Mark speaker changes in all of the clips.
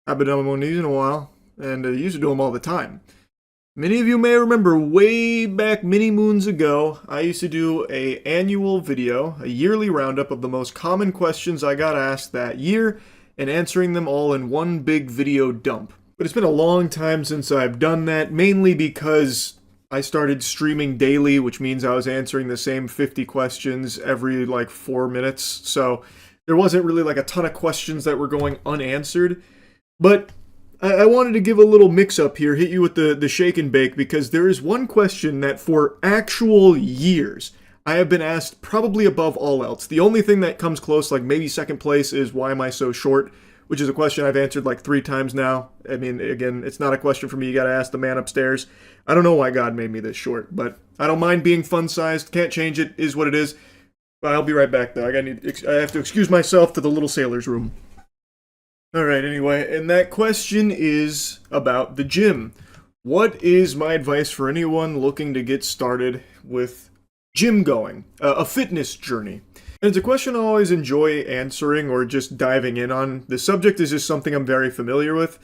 Speaker 1: I've been doing one of these in a while, and I used to do them all the time. Many of you may remember way back many moons ago, I used to do a annual video, a yearly roundup of the most common questions I got asked that year, and answering them all in one big video dump. But it's been a long time since I've done that, mainly because I started streaming daily, which means I was answering the same 50 questions every like 4 minutes, so there wasn't really like a ton of questions that were going unanswered. But I wanted to give a little mix-up here, hit you with the shake and bake, because there is one question that for actual years I have been asked probably above all else. The only thing that comes close, like maybe second place, is why am I so short, which is a question I've answered like 3 times now. I mean, again, it's not a question for me. You gotta ask the man upstairs. I don't know why God made me this short, but I don't mind being fun-sized. Can't change it, is what it is. But I'll be right back, though. I have to excuse myself to the little sailor's room. Alright, anyway, and that question is about the gym. What is my advice for anyone looking to get started with gym going? A fitness journey. And it's a question I always enjoy answering or just diving in on. The subject is just something I'm very familiar with.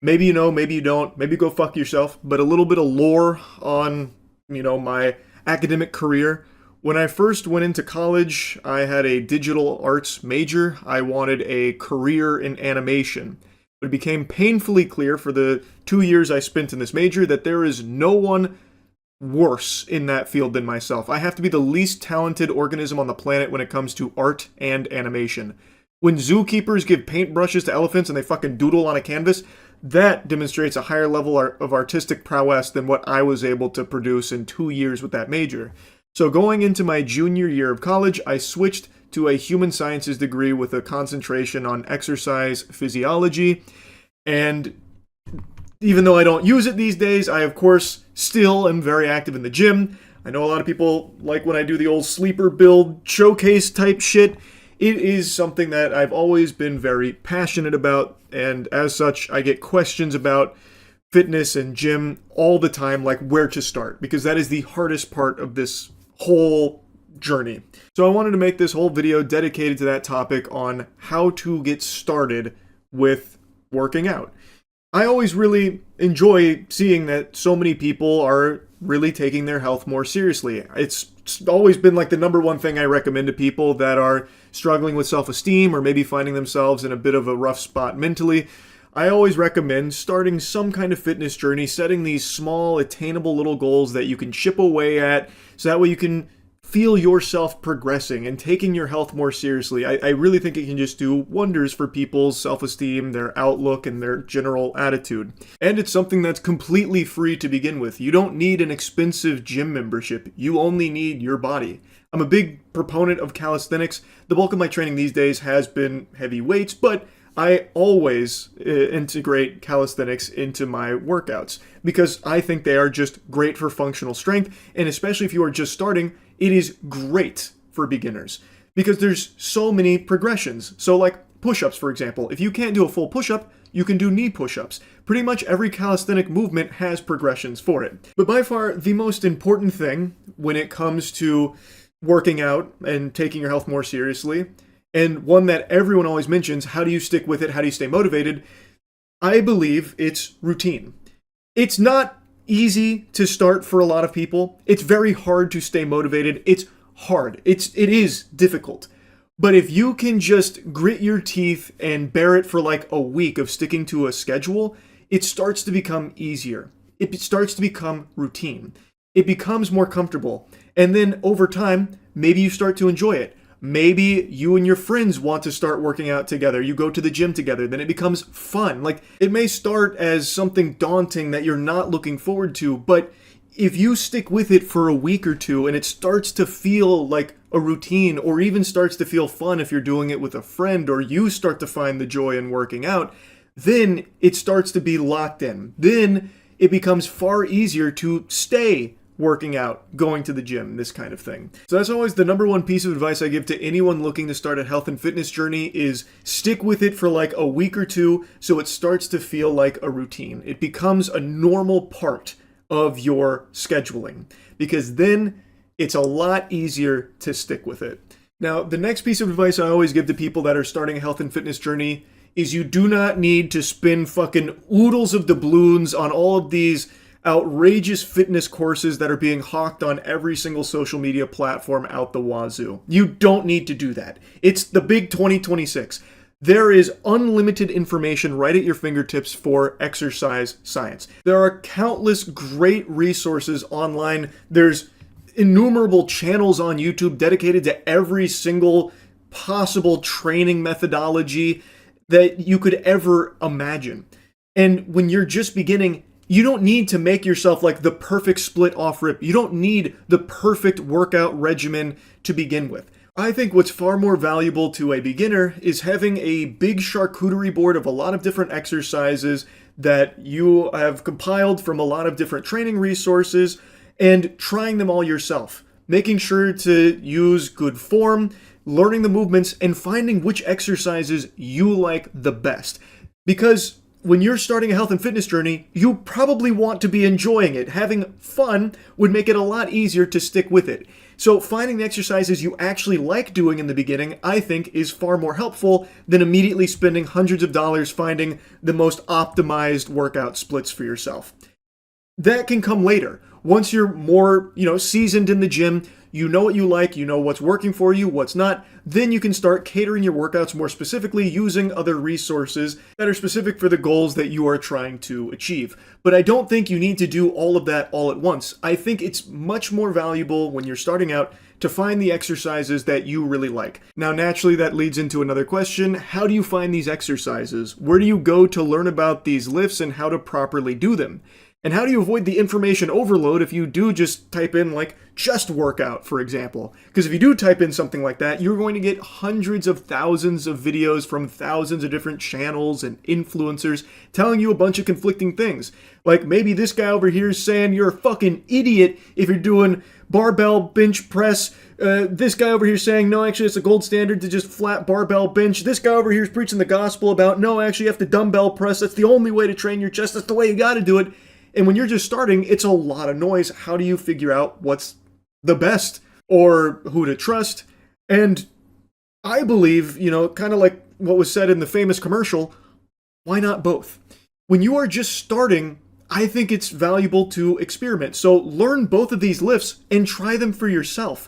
Speaker 1: Maybe you know, maybe you don't, maybe go fuck yourself, but a little bit of lore on, my academic career. When I first went into college, I had a digital arts major. I wanted a career in animation. But it became painfully clear for the 2 years I spent in this major that there is no one worse in that field than myself. I have to be the least talented organism on the planet when it comes to art and animation. When zookeepers give paintbrushes to elephants and they fucking doodle on a canvas, that demonstrates a higher level of artistic prowess than what I was able to produce in 2 years with that major. So going into my junior year of college, I switched to a human sciences degree with a concentration on exercise physiology. And even though I don't use it these days, I of course still am very active in the gym. I know a lot of people like when I do the old sleeper build showcase type shit. It is something that I've always been very passionate about, and as such, I get questions about fitness and gym all the time, like where to start, because that is the hardest part of this whole journey. So I wanted to make this whole video dedicated to that topic on how to get started with working out. I always really enjoy seeing that so many people are really taking their health more seriously. It's always been like the number one thing I recommend to people that are struggling with self-esteem or maybe finding themselves in a bit of a rough spot mentally. I always recommend starting some kind of fitness journey, setting these small, attainable little goals that you can chip away at, so that way you can feel yourself progressing and taking your health more seriously. I really think it can just do wonders for people's self-esteem, their outlook, and their general attitude. And it's something that's completely free to begin with. You don't need an expensive gym membership. You only need your body. I'm a big proponent of calisthenics. The bulk of my training these days has been heavy weights, but I always integrate calisthenics into my workouts because I think they are just great for functional strength, and especially if you are just starting, it is great for beginners because there's so many progressions. So like push-ups, for example. If you can't do a full push-up, you can do knee push-ups. Pretty much every calisthenic movement has progressions for it. But by far, the most important thing when it comes to working out and taking your health more seriously, and one that everyone always mentions, how do you stick with it? How do you stay motivated? I believe it's routine. It's not easy to start for a lot of people. It's very hard to stay motivated. It's hard. It is difficult. But if you can just grit your teeth and bear it for like a week of sticking to a schedule, it starts to become easier. It starts to become routine. It becomes more comfortable. And then over time, maybe you start to enjoy it. Maybe you and your friends want to start working out together. You go to the gym together. Then it becomes fun. Like, it may start as something daunting that you're not looking forward to, but if you stick with it for a week or two and it starts to feel like a routine, or even starts to feel fun if you're doing it with a friend, or you start to find the joy in working out, then it starts to be locked in. Then it becomes far easier to stay working out, going to the gym, this kind of thing. So that's always the number one piece of advice I give to anyone looking to start a health and fitness journey is stick with it for like a week or two so it starts to feel like a routine. It becomes a normal part of your scheduling because then it's a lot easier to stick with it. Now, the next piece of advice I always give to people that are starting a health and fitness journey is you do not need to spend fucking oodles of doubloons on all of these outrageous fitness courses that are being hawked on every single social media platform out the wazoo. You don't need to do that. It's the big 2026. There is unlimited information right at your fingertips for exercise science. There are countless great resources online. There's innumerable channels on YouTube dedicated to every single possible training methodology that you could ever imagine. And when you're just beginning, you don't need to make yourself like the perfect split off rip. You don't need the perfect workout regimen to begin with. I think what's far more valuable to a beginner is having a big charcuterie board of a lot of different exercises that you have compiled from a lot of different training resources and trying them all yourself. Making sure to use good form, learning the movements, and finding which exercises you like the best. Because when you're starting a health and fitness journey, you probably want to be enjoying it. Having fun would make it a lot easier to stick with it. So finding the exercises you actually like doing in the beginning, I think, is far more helpful than immediately spending hundreds of dollars finding the most optimized workout splits for yourself. That can come later. Once you're more, seasoned in the gym, you know what you like, you know what's working for you, what's not, then you can start catering your workouts more specifically using other resources that are specific for the goals that you are trying to achieve. But I don't think you need to do all of that all at once. I think it's much more valuable when you're starting out to find the exercises that you really like. Now, naturally, that leads into another question. How do you find these exercises? Where do you go to learn about these lifts and how to properly do them? And how do you avoid the information overload if you do just type in just workout, for example? Because if you do type in something like that, you're going to get hundreds of thousands of videos from thousands of different channels and influencers telling you a bunch of conflicting things. Like maybe this guy over here is saying you're a fucking idiot if you're doing barbell bench press. This guy over here is saying, no, actually it's a gold standard to just flat barbell bench. This guy over here is preaching the gospel about, no, actually you have to dumbbell press. That's the only way to train your chest. That's the way you got to do it. And when you're just starting, it's a lot of noise. How do you figure out what's the best or who to trust? And I believe, kind of like what was said in the famous commercial, why not both? When you are just starting, I think it's valuable to experiment. So learn both of these lifts and try them for yourself.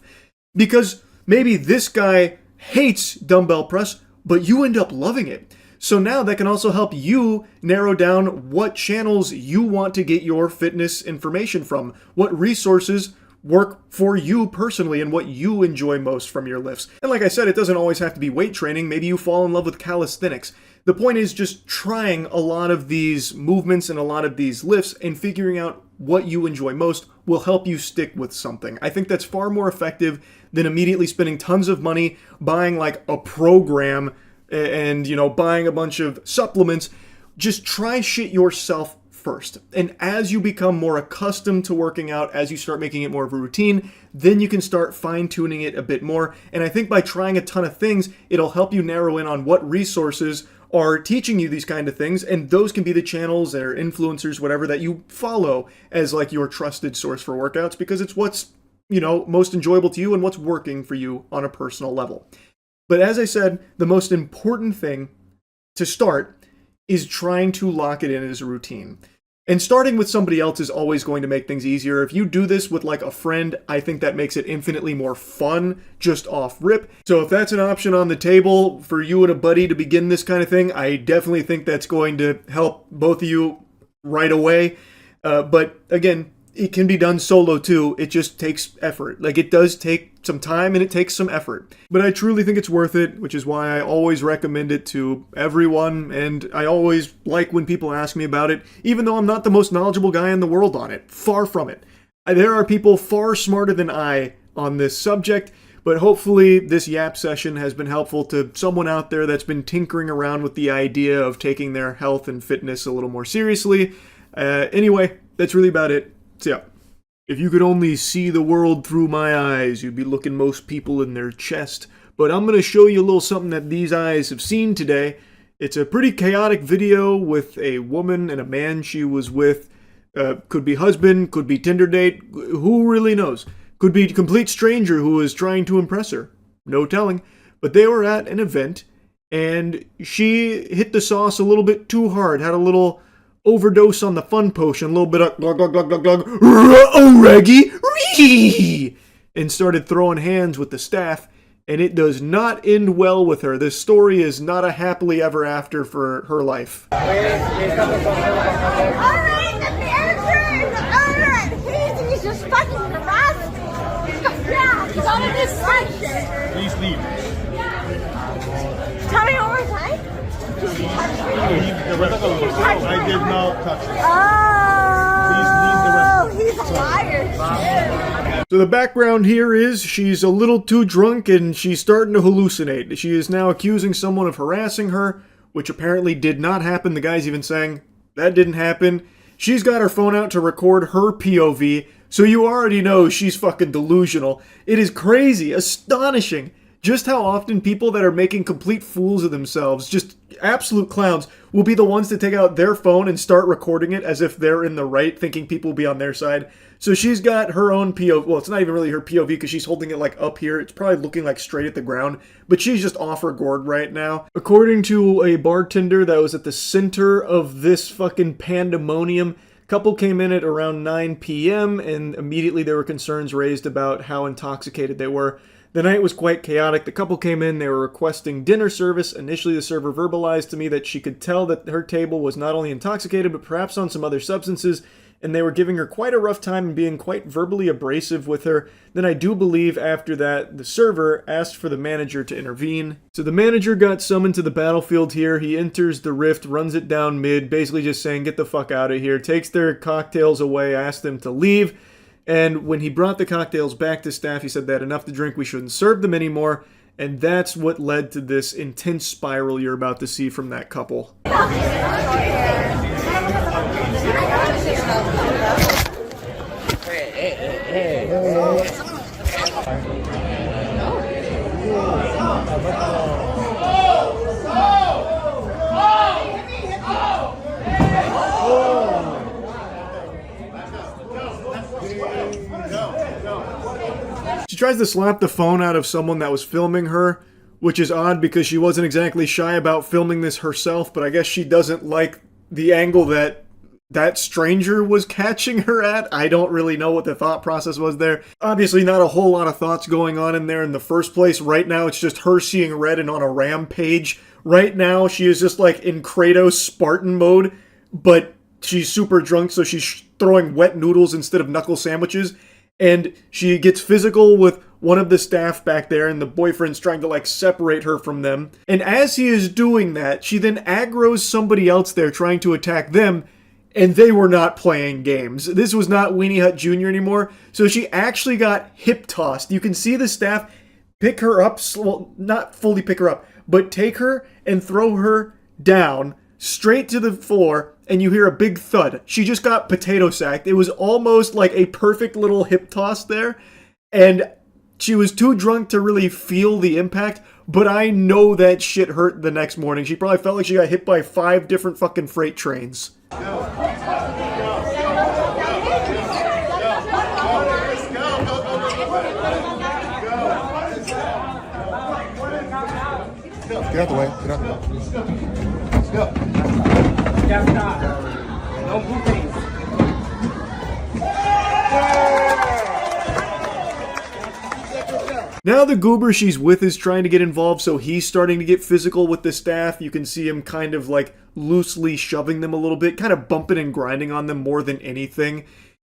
Speaker 1: Because maybe this guy hates dumbbell press, but you end up loving it. So now that can also help you narrow down what channels you want to get your fitness information from, what resources work for you personally and what you enjoy most from your lifts. And like I said, it doesn't always have to be weight training. Maybe you fall in love with calisthenics. The point is just trying a lot of these movements and a lot of these lifts and figuring out what you enjoy most will help you stick with something. I think that's far more effective than immediately spending tons of money buying a program and, buying a bunch of supplements. Just try shit yourself first. And as you become more accustomed to working out, as you start making it more of a routine, then you can start fine-tuning it a bit more. And I think by trying a ton of things, it'll help you narrow in on what resources are teaching you these kind of things. And those can be the channels or influencers, whatever, that you follow as your trusted source for workouts, because it's what's, most enjoyable to you and what's working for you on a personal level. But as I said, the most important thing to start is trying to lock it in as a routine. And starting with somebody else is always going to make things easier. If you do this with a friend, I think that makes it infinitely more fun just off rip. So if that's an option on the table for you and a buddy to begin this kind of thing, I definitely think that's going to help both of you right away. But again, it can be done solo too. It just takes effort. It does take some time and it takes some effort. But I truly think it's worth it, which is why I always recommend it to everyone. And I always like when people ask me about it, even though I'm not the most knowledgeable guy in the world on it. Far from it. There are people far smarter than I on this subject, but hopefully this yap session has been helpful to someone out there that's been tinkering around with the idea of taking their health and fitness a little more seriously. Anyway, that's really about it. So yeah, if you could only see the world through my eyes, you'd be looking most people in their chest. But I'm going to show you a little something that these eyes have seen today. It's a pretty chaotic video with a woman and a man she was with. Could be husband, could be Tinder date, who really knows? Could be a complete stranger who was trying to impress her. No telling. But they were at an event, and she hit the sauce a little bit too hard, had a little overdose on the fun potion, a little bit of glug glug glug glug glug, oh Reggie, and started throwing hands with the staff, and it does not end well with her. This story is not a happily ever after for her life.
Speaker 2: Alright, the manager! Alright, he's just fucking harassed. Yeah, he's on this section.
Speaker 3: Please leave.
Speaker 2: Tell me one more time. Did you touch me?
Speaker 3: I did not touch you.
Speaker 2: Oh, he's a liar.
Speaker 1: So the background here is she's a little too drunk and she's starting to hallucinate. She is now accusing someone of harassing her, which apparently did not happen. The guy's even saying that didn't happen. She's got her phone out to record her POV, so you already know she's fucking delusional. It is crazy, astonishing, just how often people that are making complete fools of themselves, just absolute clowns, will be the ones to take out their phone and start recording it as if they're in the right, thinking people will be on their side. So she's got her own POV. Well, it's not even really her POV because she's holding it like up here. It's probably looking like straight at the ground, but she's just off her gourd right now. According to a bartender that was at the center of this fucking pandemonium, couple came in at around 9 p.m. and immediately there were concerns raised about how intoxicated they were. The night was quite chaotic. The couple came in, they were requesting dinner service. Initially, the server verbalized to me that she could tell that her table was not only intoxicated, but perhaps on some other substances, and they were giving her quite a rough time and being quite verbally abrasive with her. Then I do believe after that, the server asked for the manager to intervene. So the manager got summoned to the battlefield here. He enters the rift, runs it down mid, basically just saying, get the fuck out of here, takes their cocktails away, asks them to leave. And when he brought the cocktails back to staff, he said they had enough to drink, we shouldn't serve them anymore. And that's what led to this intense spiral you're about to see from that couple. She tries to slap the phone out of someone that was filming her, which is odd because she wasn't exactly shy about filming this herself, but I guess she doesn't like the angle that that stranger was catching her at. I don't really know what the thought process was there. Obviously not a whole lot of thoughts going on in there in the first place. Right now it's just her seeing red and on a rampage. Right now she is just like in Kratos Spartan mode, but she's super drunk, so she's throwing wet noodles instead of knuckle sandwiches. And she gets physical with one of the staff back there, and the boyfriend's trying to, like, separate her from them. And as he is doing that, she then aggroes somebody else there trying to attack them, and they were not playing games. This was not Weenie Hut Jr. anymore, so she actually got hip-tossed. You can see the staff pick her up, well, not fully pick her up, but take her and throw her down straight to the floor, and you hear a big thud. She just got potato sacked. It was almost like a perfect little hip toss there, and she was too drunk to really feel the impact, but I know that shit hurt the next morning. She probably felt like she got hit by 5 different fucking freight trains.
Speaker 3: Get out the way. Get out the way. Let's go. No pooping.
Speaker 1: Now the goober she's with is trying to get involved, so he's starting to get physical with the staff. You can see him kind of like loosely shoving them a little bit, kind of bumping and grinding on them more than anything.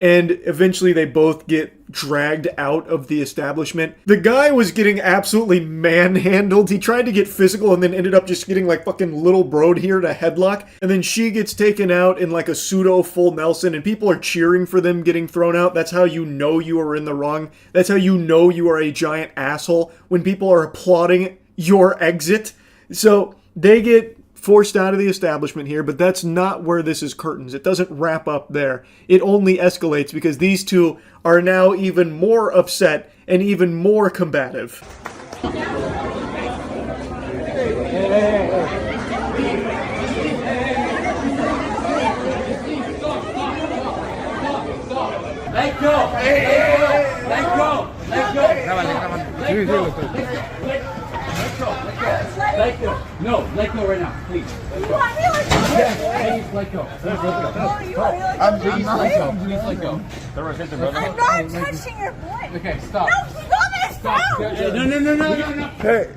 Speaker 1: And eventually they both get dragged out of the establishment. The guy was getting absolutely manhandled. He tried to get physical and then ended up just getting like fucking little broed here to headlock. And then she gets taken out in like a pseudo full Nelson and people are cheering for them getting thrown out. That's how you know you are in the wrong. That's how you know you are a giant asshole, when people are applauding your exit. So they get forced out of the establishment here, but that's not where this is curtains. It doesn't wrap up there. It only escalates because these two are now even more upset and even more combative.
Speaker 3: Let go! Let go! Let go! Let go! No, let go right now, please.
Speaker 2: You want me to let go?
Speaker 3: Please let go.
Speaker 2: Oh, you want me to let go?
Speaker 3: Please let go. Please let go.
Speaker 2: I'm not touching your boy.
Speaker 3: Okay, stop.
Speaker 2: No, he got me
Speaker 3: Stop.
Speaker 2: down.
Speaker 3: No.
Speaker 1: Hey.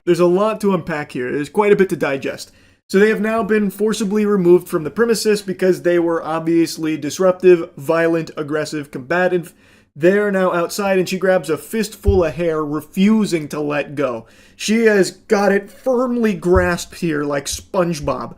Speaker 1: There's a lot to unpack here. There's quite a bit to digest. So they have now been forcibly removed from the premises because they were obviously disruptive, violent, aggressive, combative. They're now outside and she grabs a fistful of hair, refusing to let go. She has got it firmly grasped here like SpongeBob.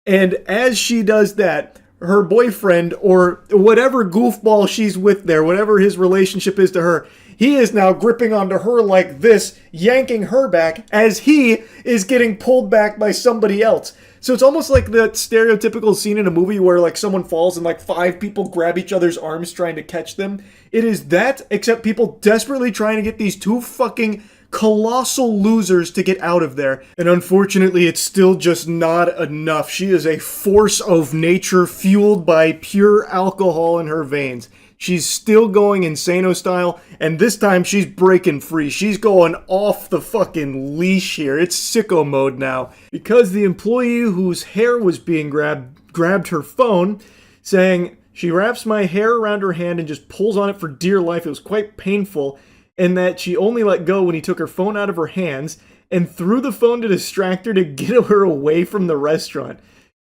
Speaker 1: And as she does that, her boyfriend, or whatever goofball she's with there, whatever his relationship is to her, he is now gripping onto her like this, yanking her back as he is getting pulled back by somebody else. So it's almost like that stereotypical scene in a movie where like someone falls and like 5 people grab each other's arms trying to catch them. It is that, except people desperately trying to get these 2 fucking colossal losers to get out of there. And unfortunately, it's still just not enough. She is a force of nature fueled by pure alcohol in her veins. She's still going Insano style, and this time she's breaking free. She's going off the fucking leash here. It's sicko mode now. Because the employee whose hair was being grabbed her phone, saying, she wraps my hair around her hand and just pulls on it for dear life. It was quite painful, and that she only let go when he took her phone out of her hands and threw the phone to distract her to get her away from the restaurant.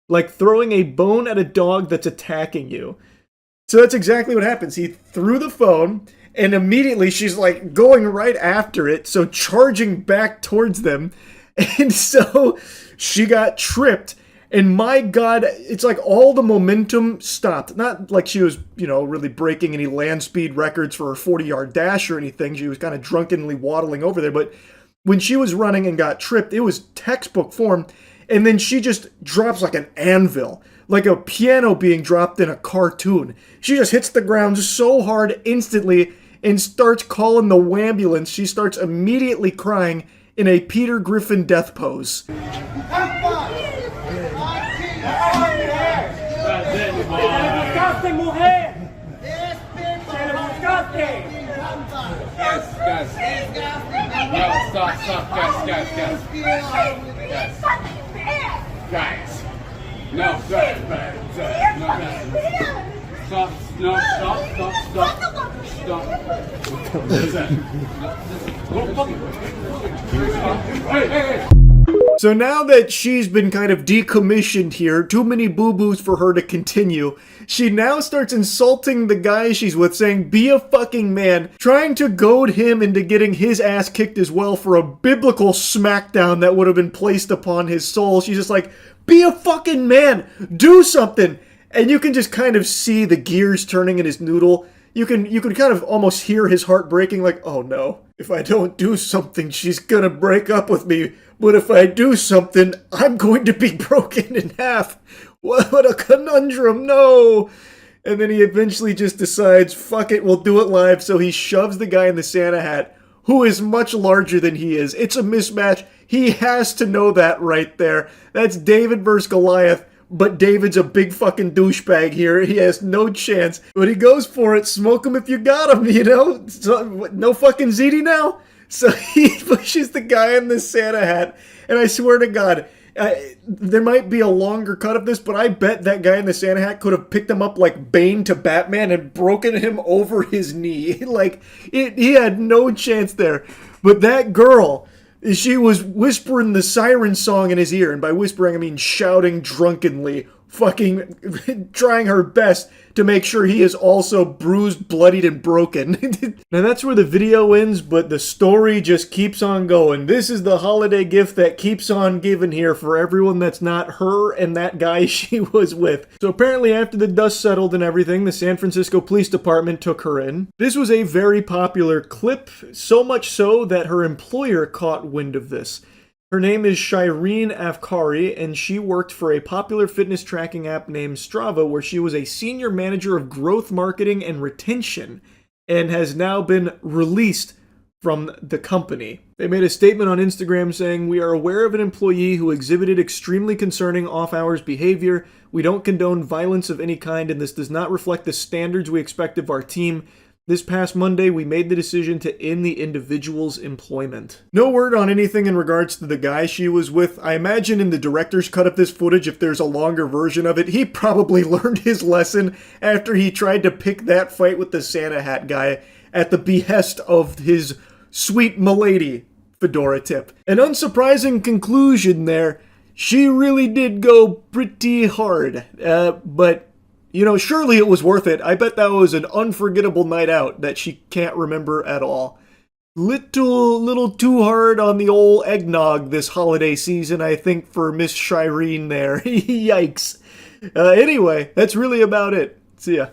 Speaker 1: Like throwing a bone at a dog that's attacking you. So that's exactly what happens. He threw the phone, and immediately she's like going right after it, so charging back towards them. And so she got tripped, and my God, it's like all the momentum stopped. Not like she was, really breaking any land speed records for her 40-yard dash or anything. She was kind of drunkenly waddling over there, but when she was running and got tripped, it was textbook form, and then she just drops like an anvil. Like a piano being dropped in a cartoon. She just hits the ground so hard instantly and starts calling the wambulance. She starts immediately crying in a Peter Griffin death pose.
Speaker 3: Guys. No, sir. No, stop. No, stop. What is that? Hey.
Speaker 1: So now that she's been kind of decommissioned here, too many boo-boos for her to continue, she now starts insulting the guy she's with, saying, be a fucking man, trying to goad him into getting his ass kicked as well for a biblical smackdown that would have been placed upon his soul. She's just like, be a fucking man! Do something! And you can just kind of see the gears turning in his noodle. You can kind of almost hear his heart breaking, like, oh no, if I don't do something, she's gonna break up with me. But if I do something, I'm going to be broken in half. What a conundrum, no! And then he eventually just decides, fuck it, we'll do it live. So he shoves the guy in the Santa hat, who is much larger than he is. It's a mismatch. He has to know that right there. That's David versus Goliath, but David's a big fucking douchebag here. He has no chance. But he goes for it. Smoke him if you got him, So, no fucking ZD now? So he pushes the guy in the Santa hat, and I swear to God, there might be a longer cut of this, but I bet that guy in the Santa hat could have picked him up like Bane to Batman and broken him over his knee. He had no chance there. But that girl, she was whispering the siren song in his ear, and by whispering I mean shouting drunkenly, fucking trying her best to make sure he is also bruised, bloodied, and broken. Now that's where the video ends, but the story just keeps on going. This is the holiday gift that keeps on giving here for everyone that's not her and that guy she was with. So apparently after the dust settled and everything, the San Francisco Police Department took her in. This was a very popular clip, so much so that her employer caught wind of this. Her name is Shireen Afkari, and she worked for a popular fitness tracking app named Strava, where she was a senior manager of growth marketing and retention, and has now been released from the company. They made a statement on Instagram saying, "We are aware of an employee who exhibited extremely concerning off-hours behavior. We don't condone violence of any kind, and this does not reflect the standards we expect of our team. This past Monday, we made the decision to end the individual's employment. No word on anything in regards to the guy she was with. I imagine in the director's cut of this footage, if there's a longer version of it, he probably learned his lesson after he tried to pick that fight with the Santa hat guy at the behest of his sweet milady fedora tip. An unsurprising conclusion there. She really did go pretty hard, but you know, surely it was worth it. I bet that was an unforgettable night out that she can't remember at all. Little too hard on the old eggnog this holiday season, I think, for Miss Shireen there. Yikes. Anyway, that's really about it. See ya.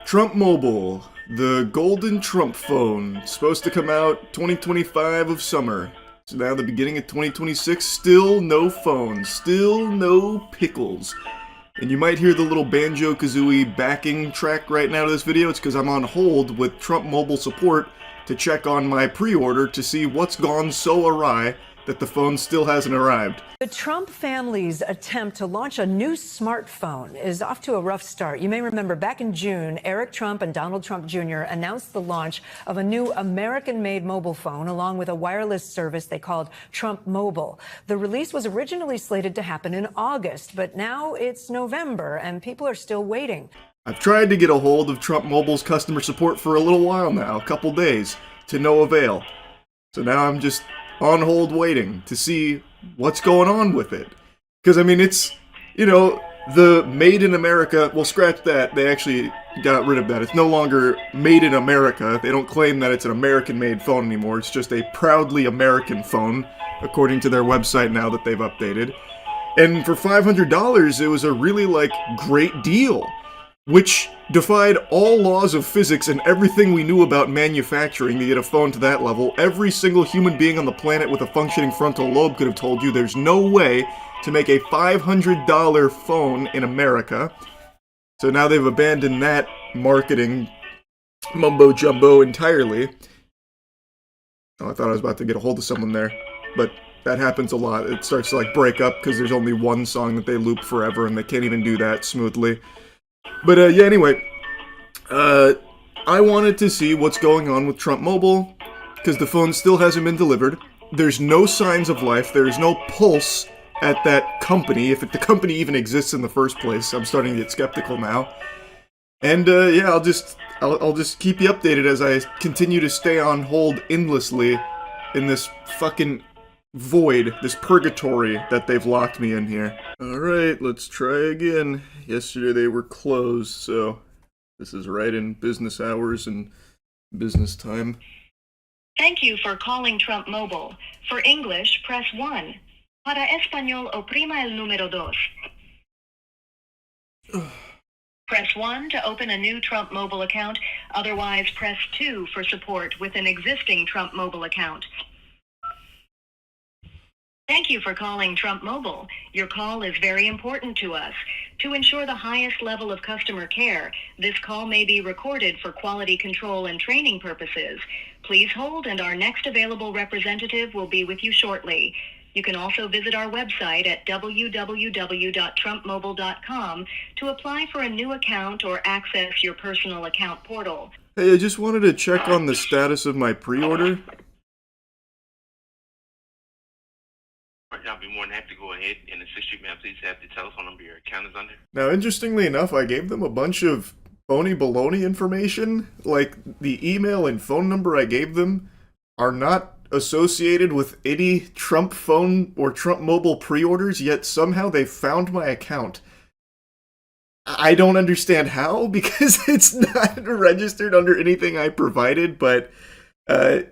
Speaker 1: Trump Mobile, the golden Trump phone, supposed to come out 2025 of summer. So now the beginning of 2026, still no phones, still no pickles. And you might hear the little Banjo-Kazooie backing track right now to this video. It's because I'm on hold with Trump Mobile support to check on my pre-order to see what's gone so awry that the phone still hasn't arrived.
Speaker 4: The Trump family's attempt to launch a new smartphone is off to a rough start. You may remember back in June, Eric Trump and Donald Trump Jr. announced the launch of a new American-made mobile phone along with a wireless service they called Trump Mobile. The release was originally slated to happen in August, but now it's November and people are still waiting.
Speaker 1: I've tried to get a hold of Trump Mobile's customer support for a little while now, a couple days, to no avail. So now I'm just on hold waiting to see what's going on with it. Because, I mean, it's, you know, the Made in America, well, scratch that, they actually got rid of that. It's no longer Made in America. They don't claim that it's an American-made phone anymore. It's just a proudly American phone, according to their website now that they've updated. And for $500, it was a really, like, great deal, which defied all laws of physics and everything we knew about manufacturing to get a phone to that level. Every single human being on the planet with a functioning frontal lobe could have told you there's no way to make a $500 phone in America. So now they've abandoned that marketing mumbo-jumbo entirely. Oh, I thought I was about to get a hold of someone there, but that happens a lot. It starts to like break up because there's only one song that they loop forever and they can't even do that smoothly. But yeah, anyway, I wanted to see what's going on with Trump Mobile, because the phone still hasn't been delivered. There's no signs of life. There's no pulse at that company, if the company even exists in the first place. I'm starting to get skeptical now. And yeah, I'll just keep you updated as I continue to stay on hold endlessly in this fucking void, this purgatory that they've locked me in here. Alright, let's try again. Yesterday they were closed, so this is right in business hours and business time.
Speaker 5: Thank you for calling Trump Mobile. For English, press 1. Para Español, oprima el número 2. Press 1 to open a new Trump Mobile account. Otherwise, press 2 for support with an existing Trump Mobile account. Thank you for calling Trump Mobile. Your call is very important to us. To ensure the highest level of customer care, this call may be recorded for quality control and training purposes. Please hold, and our next available representative will be with you shortly. You can also visit our website at www.trumpmobile.com to apply for a new account or access your personal account portal.
Speaker 1: Hey, I just wanted to check on the status of my pre-order.
Speaker 6: I'll be more than happy to go ahead and assist you, ma'am. Please have the telephone number your account is under.
Speaker 1: Now, interestingly enough, I gave them a bunch of phony baloney information. Like, the email and phone number I gave them are not associated with any Trump phone or Trump Mobile pre-orders, yet somehow they found my account. I don't understand how, because it's not registered under anything I provided, but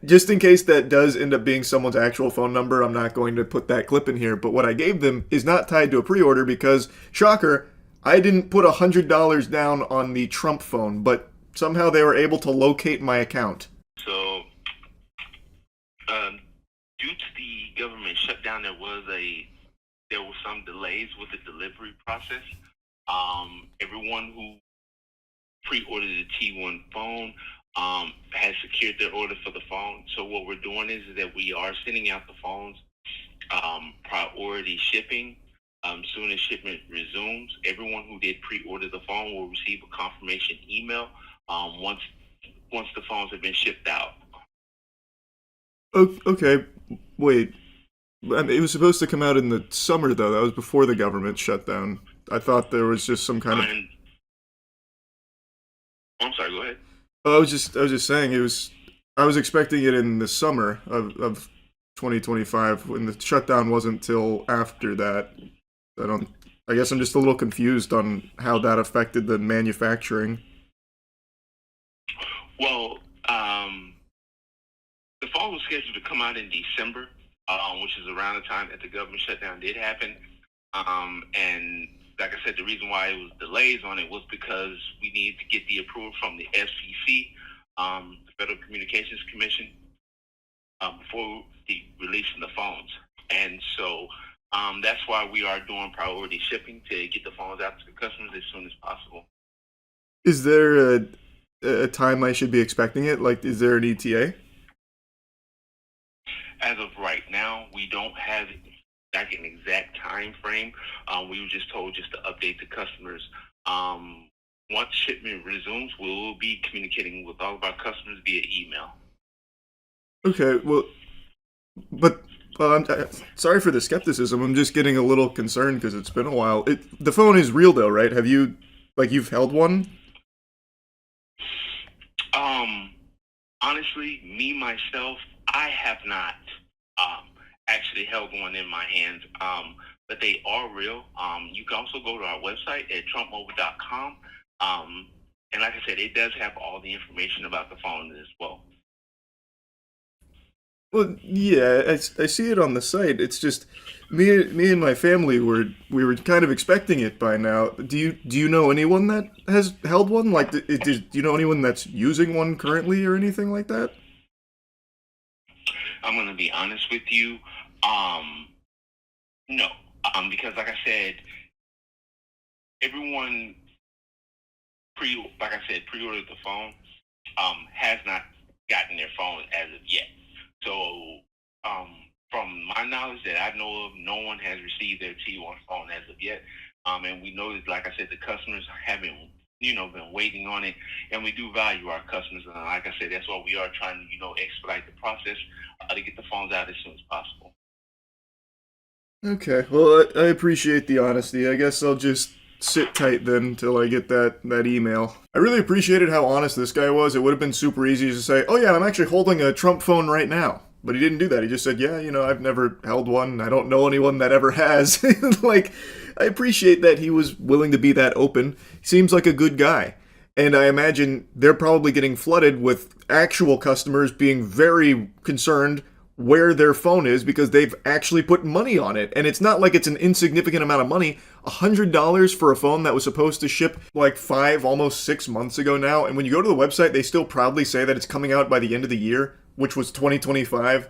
Speaker 1: just in case that does end up being someone's actual phone number, I'm not going to put that clip in here, but what I gave them is not tied to a pre-order because, shocker, I didn't put $100 down on the Trump phone, but somehow they were able to locate my account.
Speaker 6: So, due to the government shutdown, there were some delays with the delivery process. Everyone who pre-ordered the T1 phone has secured their order for the phone. So what we're doing is that we are sending out the phones priority shipping. Soon as shipment resumes, everyone who did pre-order the phone will receive a confirmation email once once the phones have been shipped out.
Speaker 1: Okay, wait. I mean, it was supposed to come out in the summer, though. That was before the government shutdown. I thought there was just some kind of.
Speaker 6: I'm sorry. Go ahead.
Speaker 1: I was just saying it was. I was expecting it in the summer of 2025 when the shutdown wasn't till after that. I guess I'm just a little confused on how that affected the manufacturing.
Speaker 6: Well, the phone was scheduled to come out in December, which is around the time that the government shutdown did happen. And like I said, the reason why it was delays on it was because we needed to get the approval from the FCC, the Federal Communications Commission, before releasing the phones. And so that's why we are doing priority shipping to get the phones out to the customers as soon as possible.
Speaker 1: Is there a time I should be expecting it? Like, is there an ETA?
Speaker 6: As of right now, we don't have like an exact time frame. We were just told just to update the customers. Once shipment resumes, we will be communicating with all of our customers via email.
Speaker 1: Okay, well, but I'm sorry for the skepticism. I'm just getting a little concerned because it's been a while. The phone is real though, right? Have you, you've held one?
Speaker 6: Honestly, me myself, I have not actually held one in my hands, but they are real. You can also go to our website at trumpmobile.com, and like I said, it does have all the information about the phone as well.
Speaker 1: Well, yeah, I see it on the site. It's just me and my family we were kind of expecting it by now. Do you know anyone that has held one? Like, do you know anyone that's using one currently or anything like that?
Speaker 6: I'm going to be honest with you. No, because like I said, everyone pre-ordered the phone, has not gotten their phone as of yet. So, from my knowledge that I know of, no one has received their T1 phone as of yet. And we know that, like I said, the customers haven't, been waiting on it, and we do value our customers. And like I said, that's why we are trying to, expedite the process to get the phones out as soon as possible.
Speaker 1: Okay, well, I appreciate the honesty. I guess I'll just sit tight then until I get that email. I really appreciated how honest this guy was. It would have been super easy to say, oh yeah, I'm actually holding a Trump phone right now. But he didn't do that. He just said, yeah, I've never held one. I don't know anyone that ever has. I appreciate that he was willing to be that open. He seems like a good guy. And I imagine they're probably getting flooded with actual customers being very concerned where their phone is because they've actually put money on it. And it's not like it's an insignificant amount of money. $100 for a phone that was supposed to ship like 5, almost 6 months ago now. And when you go to the website, they still proudly say that it's coming out by the end of the year, which was 2025.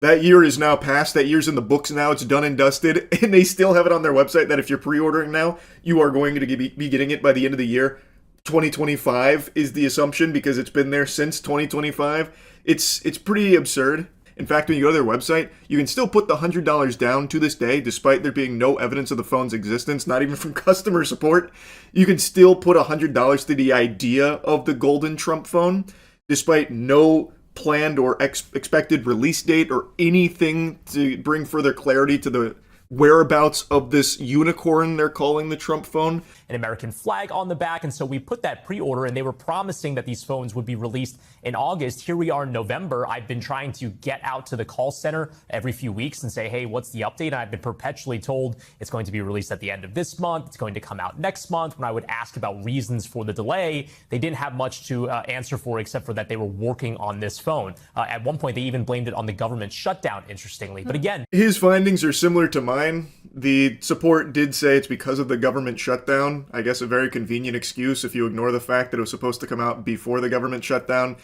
Speaker 1: That year is now past. That year's in the books now. It's done and dusted. And they still have it on their website that if you're pre-ordering now, you are going to be getting it by the end of the year. 2025 is the assumption because it's been there since 2025. It's pretty absurd. In fact, when you go to their website, you can still put the $100 down to this day, despite there being no evidence of the phone's existence, not even from customer support. You can still put $100 to the idea of the golden Trump phone, despite no planned or expected release date or anything to bring further clarity to the whereabouts of this unicorn they're calling the Trump phone.
Speaker 7: An American flag on the back, and so we put that pre-order, and they were promising that these phones would be released in August. Here we are in November. I've been trying to get out to the call center every few weeks and say, hey, what's the update? And I've been perpetually told it's going to be released at the end of this month. It's going to come out next month. When I would ask about reasons for the delay, they didn't have much to answer for except for that they were working on this phone. At one point, they even blamed it on the government shutdown, interestingly. But again,
Speaker 1: his findings are similar to mine. The support did say it's because of the government shutdown. I guess a very convenient excuse if you ignore the fact that it was supposed to come out before the government shutdown.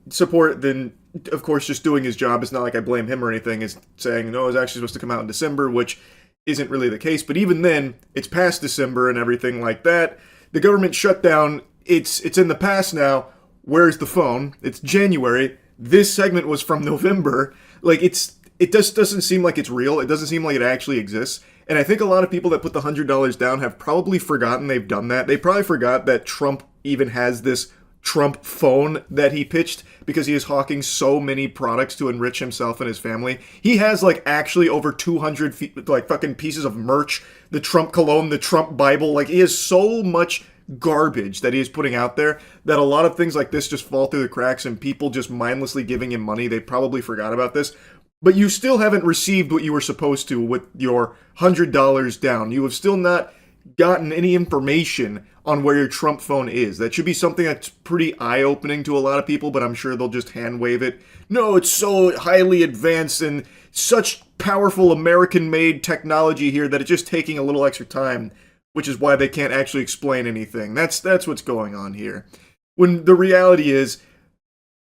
Speaker 1: Support then, of course, just doing his job. It's not like I blame him or anything. Is saying, no, it was actually supposed to come out in December, which isn't really the case. But even then, it's past December and everything like that. The government shutdown, it's in the past now. Where's the phone? It's January. This segment was from November. It just doesn't seem like it's real. It doesn't seem like it actually exists. And I think a lot of people that put the $100 down have probably forgotten they've done that. They probably forgot that Trump even has this Trump phone that he pitched because he is hawking so many products to enrich himself and his family. He has like actually over 200 like fucking pieces of merch, the Trump cologne, the Trump Bible. Like he has so much garbage that he is putting out there that a lot of things like this just fall through the cracks and people just mindlessly giving him money. They probably forgot about this. But you still haven't received what you were supposed to with your $100 down. You have still not gotten any information on where your Trump phone is. That should be something that's pretty eye-opening to a lot of people, but I'm sure they'll just hand-wave it. No, it's so highly advanced and such powerful American-made technology here that it's just taking a little extra time, which is why they can't actually explain anything. That's what's going on here. When the reality is,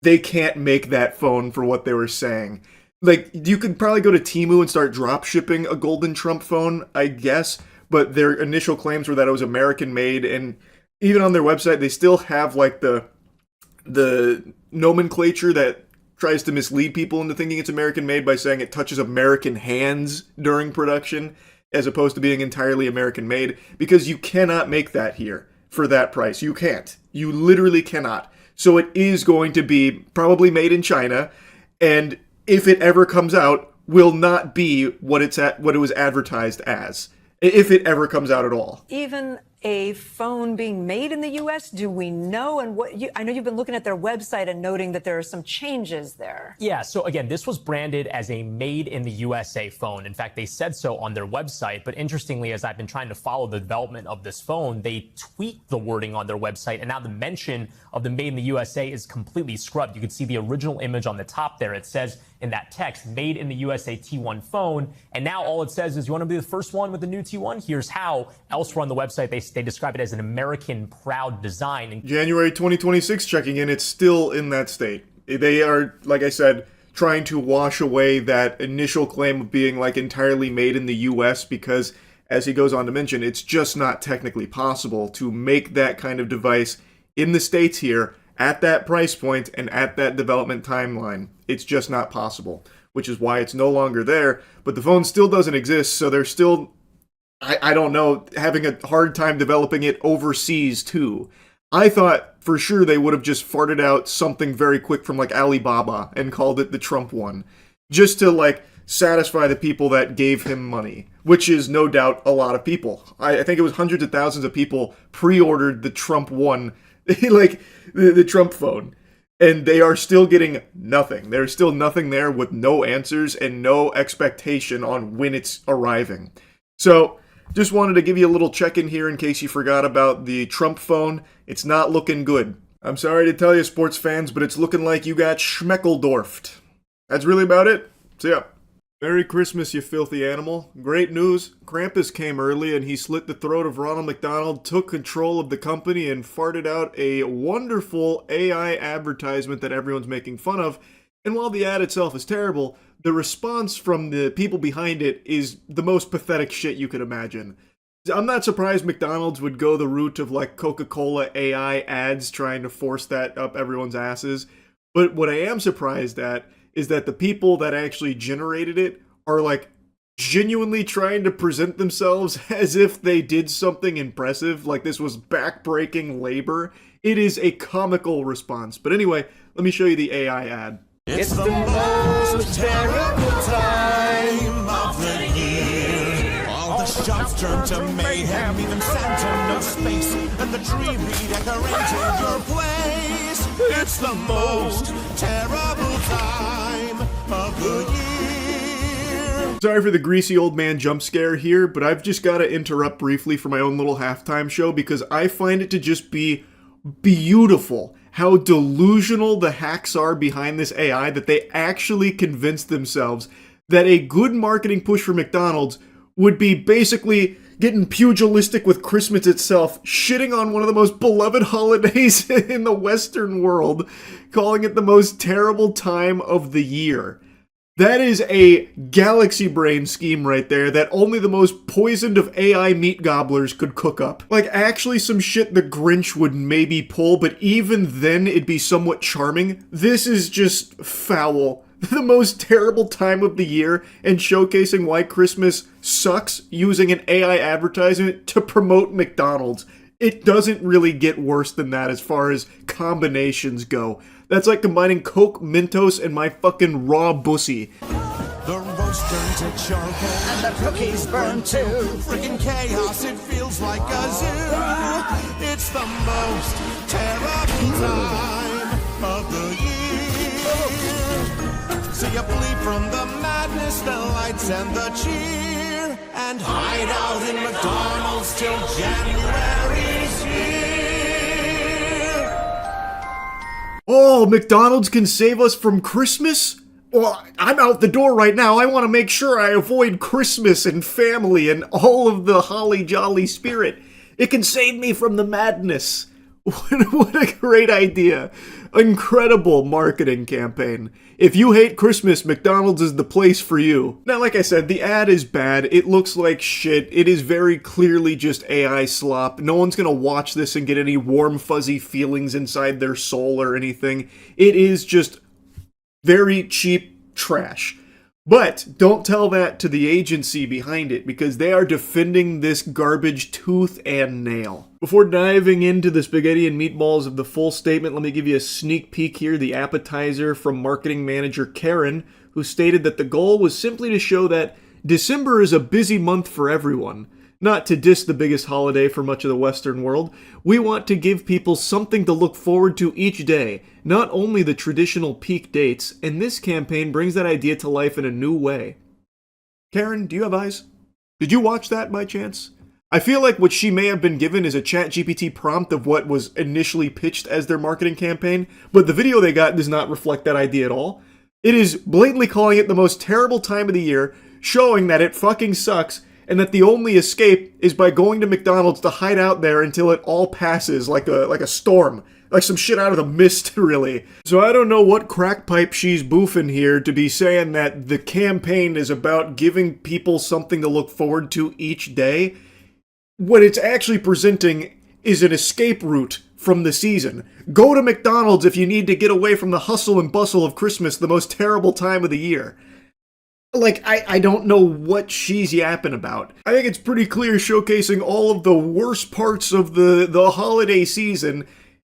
Speaker 1: they can't make that phone for what they were saying. Like, you could probably go to Temu and start drop shipping a golden Trump phone, I guess, but their initial claims were that it was American-made, and even on their website, they still have, like, the nomenclature that tries to mislead people into thinking it's American-made by saying it touches American hands during production, as opposed to being entirely American-made, because you cannot make that here for that price. You can't. You literally cannot. So it is going to be probably made in China, and if it ever comes out, will not be what it was advertised as. If it ever comes out at all.
Speaker 4: Even a phone being made in the U.S., do we know? And I know you've been looking at their website and noting that there are some changes there.
Speaker 7: Yeah, so again, this was branded as a made in the USA phone. In fact, they said so on their website. But interestingly, as I've been trying to follow the development of this phone, they tweaked the wording on their website. And now the mention of the made in the USA is completely scrubbed. You can see the original image on the top there. It says in that text, made in the USA T1 phone. And now all it says is, you want to be the first one with the new T1? Here's how. Elsewhere on the website, they describe it as an American proud design. And
Speaker 1: January 2026 checking in, it's still in that state. They are, like I said, trying to wash away that initial claim of being like entirely made in the US because, as he goes on to mention, it's just not technically possible to make that kind of device in the States here at that price point and at that development timeline. It's just not possible, which is why it's no longer there. But the phone still doesn't exist, so they're still, I don't know, having a hard time developing it overseas too. I thought for sure they would have just farted out something very quick from like Alibaba and called it the Trump one, just to like satisfy the people that gave him money, which is no doubt a lot of people. I think it was hundreds of thousands of people pre-ordered the Trump one, like the Trump phone. And they are still getting nothing. There's still nothing there with no answers and no expectation on when it's arriving. So, just wanted to give you a little check-in here in case you forgot about the Trump phone. It's not looking good. I'm sorry to tell you, sports fans, but it's looking like you got schmeckeldorfed. That's really about it. See ya. Merry Christmas, you filthy animal. Great news. Krampus came early and he slit the throat of Ronald McDonald, took control of the company, and farted out a wonderful AI advertisement that everyone's making fun of. And while the ad itself is terrible, the response from the people behind it is the most pathetic shit you could imagine. I'm not surprised McDonald's would go the route of like Coca-Cola AI ads trying to force that up everyone's asses. But what I am surprised at is that the people that actually generated it are like genuinely trying to present themselves as if they did something impressive, like this was backbreaking labor. It is a comical response. But anyway, let me show you the AI ad.
Speaker 8: It's the most terrible time of the year. All the shops turn to mayhem, even Santa knows space, and the tree redecorated your place. It's the most terrible time of the year.
Speaker 1: Sorry for the greasy old man jump scare here, but I've just got to interrupt briefly for my own little halftime show because I find it to just be beautiful how delusional the hacks are behind this AI that they actually convinced themselves that a good marketing push for McDonald's would be basically getting pugilistic with Christmas itself, shitting on one of the most beloved holidays in the Western world, calling it the most terrible time of the year. That is a galaxy brain scheme right there that only the most poisoned of AI meat gobblers could cook up. Like, actually some shit the Grinch would maybe pull, but even then it'd be somewhat charming. This is just foul. The most terrible time of the year, and showcasing why Christmas sucks using an AI advertisement to promote McDonald's. It doesn't really get worse than that as far as combinations go. That's like combining Coke Mentos and my fucking raw bussy.
Speaker 8: The roast turned to charcoal and the cookies burned too. Freaking chaos, it feels like a zoo. It's the most terrible time of the year. So you flee from the madness, the lights and the cheer, and hide out in McDonald's till January's here.
Speaker 1: Oh, McDonald's can save us from Christmas? Well, I'm out the door right now. I want to make sure I avoid Christmas and family and all of the holly jolly spirit. It can save me from the madness. What a great idea. Incredible marketing campaign. If you hate Christmas, McDonald's is the place for you. Now, like I said, the ad is bad. It looks like shit. It is very clearly just AI slop. No one's gonna watch this and get any warm, fuzzy feelings inside their soul or anything. It is just very cheap trash. But don't tell that to the agency behind it, because they are defending this garbage tooth and nail. Before diving into the spaghetti and meatballs of the full statement, let me give you a sneak peek here, the appetizer from marketing manager Karen, who stated that the goal was simply to show that December is a busy month for everyone. Not to diss the biggest holiday for much of the Western world, we want to give people something to look forward to each day, not only the traditional peak dates, and this campaign brings that idea to life in a new way. Karen, do you have eyes? Did you watch that by chance? I feel like what she may have been given is a ChatGPT prompt of what was initially pitched as their marketing campaign, but the video they got does not reflect that idea at all. It is blatantly calling it the most terrible time of the year, showing that it fucking sucks, and that the only escape is by going to McDonald's to hide out there until it all passes like a storm. Like some shit out of the mist, really. So I don't know what crack pipe she's boofing here to be saying that the campaign is about giving people something to look forward to each day. What it's actually presenting is an escape route from the season. Go to McDonald's if you need to get away from the hustle and bustle of Christmas, the most terrible time of the year. Like, I don't know what she's yapping about. I think it's pretty clear showcasing all of the worst parts of the holiday season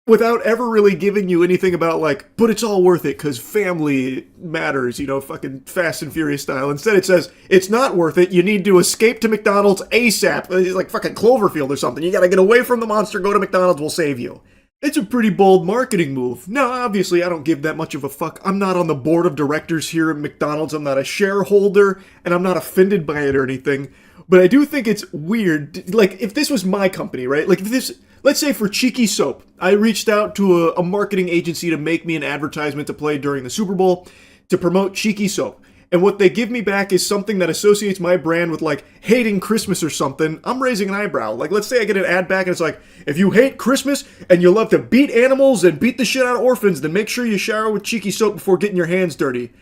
Speaker 1: without ever really giving you anything about, like, but it's all worth it because family matters, you know, fucking Fast and Furious style. Instead it says, it's not worth it, you need to escape to McDonald's ASAP. It's like fucking Cloverfield or something. You gotta get away from the monster, go to McDonald's, we'll save you. It's a pretty bold marketing move. Now, obviously, I don't give that much of a fuck. I'm not on the board of directors here at McDonald's. I'm not a shareholder, and I'm not offended by it or anything. But I do think it's weird. Like, if this was my company, right? Like, if this, let's say for Cheeky Soap, I reached out to a marketing agency to make me an advertisement to play during the Super Bowl to promote Cheeky Soap. And what they give me back is something that associates my brand with, like, hating Christmas or something. I'm raising an eyebrow. Like, let's say I get an ad back and it's like, if you hate Christmas and you love to beat animals and beat the shit out of orphans, then make sure you shower with Cheeky Soap before getting your hands dirty.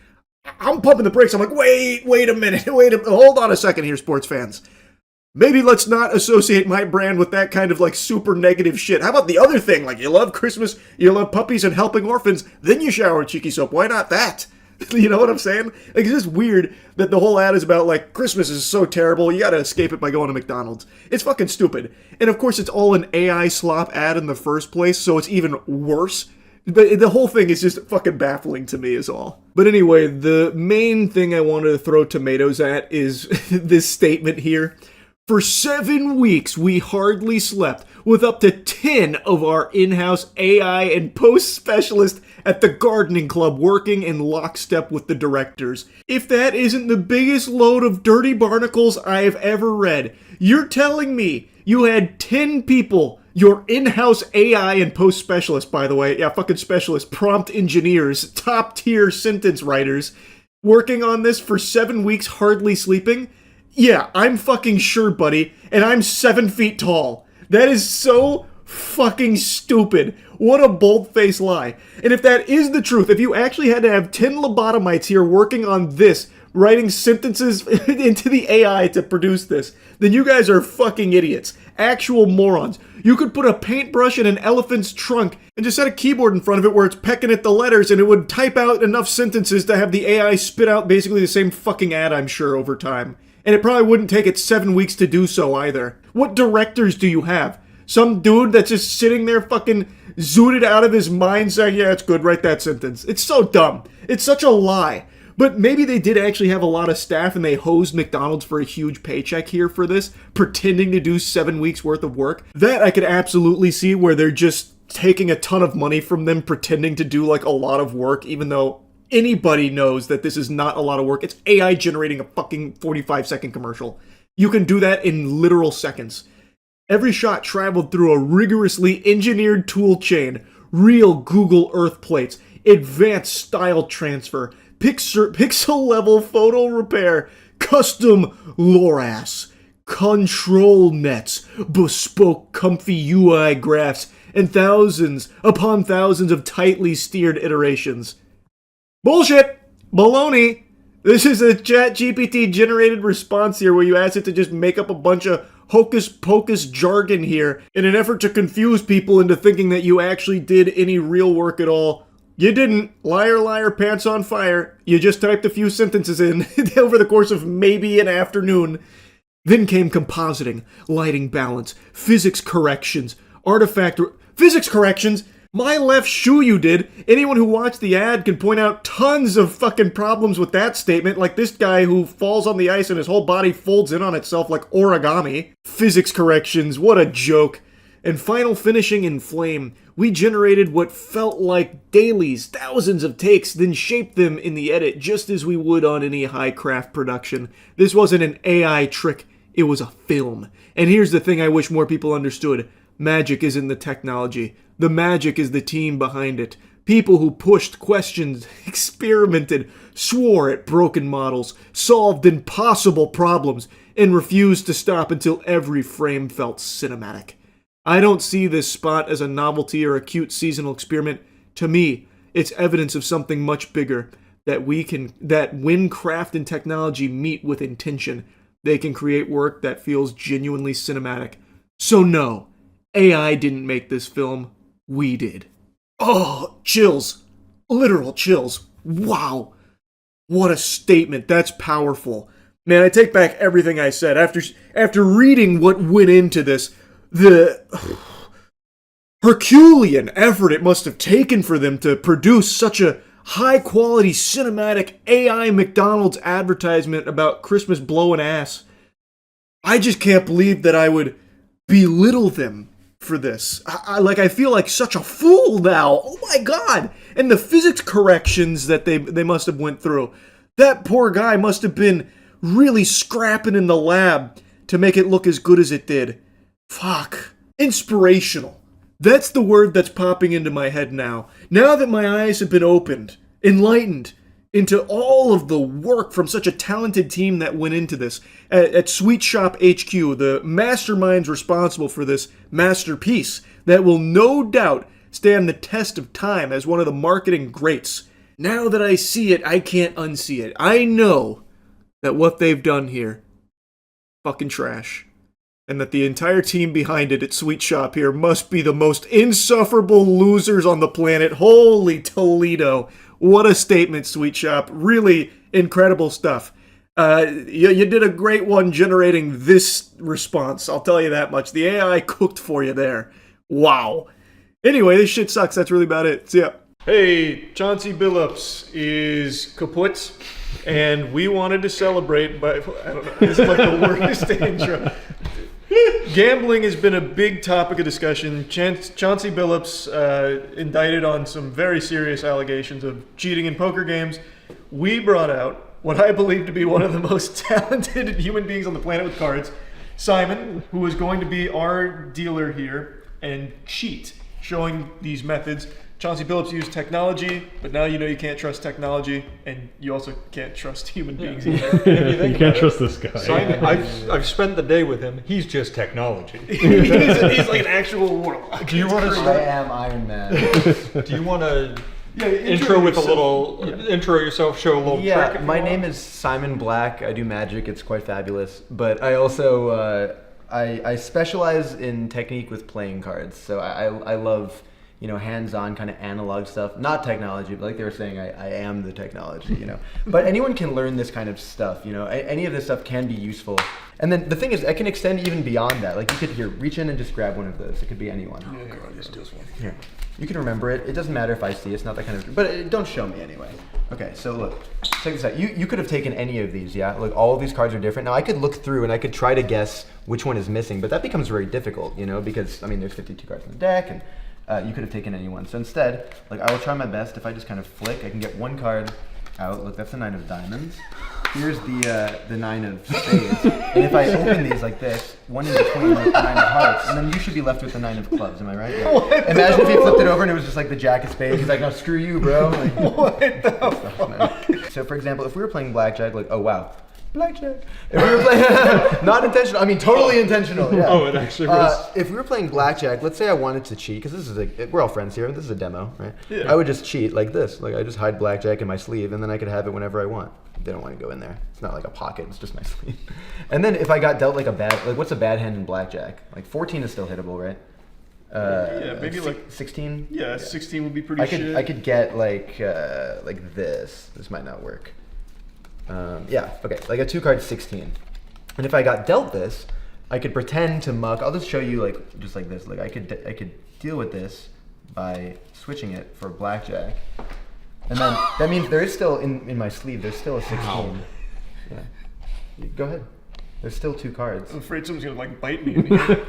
Speaker 1: I'm pumping the brakes. I'm like, wait a minute. Hold on a second here, sports fans. Maybe let's not associate my brand with that kind of, like, super negative shit. How about the other thing? Like, you love Christmas, you love puppies and helping orphans, then you shower with Cheeky Soap. Why not that? You know what I'm saying? Like, it's just weird that the whole ad is about, like, Christmas is so terrible, you gotta escape it by going to McDonald's. It's fucking stupid. And of course, it's all an AI slop ad in the first place, so it's even worse. But the whole thing is just fucking baffling to me is all. But anyway, the main thing I wanted to throw tomatoes at is this statement here. For 7 weeks, we hardly slept, with up to 10 of our in-house AI and post specialists at the gardening club working in lockstep with the directors. If that isn't the biggest load of dirty barnacles I have ever read, you're telling me you had 10 people, your in-house AI and post specialists, by the way, yeah, fucking specialists, prompt engineers, top-tier sentence writers, working on this for 7 weeks hardly sleeping? Yeah, I'm fucking sure, buddy, and I'm 7 feet tall. That is so fucking stupid. What a bold-faced lie. And if that is the truth, if you actually had to have 10 lobotomites here working on this, writing sentences into the AI to produce this, then you guys are fucking idiots. Actual morons. You could put a paintbrush in an elephant's trunk and just set a keyboard in front of it where it's pecking at the letters and it would type out enough sentences to have the AI spit out basically the same fucking ad, I'm sure, over time. And it probably wouldn't take it 7 weeks to do so either. What directors do you have? Some dude that's just sitting there fucking zooted out of his mind saying, yeah, it's good, write that sentence. It's so dumb. It's such a lie. But maybe they did actually have a lot of staff and they hosed McDonald's for a huge paycheck here for this, pretending to do 7 weeks worth of work. That I could absolutely see where they're just taking a ton of money from them, pretending to do like a lot of work, even though anybody knows that this is not a lot of work. It's AI generating a fucking 45-second commercial. You can do that in literal seconds. Every shot traveled through a rigorously engineered tool chain, real Google Earth plates, advanced style transfer, pixel-level photo repair, custom LoRaS, control nets, bespoke comfy UI graphs, and thousands upon thousands of tightly steered iterations. Bullshit! Baloney! This is a ChatGPT generated response here where you ask it to just make up a bunch of hocus pocus jargon here in an effort to confuse people into thinking that you actually did any real work at all. You didn't. Liar, liar, pants on fire. You just typed a few sentences in over the course of maybe an afternoon. Then came compositing, lighting balance, physics corrections, physics corrections? My left shoe you did. Anyone who watched the ad can point out tons of fucking problems with that statement, like this guy who falls on the ice and his whole body folds in on itself like origami. Physics corrections, what a joke. And final finishing in flame. We generated what felt like dailies, thousands of takes, then shaped them in the edit just as we would on any high craft production. This wasn't an AI trick, it was a film. And here's the thing I wish more people understood. Magic isn't the technology. The magic is the team behind it. People who pushed, questioned, experimented, swore at broken models, solved impossible problems, and refused to stop until every frame felt cinematic. I don't see this spot as a novelty or a cute seasonal experiment. To me, it's evidence of something much bigger, that when craft and technology meet with intention, they can create work that feels genuinely cinematic. So no, AI didn't make this film. We did. Oh, chills. Literal chills. Wow. What a statement. That's powerful. Man, I take back everything I said. After reading what went into this, the Herculean effort it must have taken for them to produce such a high-quality cinematic AI McDonald's advertisement about Christmas blowing ass. I just can't believe that I would belittle them for this. I feel like such a fool now. Oh my god. And the physics corrections that they must have went through. That poor guy must have been really scrapping in the lab to make it look as good as it did. Fuck. Inspirational. That's the word that's popping into my head now. Now that my eyes have been opened, enlightened into all of the work from such a talented team that went into this. At Sweet Shop HQ, the masterminds responsible for this masterpiece that will no doubt stand the test of time as one of the marketing greats. Now that I see it, I can't unsee it. I know that what they've done here, fucking trash. And that the entire team behind it at Sweet Shop here must be the most insufferable losers on the planet. Holy Toledo. What a statement, Sweet Shop. Really incredible stuff. You did a great one generating this response. I'll tell you that much. The AI cooked for you there. Wow. Anyway, this shit sucks. That's really about it. See ya. Hey, Chauncey Billups is kaput, and we wanted to celebrate by... I don't know. This is like the worst intro. Gambling has been a big topic of discussion. Chauncey Billups indicted on some very serious allegations of cheating in poker games. We brought out what I believe to be one of the most talented human beings on the planet with cards, Simon, who is going to be our dealer here and cheat, showing these methods. Chauncey Billups used technology, but now you know you can't trust technology, and you also can't trust human beings either.
Speaker 9: You can't trust this guy.
Speaker 10: Simon, I've spent the day with him. He's just technology.
Speaker 1: he's like an actual warlock.
Speaker 10: Do you want to
Speaker 11: I am Iron Man.
Speaker 10: Do you want to intro with yourself. A little intro yourself? Show a little trick.
Speaker 11: Yeah, my name is Simon Black. I do magic. It's quite fabulous. But I also I specialize in technique with playing cards. So I love hands-on kind of analog stuff, not technology, but like they were saying, I am the technology, But anyone can learn this kind of stuff, Any of this stuff can be useful. And then the thing is, I can extend even beyond that. Like you could reach in and just grab one of those. It could be anyone.
Speaker 1: Just this one.
Speaker 11: Here. You can remember it. It doesn't matter if I see. It's not that kind of. But don't show me anyway. Okay, so look, check this out. You could have taken any of these, yeah? Look, all of these cards are different. Now I could look through and I could try to guess which one is missing, but that becomes very difficult, because there's 52 cards in the deck, and you could have taken any one. So instead, like I will try my best. If I just kind of flick, I can get one card out. Look, that's the 9 of diamonds. Here's the 9 of spades. And if I open these like this, one in between with the 9 of hearts, and then you should be left with the 9 of clubs, am I right? Yeah. Imagine if he flipped it over and it was just like the jack of spades. He's like, no, screw you, bro. Like,
Speaker 1: what the fuck?
Speaker 11: So for example, if we were playing blackjack, like, oh wow, blackjack. If we were playing, not intentional, totally intentional. Yeah.
Speaker 10: Oh, it actually was.
Speaker 11: If we were playing blackjack, let's say I wanted to cheat, because this is we're all friends here, this is a demo, right?
Speaker 1: Yeah.
Speaker 11: I would just cheat like this. Like I just hide blackjack in my sleeve, and then I could have it whenever I want. They don't want to go in there. It's not like a pocket, it's just my sleeve. And then if I got dealt like what's a bad hand in blackjack? Like 14 is still hittable, right?
Speaker 1: Yeah, maybe like
Speaker 11: 16.
Speaker 1: Yeah, 16 would be pretty shit.
Speaker 11: I could get like this. This might not work. Yeah, okay, like a 2-card 16. And if I got dealt this, I could pretend to muck. I'll just show you like just like this. Like I could deal with this by switching it for blackjack. And then that means there is still in my sleeve. There's still a 16. Wow. Yeah. Go ahead. There's still 2 cards.
Speaker 1: I'm afraid someone's gonna like bite me in here.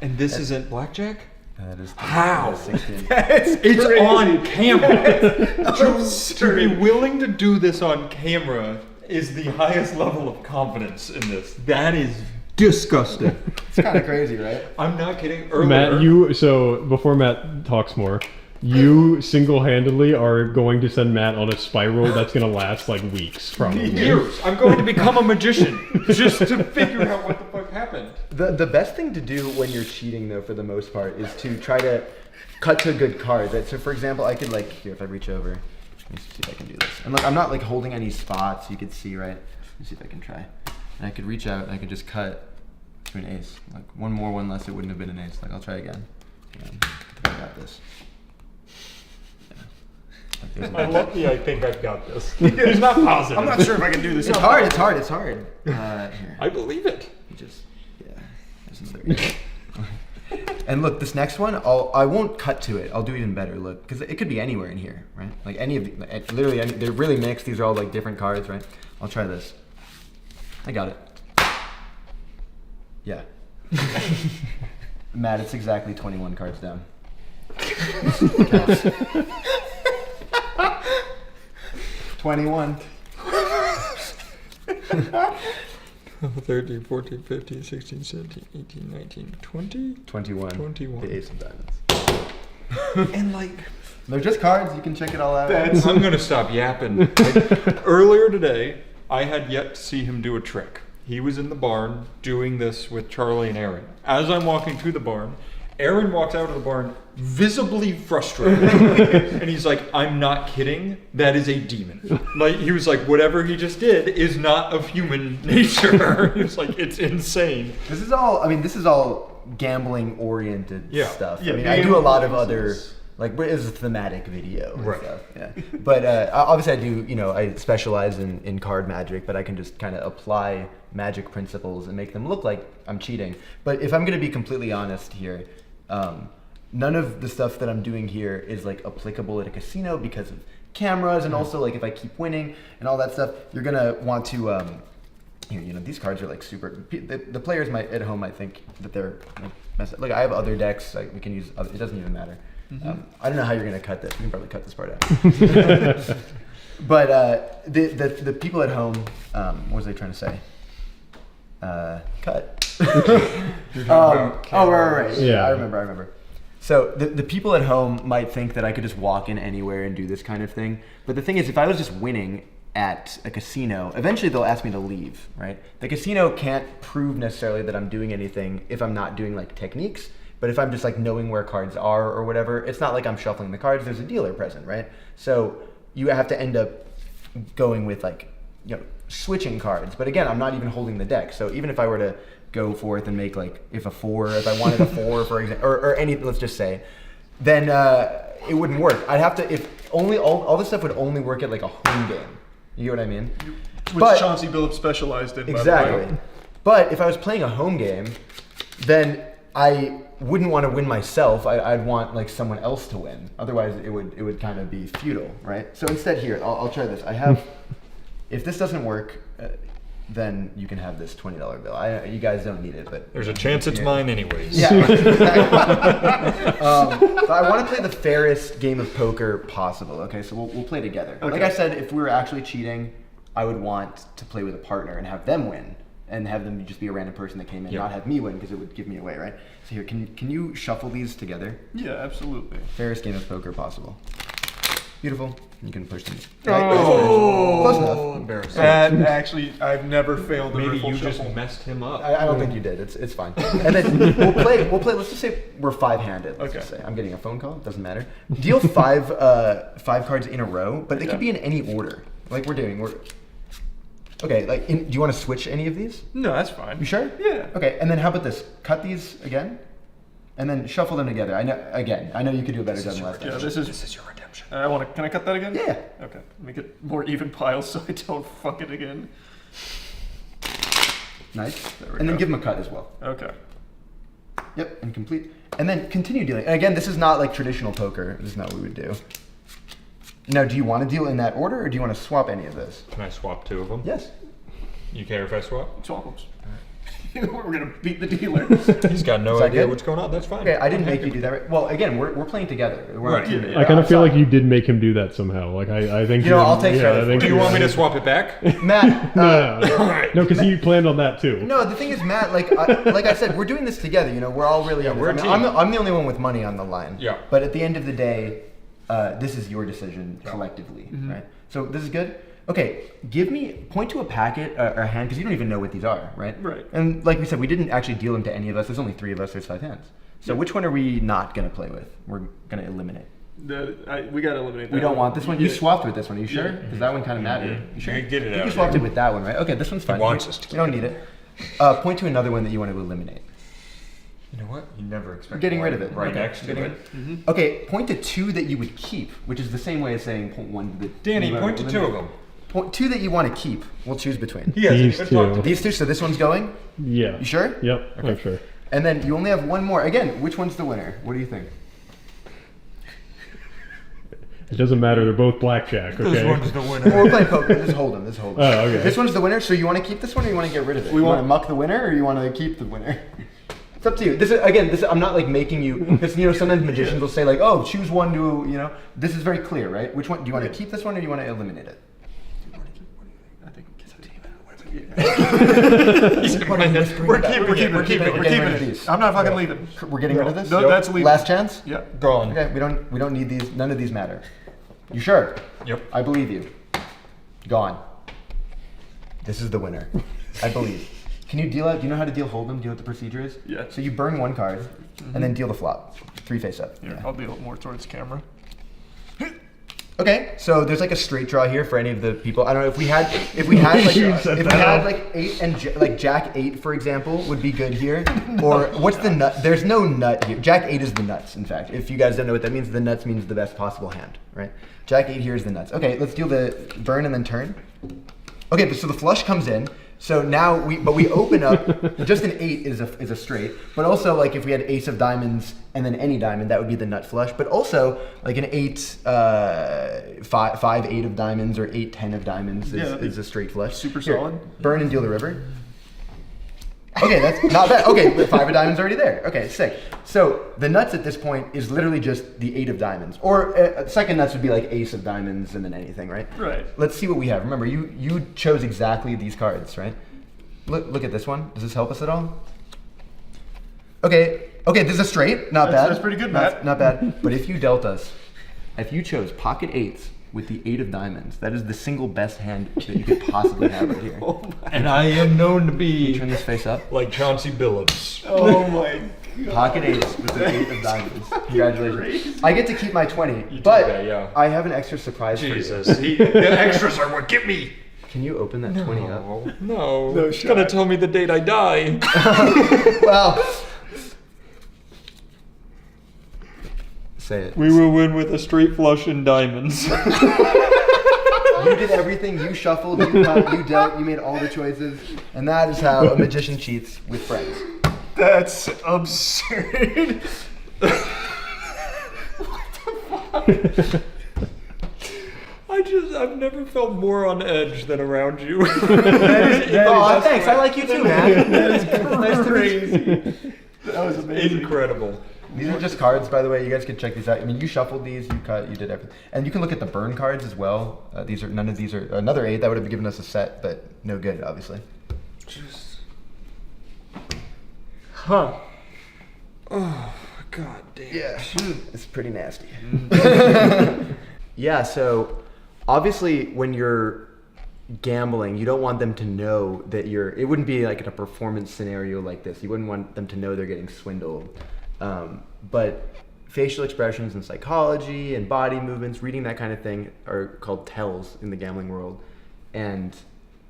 Speaker 10: And this isn't blackjack?
Speaker 11: That is
Speaker 10: how?
Speaker 11: 16.
Speaker 10: It's on camera. To be willing to do this on camera is the highest level of confidence in this. That is disgusting.
Speaker 11: It's kind of crazy, right?
Speaker 10: I'm not kidding. Earlier,
Speaker 3: Matt, so before Matt talks more, you single-handedly are going to send Matt on a spiral that's going to last like weeks, probably.
Speaker 10: Years. I'm going to become a magician just to figure out what the fuck happened.
Speaker 11: The best thing to do when you're cheating, though, for the most part, is to try to cut to a good card. So, for example, I could here, if I reach over, let me see if I can do this. And look, I'm not like holding any spots. You could see, right? Let me see if I can try. And I could reach out and I could just cut to an ace. Like one more, one less, it wouldn't have been an ace. Like I'll try again. I got this.
Speaker 10: I think I've got this. It's not positive.
Speaker 1: I'm not sure if I can do this.
Speaker 11: It's hard. Here.
Speaker 10: I believe it.
Speaker 11: There's another. And look, this next one, I won't cut to it. I'll do even better. Look, because it could be anywhere in here, right? Like any of the, literally, they're really mixed. These are all like different cards, right? I'll try this. I got it. Yeah. Matt, it's exactly 21 cards down. 21.
Speaker 10: 13, 14, 15, 16, 17, 18, 19, 20?
Speaker 11: 21.
Speaker 10: 21.
Speaker 11: The ace of diamonds.
Speaker 10: And like...
Speaker 11: They're just cards. You can check it all out.
Speaker 10: I'm going to stop yapping. Earlier today, I had yet to see him do a trick. He was in the barn doing this with Charlie and Aaron. As I'm walking through the barn, Aaron walks out of the barn visibly frustrated. And he's like, I'm not kidding. That is a demon. Like, he was like, whatever he just did is not of human nature. He was like, it's insane.
Speaker 11: This is all gambling oriented stuff.
Speaker 1: Yeah,
Speaker 11: I mean, I do a lot of other, like, it's a thematic video and stuff. Yeah. But obviously I do, I specialize in card magic, but I can just kind of apply magic principles and make them look like I'm cheating. But if I'm going to be completely honest here, none of the stuff that I'm doing here is like applicable at a casino because of cameras, and also like if I keep winning and all that stuff, you're gonna want to these cards are like super. The players at home might think that they're like messed up. Look, I have other decks. Like we can use. It doesn't even matter. I don't know how you're gonna cut this. You can probably cut this part out. But the people at home, what was I trying to say? Cut. Right. Yeah, I remember. So the people at home might think that I could just walk in anywhere and do this kind of thing. But the thing is, if I was just winning at a casino, eventually they'll ask me to leave, right? The casino can't prove necessarily that I'm doing anything if I'm not doing like techniques. But if I'm just like knowing where cards are or whatever, it's not like I'm shuffling the cards. There's a dealer present, right? So you have to end up going with like, switching cards. But again, I'm not even holding the deck. So even if I were to go forth and make like, if I wanted a 4, for example, or any, let's just say, then it wouldn't work. I'd have to, if only, all this stuff would only work at like a home game. You know what I mean?
Speaker 1: Which Chauncey Billups specialized in,
Speaker 11: exactly.
Speaker 1: by the way.
Speaker 11: But if I was playing a home game, then I wouldn't want to win myself. I'd want like someone else to win. Otherwise, it would kind of be futile, right? So instead, here I'll try this. I have. If this doesn't work, then you can have this $20 bill. You guys don't need it, but
Speaker 10: There's a chance it's mine anyways.
Speaker 11: Yeah. Exactly. So I want to play the fairest game of poker possible. Okay, so we'll play together.
Speaker 1: Okay.
Speaker 11: Like I said, if we were actually cheating, I would want to play with a partner and have them win, and have them just be a random person that came in, not have me win because it would give me away, right? So here, can you shuffle these together?
Speaker 1: Yeah, absolutely.
Speaker 11: Fairest game of poker possible. Beautiful. You can push them.
Speaker 1: Oh,
Speaker 11: close enough.
Speaker 10: Embarrassing.
Speaker 1: Actually, I've never failed a
Speaker 10: Maybe
Speaker 1: riffle
Speaker 10: you
Speaker 1: shuffle.
Speaker 10: just messed him up.
Speaker 11: I don't think you did. It's fine. And then we'll play. Let's just say we're 5-handed. Let's just say I'm getting a phone call. Doesn't matter. Deal 5 cards in a row, but they could be in any order. Like we're doing. Okay. Like, do you want to switch any of these?
Speaker 1: No, that's fine.
Speaker 11: You sure?
Speaker 1: Yeah.
Speaker 11: Okay. And then how about this? Cut these again, and then shuffle them together. I know you could do a better job than last time.
Speaker 1: Yeah, this is your redemption. Can I cut that again?
Speaker 11: Yeah.
Speaker 1: Okay. Let me get more even piles so I don't fuck it again.
Speaker 11: Nice.
Speaker 1: There we
Speaker 11: And then
Speaker 1: go.
Speaker 11: give them a cut as well.
Speaker 1: Okay.
Speaker 11: Yep, and complete. And then continue dealing. And again, this is not like traditional poker. This is not what we would do. Now, do you want to deal in that order, or do you want to swap any of this?
Speaker 10: Can I swap 2 of them?
Speaker 11: Yes.
Speaker 10: You care if I swap?
Speaker 1: Swap them. We're gonna beat the dealer.
Speaker 10: He's got no
Speaker 11: Is that
Speaker 10: idea
Speaker 11: good?
Speaker 10: what's going on. That's fine.
Speaker 11: Okay, I didn't make you do that. Right? Well, again, we're playing together. We're
Speaker 10: Right.
Speaker 11: on a team.
Speaker 1: Yeah.
Speaker 3: I kind of feel
Speaker 11: Sorry.
Speaker 3: like you did make him do that somehow. Like I think
Speaker 11: You know, I'll take credit
Speaker 3: I
Speaker 11: for
Speaker 3: think
Speaker 11: it.
Speaker 10: Do you want me to swap it back?
Speaker 11: Matt.
Speaker 3: No, because you planned on that too.
Speaker 11: No, the thing is, Matt. Like I said, we're doing this together. You know, we're all really.
Speaker 10: Yeah, we're a team.
Speaker 11: I'm the only one with money on the line.
Speaker 10: Yeah.
Speaker 11: But at the end of the day, this is your decision collectively, right? So this is good. Okay, point to a packet or a hand, because you don't even know what these are, right?
Speaker 1: Right.
Speaker 11: And like we said, we didn't actually deal them to any of us. There's only 3 of us. There's 5 hands. So which one are we not going to play with? We're going to eliminate.
Speaker 1: We gotta eliminate that.
Speaker 11: We don't want this one. You
Speaker 1: Yeah.
Speaker 11: swapped with this one. Are you sure? Because that one kind of mattered. You sure?
Speaker 10: Yeah, get it
Speaker 11: You
Speaker 10: out
Speaker 11: swapped
Speaker 10: there.
Speaker 11: it with that one, right? Okay, this one's fine.
Speaker 10: wants us to
Speaker 11: We don't need it. Point to another one that you want to eliminate.
Speaker 10: You know what? You never expect.
Speaker 11: We're getting rid of it.
Speaker 10: Right
Speaker 11: Okay,
Speaker 10: next to
Speaker 11: getting
Speaker 10: it.
Speaker 11: rid- Okay, point to 2 that you would keep, which is the same way as saying point 1 that
Speaker 10: Danny,
Speaker 11: you
Speaker 10: point to 2 of them.
Speaker 11: Point 2 that you want to keep. We'll choose between.
Speaker 10: He hasn't
Speaker 3: These
Speaker 10: even
Speaker 3: two.
Speaker 10: talked to me.
Speaker 11: These 2, so this one's going?
Speaker 3: Yeah.
Speaker 11: You sure?
Speaker 3: Yep. I'm sure.
Speaker 11: And then you only have 1 more. Again, which one's the winner? What do you think?
Speaker 3: It doesn't matter. They're both blackjack. Okay.
Speaker 10: This one's the
Speaker 11: Well,
Speaker 10: winner.
Speaker 11: we're playing poker. Just hold them. Just hold them.
Speaker 3: Oh, okay.
Speaker 11: This one's the winner. So you want to keep this one, or you want to get rid of it?
Speaker 1: We
Speaker 11: you want
Speaker 1: want-
Speaker 11: to muck the winner, or you want to keep the winner? It's up to you. This is again. I'm not like making you. Because sometimes magicians will say like, "Oh, choose one to." This is very clear, right? Which one do you want to keep this one, or do you want to eliminate it?
Speaker 1: I think it's up to you.
Speaker 11: We're
Speaker 1: We're keeping it. I'm not fucking leaving.
Speaker 11: We're getting rid of this.
Speaker 1: No, that's leaving.
Speaker 11: Last chance.
Speaker 1: Yeah.
Speaker 10: Gone.
Speaker 11: Okay. We don't need these. None of these matter. You sure?
Speaker 10: Yep.
Speaker 11: I believe you. Gone. This is the winner. I believe. Can you deal out? Do you know how to deal hold 'em? Do you know what the procedure is?
Speaker 1: Yeah.
Speaker 11: So you burn 1 card, and then deal the flop. 3 face up.
Speaker 1: Here,
Speaker 11: Yeah.
Speaker 1: I'll deal it more towards camera.
Speaker 11: Okay, so there's like a straight draw here for any of the people. I don't know if we had like 8 and like Jack 8, for example, would be good here. Or what's the nut? There's no nut here. Jack 8 is the nuts. In fact, if you guys don't know what that means, the nuts means the best possible hand, right? Jack 8 here is the nuts. Okay, let's deal the burn and then turn. Okay, so the flush comes in. So now we open up. Just an 8 is a straight, but also like if we had ace of diamonds and then any diamond, that would be the nut flush. But also like an 8, 5, 8 of diamonds or 8, 10 of diamonds is a straight flush.
Speaker 1: Super
Speaker 11: Here,
Speaker 1: solid.
Speaker 11: Burn and deal the river. Okay, that's not bad. Okay, the 5 of diamonds already there. Okay, sick. So the nuts at this point is literally just the 8 of diamonds. Or second nuts would be like ace of diamonds and then anything, right?
Speaker 1: Right.
Speaker 11: Let's see what we have. Remember, you chose exactly these cards, right? Look at this one. Does this help us at all? Okay, this is a straight. Not bad.
Speaker 1: That's pretty good, Matt.
Speaker 11: Not bad. But if you dealt us, if you chose pocket 8s with the 8 of diamonds, that is the single best hand that you could possibly have right here.
Speaker 10: And I am known to
Speaker 11: Can you
Speaker 10: be
Speaker 11: turn this face up?
Speaker 10: like Chauncey Billups.
Speaker 1: Oh my god.
Speaker 11: Pocket 8s with the 8 of diamonds. Congratulations. I get to keep my 20,
Speaker 10: do
Speaker 11: but
Speaker 10: that, yeah.
Speaker 11: I have an extra surprise for you.
Speaker 10: Jesus. The extras are what get me.
Speaker 11: Can you open that 20 up?
Speaker 10: No.
Speaker 1: No
Speaker 10: It's gonna
Speaker 1: shot.
Speaker 10: tell me the date I die.
Speaker 11: Well, Say it.
Speaker 10: We will win with a straight flush and diamonds.
Speaker 11: You did everything. You shuffled, you cut, you dealt, you made all the choices. And that is how a magician cheats with friends.
Speaker 1: That's absurd.
Speaker 10: I've never felt more on edge than around you.
Speaker 11: Oh, thanks. I like you too, man.
Speaker 1: That is crazy. That was amazing.
Speaker 10: Incredible.
Speaker 11: These are just cards, by the way. You guys can check these out. I mean, you shuffled these, you cut, you did everything. And you can look at the burn cards as well. None of these are another 8. That would have given us a set, but no good, obviously.
Speaker 10: Huh. Oh, god damn.
Speaker 11: Yeah, it's pretty nasty. Yeah, so obviously when you're gambling, you don't want them to know that it wouldn't be like in a performance scenario like this. You wouldn't want them to know they're getting swindled. But facial expressions and psychology and body movements, reading that kind of thing are called tells in the gambling world. And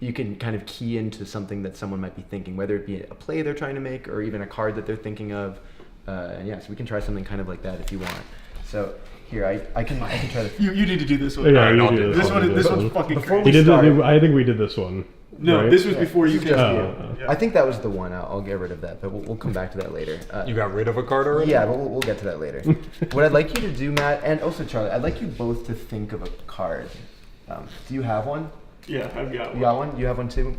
Speaker 11: you can kind of key into something that someone might be thinking, whether it be a play they're trying to make or even a card that they're thinking of. And yeah, so we can try something kind of like that if you want. So here, I can try to.
Speaker 1: You need to do this one.
Speaker 3: Yeah,
Speaker 1: Alright,
Speaker 3: you
Speaker 1: I'll
Speaker 3: do
Speaker 1: do
Speaker 3: this
Speaker 1: this
Speaker 3: one.
Speaker 1: one. This one's fucking
Speaker 11: Before
Speaker 1: crazy.
Speaker 3: I think we did this one.
Speaker 1: No,
Speaker 3: right?
Speaker 1: this was before you came.
Speaker 11: I think that was the one. I'll get rid of that, but we'll come back to that later.
Speaker 10: You got rid of a card already?
Speaker 11: Yeah, but we'll get to that later. What I'd like you to do, Matt, and also Charlie, I'd like you both to think of a card. Do you have one?
Speaker 1: Yeah, I've got one.
Speaker 11: You got one? You have one too?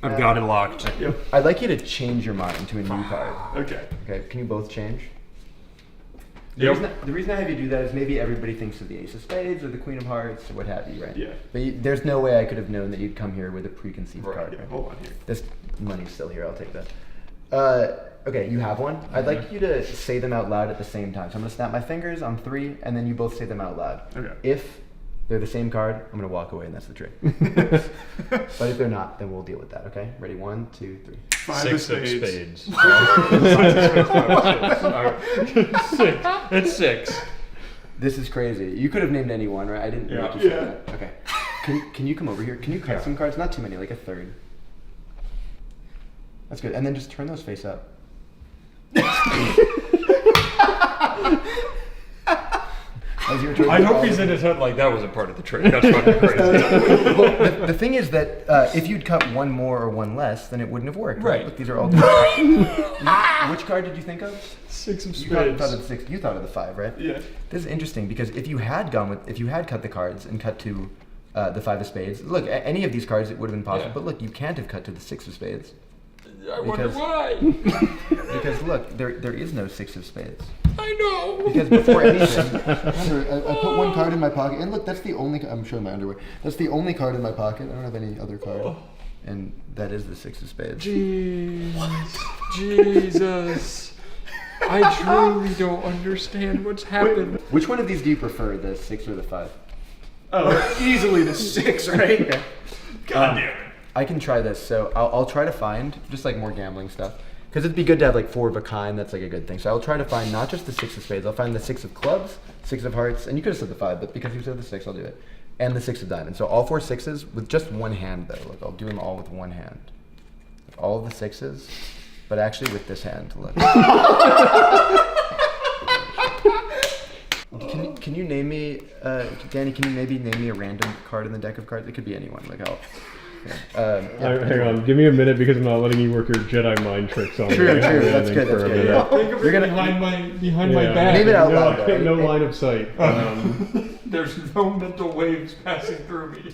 Speaker 10: I've got it locked.
Speaker 1: Yep.
Speaker 11: I'd like you to change your mind to a new card.
Speaker 1: Okay.
Speaker 11: Okay, can you both change?
Speaker 10: Yep.
Speaker 11: The reason I have you do that is maybe everybody thinks of the Ace of Spades or the Queen of Hearts or what have you, right?
Speaker 1: Yeah.
Speaker 11: But there's no way I could have known that you'd come here with a preconceived card.
Speaker 1: Yeah, hold on here.
Speaker 11: This money's still here. I'll take that. Okay, you have one. I'd like you to say them out loud at the same time. So I'm gonna snap my fingers on 3, and then you both say them out loud.
Speaker 1: Okay.
Speaker 11: If they're the same card, I'm gonna walk away, and that's the trick. But if they're not, then we'll deal with that. Okay? Ready? 1, 2, 3.
Speaker 1: 5 of
Speaker 10: 6 of
Speaker 1: spades.
Speaker 10: spades. Six. It's 6.
Speaker 11: This is crazy. You could have named any one, right? I didn't make you say that. Okay. Can you come over here? Can you cut some cards? Not too many, like a third. That's good. And then just turn those face up.
Speaker 10: I hope he's in his head like that wasn't part of the trick. That's fucking crazy.
Speaker 11: Well, the thing is that if you'd cut one more or one less, then it wouldn't have worked. Right. Look, these are all different. Which card did you think of?
Speaker 1: 6 of
Speaker 11: You
Speaker 1: spades.
Speaker 11: thought of the 6. You thought of the 5, right?
Speaker 1: Yeah.
Speaker 11: This is interesting because if you had cut the cards and cut to the 5 of spades, look, any of these cards it would have been possible.
Speaker 10: Yeah.
Speaker 11: But look, you can't have cut to the 6 of spades.
Speaker 10: I wonder why.
Speaker 11: Because look, there is no 6 of spades.
Speaker 10: I know.
Speaker 11: Because before anything, remember, I put one card in my pocket, and look, that's the only. I'm showing my underwear. That's the only card in my pocket. I don't have any other card, and that is the 6 of spades.
Speaker 10: Jesus. I truly don't understand what's happened.
Speaker 11: Which one of these do you prefer, the 6 or the 5?
Speaker 1: Oh, easily the 6, right?
Speaker 11: Okay.
Speaker 1: God damn it.
Speaker 11: I can try this. So I'll try to find just like more gambling stuff. Because it'd be good to have like 4 of a kind. That's like a good thing. So I'll try to find not just the 6 of spades. I'll find the 6 of clubs, 6 of hearts, and you could have said the 5, but because you said the 6, I'll do it. And the 6 of diamonds. So all 4 6s with just one hand though. Look, I'll do them all with one hand. All of the 6s, but actually with this hand. Look. Can you name me, Danny? Can you maybe name me a random card in the deck of cards? It could be anyone. Like I'll.
Speaker 3: Hang on, give me a minute because I'm not letting you work your Jedi mind tricks on me.
Speaker 11: True, that's good. That's good. Yeah.
Speaker 10: You're gonna behind my back.
Speaker 11: Name it out loud.
Speaker 3: No line of sight.
Speaker 10: There's no mental waves passing through me.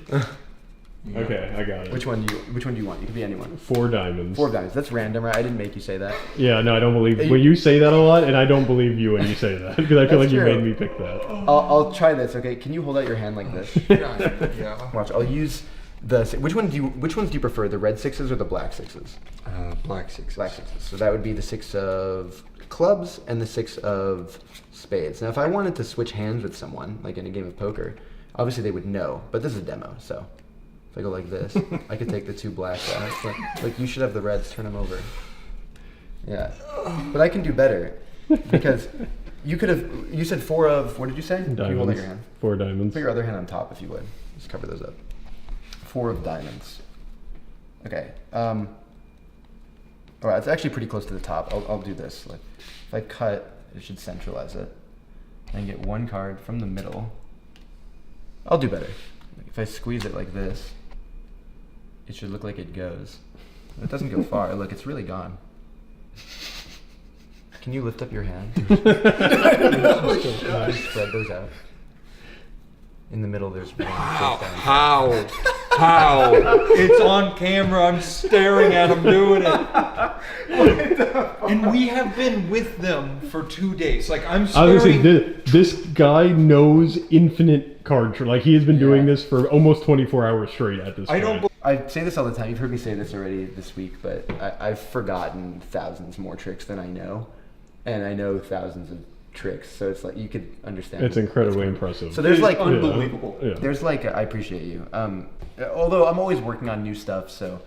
Speaker 3: Okay, I got it.
Speaker 11: Which one do you want? You could be anyone.
Speaker 3: 4 diamonds.
Speaker 11: 4 diamonds. That's random, right? I didn't make you say that.
Speaker 3: Yeah, no, I don't believe. Well, you say that a lot, and I don't believe you when you say that because I feel like you made me pick that.
Speaker 11: I'll try this. Okay, can you hold out your hand like this?
Speaker 10: Yeah.
Speaker 11: Watch. I'll use the. Which ones do you prefer? The red 6s or the black 6s?
Speaker 10: Black 6s.
Speaker 11: Black 6s. So that would be the 6 of clubs and the 6 of spades. Now, if I wanted to switch hands with someone, like in a game of poker, obviously they would know. But this is a demo, so. If I go like this, I could take the 2 black guys. Like you should have the reds. Turn them over. Yeah, but I can do better because you could have. You said 4 of what did you say?
Speaker 3: Diamonds.
Speaker 11: Can you hold out your hand?
Speaker 3: 4 diamonds.
Speaker 11: Put your other hand on top if you would. Just cover those up. 4 of diamonds. Okay. All right. It's actually pretty close to the top. I'll do this. Like if I cut, it should centralize it. and get one card from the middle. I'll do better. If I squeeze it like this, it should look like it goes. It doesn't go far. Look, it's really gone. Can you lift up your hand? Spread those out. In the middle, there's one.
Speaker 10: How? It's on camera. I'm staring at him doing it. And we have been with them for 2 days. Like, I'm staring.
Speaker 3: I was gonna say, this guy knows infinite card trick. Like, he has been doing this for almost 24 hours straight at this point.
Speaker 11: I say this all the time. You've heard me say this already this week, but I've forgotten thousands more tricks than I know. And I know thousands of tricks, so it's like you could understand.
Speaker 3: It's incredibly impressive.
Speaker 11: So there's like
Speaker 1: unbelievable.
Speaker 3: Yeah.
Speaker 11: There's like I appreciate you. Although I'm always working on new stuff, so.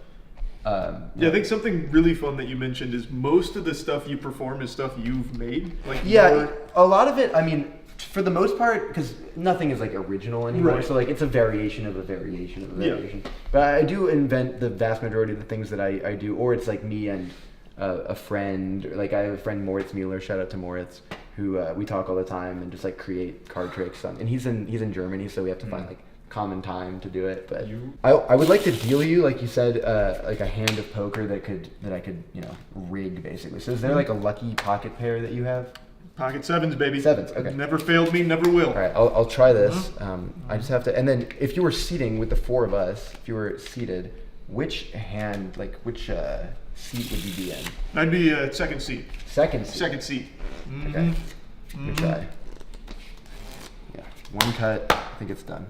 Speaker 1: I think something really fun that you mentioned is most of the stuff you perform is stuff you've made. Like
Speaker 11: a lot of it. I mean, for the most part, because nothing is like original anymore.
Speaker 1: Right.
Speaker 11: So like it's a variation of a variation of a variation. But I do invent the vast majority of the things that I do, or it's like me and a friend. Like I have a friend, Moritz Mueller. Shout out to Moritz, who we talk all the time and just like create card tricks. And he's in Germany, so we have to find like common time to do it. But I would like to deal you, like you said, like a hand of poker that I could rig basically. So is there like a lucky pocket pair that you have?
Speaker 1: Pocket sevens, baby.
Speaker 11: Sevens, okay.
Speaker 1: Never failed me, never will.
Speaker 11: All right, I'll try this. I just have to, and then if you were seating with the four of us, if you were seated, which hand, like which seat would you be in?
Speaker 1: I'd be second seat.
Speaker 11: Second seat.
Speaker 1: Second seat.
Speaker 11: Okay. Let me try. Yeah, one cut. I think it's done.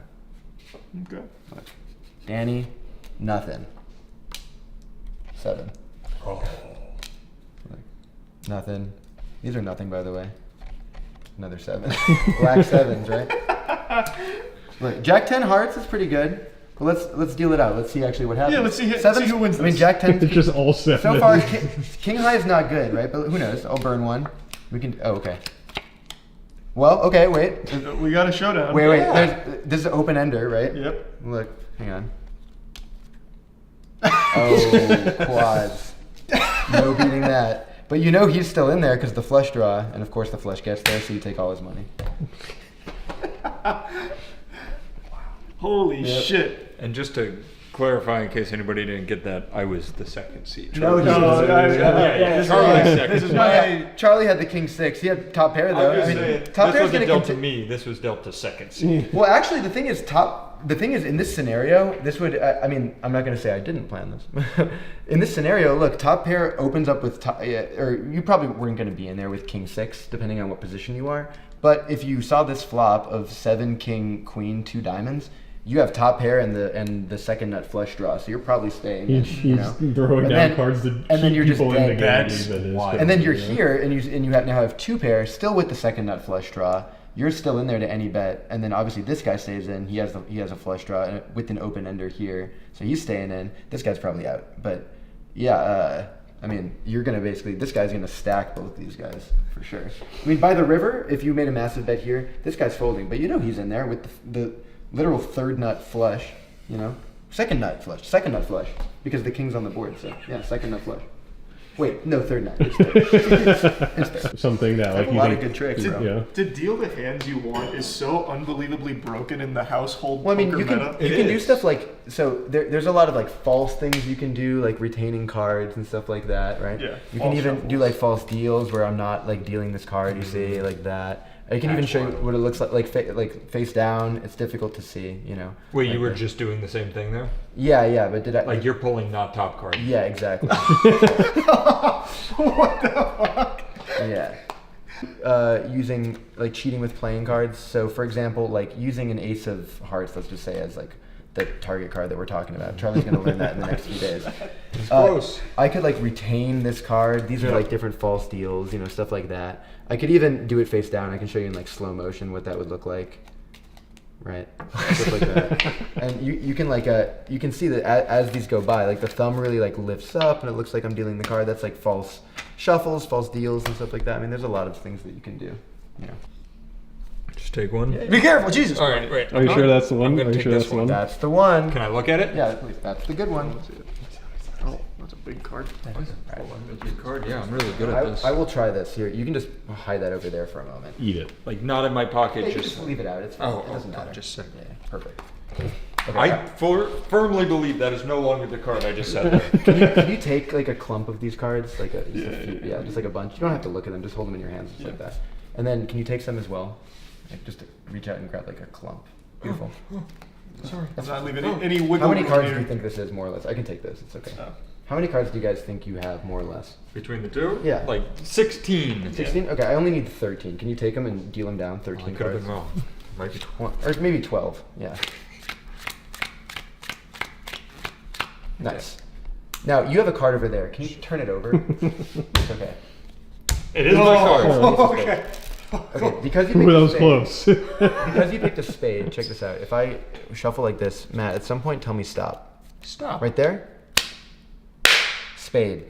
Speaker 1: Okay.
Speaker 11: Look. Danny, nothing. 7.
Speaker 10: Oh.
Speaker 11: Look. Nothing. These are nothing, by the way. Another 7. Black 7s, right? Look, Jack 10 hearts is pretty good. But let's deal it out. Let's see actually what happens.
Speaker 1: Yeah, let's see,
Speaker 11: Sevens,
Speaker 1: who wins this.
Speaker 11: I mean, Jack 10.
Speaker 3: It's just all 7.
Speaker 11: So far, King High is not good, right? But who knows? I'll burn one. We can. Oh, okay. Well, okay. Wait.
Speaker 1: We got a showdown.
Speaker 11: Wait. This is an open ender, right?
Speaker 1: Yep.
Speaker 11: Look. Hang on. Oh, quads. No beating that. But you know he's still in there because the flush draw, and of course the flush gets there, so you take all his money.
Speaker 1: Holy shit.
Speaker 10: And just to clarify, in case anybody didn't get that, I was the second seat.
Speaker 11: No,
Speaker 10: Charlie's second.
Speaker 11: Charlie had the king 6. He had top pair though. Top
Speaker 10: this
Speaker 11: pair's
Speaker 10: wasn't
Speaker 11: gonna
Speaker 10: dealt to me. This was dealt to second seat.
Speaker 11: Well, actually, the thing is, in this scenario, this would. I mean, I'm not gonna say I didn't plan this. In this scenario, look, top pair opens up with or you probably weren't gonna be in there with king 6, depending on what position you are. But if you saw this flop of 7 king queen 2 diamonds. You have top pair and the second nut flush draw, so you're probably staying.
Speaker 3: He's throwing down cards to keep people in the game.
Speaker 11: That's wild. And then you're here, and you now have 2 pair, still with the second nut flush draw. You're still in there to any bet, and then obviously this guy stays in. He has a flush draw with an open ender here, so he's staying in. This guy's probably out, but yeah. I mean, you're gonna this guy's gonna stack both these guys for sure. I mean, by the river, if you made a massive bet here, this guy's folding, but you know he's in there with the literal third nut flush, second nut flush, because the king's on the board. So yeah, second nut flush. Wait, no, third nut. It's third.
Speaker 3: Something that like
Speaker 11: a lot of good tricks.
Speaker 1: To deal the hands you want is so unbelievably broken in the household.
Speaker 11: Well, I mean,
Speaker 1: poker
Speaker 11: you can
Speaker 1: meta.
Speaker 11: do stuff like there's a lot of like false things you can do, like retaining cards and stuff like that, right?
Speaker 1: Yeah.
Speaker 11: You can even do like false deals where I'm not like dealing this card. You see, like that. I can even show you what it looks like face down. It's difficult to see,
Speaker 10: Wait,
Speaker 11: like
Speaker 10: you were just doing the same thing there?
Speaker 11: Yeah, but did I...
Speaker 10: Like you're pulling not top card.
Speaker 11: Yeah, exactly.
Speaker 1: What the fuck?
Speaker 11: Yeah. Using, like, cheating with playing cards. So, for example, like, using an ace of hearts, let's just say, as, like, the target card that we're talking about. Charlie's going to learn that in the next few days.
Speaker 10: It's close.
Speaker 11: I could, like, retain this card. These are, like, different false deals, stuff like that. I could even do it face down. I can show you in, like, slow motion what that would look like. Right? Stuff like that. And you can, like, you can see that as these go by, like, the thumb really, like, lifts up, and it looks like I'm dealing the card. That's, like, false shuffles, false deals, and stuff like that. I mean, there's a lot of things that you can do.
Speaker 10: Just take one.
Speaker 11: Yeah. Be careful, Jesus!
Speaker 10: All right, wait.
Speaker 3: Are you sure that's the one?
Speaker 10: I'm gonna
Speaker 3: Are you
Speaker 10: take
Speaker 3: sure
Speaker 10: this
Speaker 3: that's the one?
Speaker 10: one.
Speaker 11: That's the one.
Speaker 10: Can I look at it?
Speaker 11: Yeah, please. That's the good one.
Speaker 1: Oh, that's a big card.
Speaker 10: That is a big card. Yeah, I'm really good at this.
Speaker 11: I will try this here. You can just hide that over there for a moment.
Speaker 3: Eat it.
Speaker 10: Like not in my pocket.
Speaker 11: Yeah, just leave it out. It's fine. It doesn't matter.
Speaker 10: Just saying.
Speaker 11: Yeah, perfect.
Speaker 10: I firmly believe that is no longer the card I just said.
Speaker 11: Can you take like a clump of these cards, like just like a bunch? You don't have to look at them. Just hold them in your hands, just like that. And then can you take some as well? Like just reach out and grab like a clump. Beautiful.
Speaker 1: Sorry, I'm not leaving any wiggle.
Speaker 11: How many
Speaker 1: room
Speaker 11: cards
Speaker 1: here.
Speaker 11: do you think this is, more or less? I can take this. It's okay.
Speaker 1: Oh.
Speaker 11: How many cards do you guys think you have, more or less?
Speaker 10: Between the two?
Speaker 11: Yeah.
Speaker 10: Like 16.
Speaker 11: 16? Okay, I only need 13. Can you take them and deal them down? 13
Speaker 10: I could
Speaker 11: cards.
Speaker 10: have been wrong. Might be 12.
Speaker 11: Or maybe 12. Yeah. Nice. Now you have a card over there. Can you turn it over? It's okay.
Speaker 10: It is my card.
Speaker 1: Okay.
Speaker 11: Okay, because you picked
Speaker 3: That
Speaker 11: a
Speaker 3: was
Speaker 11: spade,
Speaker 3: close.
Speaker 11: because you picked a spade, check this out. If I shuffle like this, Matt, at some point tell me stop.
Speaker 10: Stop.
Speaker 11: Right there? Spade.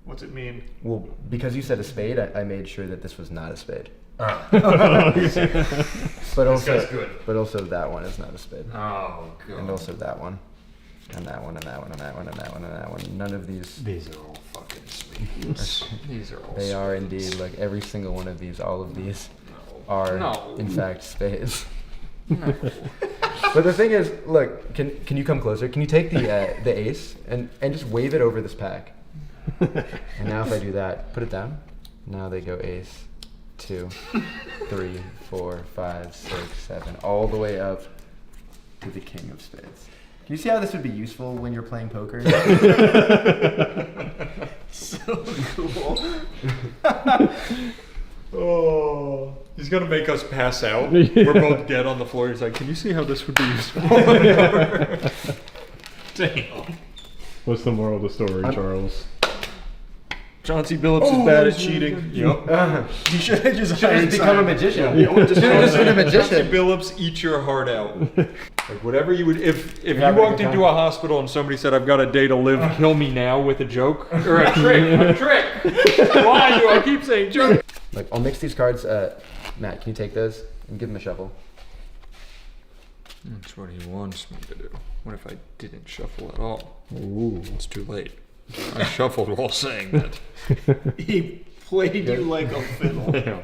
Speaker 1: What's it mean?
Speaker 11: Well, because you said a spade, I made sure that this was not a spade.
Speaker 10: Oh.
Speaker 11: But also,
Speaker 10: guy's good.
Speaker 11: but also that one is not a spade.
Speaker 10: Oh, God.
Speaker 11: And also that one. And that one, and that one, and that one, and that one, and that one. None of these.
Speaker 10: These are all fucking spades. These are all
Speaker 11: They are indeed. Like every single one of these, all of these are in fact spades.
Speaker 10: No.
Speaker 11: But the thing is, look, can you come closer? Can you take the ace and just wave it over this pack? And now if I do that, put it down. Now they go ace, 2, 3, 4, 5, 6, 7, all the way up to the king of spades. Can you see how this would be useful when you're playing poker?
Speaker 1: So cool.
Speaker 10: Oh, he's gonna make us pass out. We're both dead on the floor. He's like, "Can you see how this would be useful?" Damn.
Speaker 3: What's the moral of the story, Charles?
Speaker 1: John C. Billups is bad at cheating.
Speaker 10: Yep.
Speaker 1: He should have just
Speaker 11: become a magician.
Speaker 10: Yeah.
Speaker 11: Just been a magician.
Speaker 10: John C. Billups, eat your heart out. Like whatever you would, if you
Speaker 11: having a
Speaker 10: walked
Speaker 11: good
Speaker 10: into
Speaker 11: time?
Speaker 10: a hospital and somebody said, "I've got a day to live, kill me now" with a joke or a trick. Why do I keep saying joke?
Speaker 11: Like, I'll mix these cards. Matt, can you take those and give him a shuffle?
Speaker 10: That's what he wants me to do. What if I didn't shuffle at all?
Speaker 3: Ooh.
Speaker 10: It's too late. I shuffled while saying that.
Speaker 1: He played you like a fiddle.
Speaker 10: Yeah.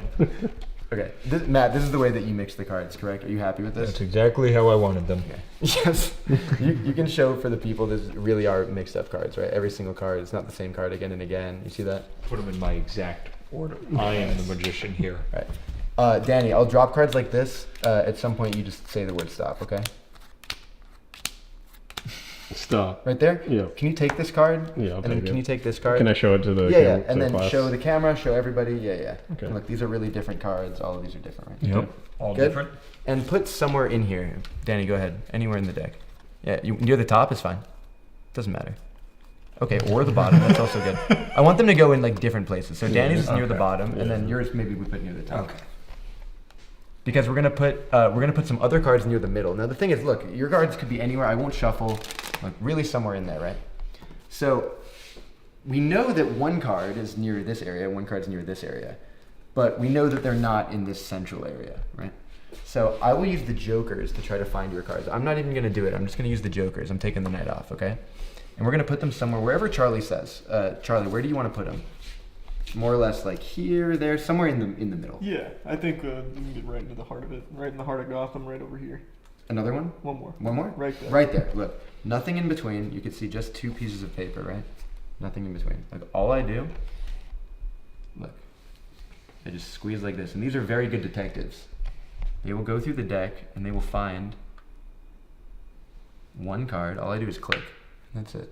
Speaker 11: Okay, Matt, this is the way that you mix the cards, correct? Are you happy with this?
Speaker 10: That's exactly how I wanted them.
Speaker 11: Okay. Yes. You can show for the people this really are mixed up cards, right? Every single card is not the same card again and again. You see that?
Speaker 10: Put them in my exact order. I am the magician here.
Speaker 11: Right. Danny, I'll drop cards like this. At some point, you just say the word stop, okay?
Speaker 3: Stop.
Speaker 11: Right there?
Speaker 3: Yeah.
Speaker 11: Can you take this card?
Speaker 3: Yeah, I'll
Speaker 11: And then
Speaker 3: take
Speaker 11: can
Speaker 3: it.
Speaker 11: you take this card?
Speaker 3: Can I show it to the
Speaker 11: Yeah,
Speaker 3: camera,
Speaker 11: yeah. And
Speaker 3: to
Speaker 11: then
Speaker 3: class?
Speaker 11: show the camera, show everybody. Yeah, yeah.
Speaker 3: Okay.
Speaker 11: And look, these are really different cards. All of these are different, right?
Speaker 10: Yep. All
Speaker 11: Good.
Speaker 10: different.
Speaker 11: And put somewhere in here. Danny, go ahead. Anywhere in the deck. Yeah, near the top is fine. Doesn't matter. Okay, or the bottom. That's also good. I want them to go in like different places. So Danny's is near the bottom, and then yours maybe we put near the top.
Speaker 10: Okay.
Speaker 11: Because we're gonna put some other cards near the middle. Now the thing is, look, your cards could be anywhere. I won't shuffle, like really somewhere in there, right? So we know that one card is near this area, one card's near this area, but we know that they're not in this central area, right? So I will use the jokers to try to find your cards. I'm not even gonna do it. I'm just gonna use the jokers. I'm taking the night off, okay? And we're gonna put them somewhere, wherever Charlie says. Charlie, where do you want to put them? More or less like here, there, somewhere in the middle.
Speaker 1: Yeah, I think we can get right into the heart of it. Right in the heart of Gotham, right over here.
Speaker 11: Another one?
Speaker 1: One more.
Speaker 11: One more?
Speaker 1: Right there.
Speaker 11: Right there. Look, nothing in between. You can see just 2 pieces of paper, right? Nothing in between. Like all I do, look, I just squeeze like this. And these are very good detectives. They will go through the deck and they will find one card. All I do is click. And that's it.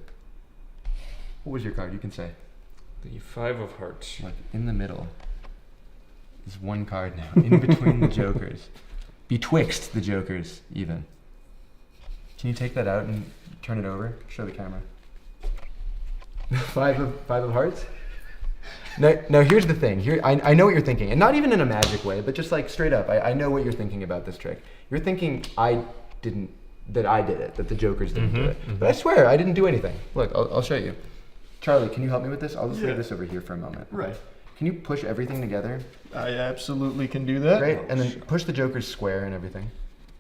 Speaker 11: What was your card? You can say.
Speaker 10: The 5 of hearts.
Speaker 11: Like in the middle. There's one card now. In between the jokers. Betwixt the jokers, even. Can you take that out and turn it over? Show the camera. 5 of hearts? Now here's the thing. Here I know what you're thinking. And not even in a magic way, but just like straight up. I know what you're thinking about this trick. You're thinking I did it, that the jokers didn't do it. But I swear, I didn't do anything. Look, I'll show you. Charlie, can you help me with this? I'll just leave this over here for a moment.
Speaker 1: Right.
Speaker 11: Can you push everything together?
Speaker 1: I absolutely can do that.
Speaker 11: Great. And then push the jokers square and everything.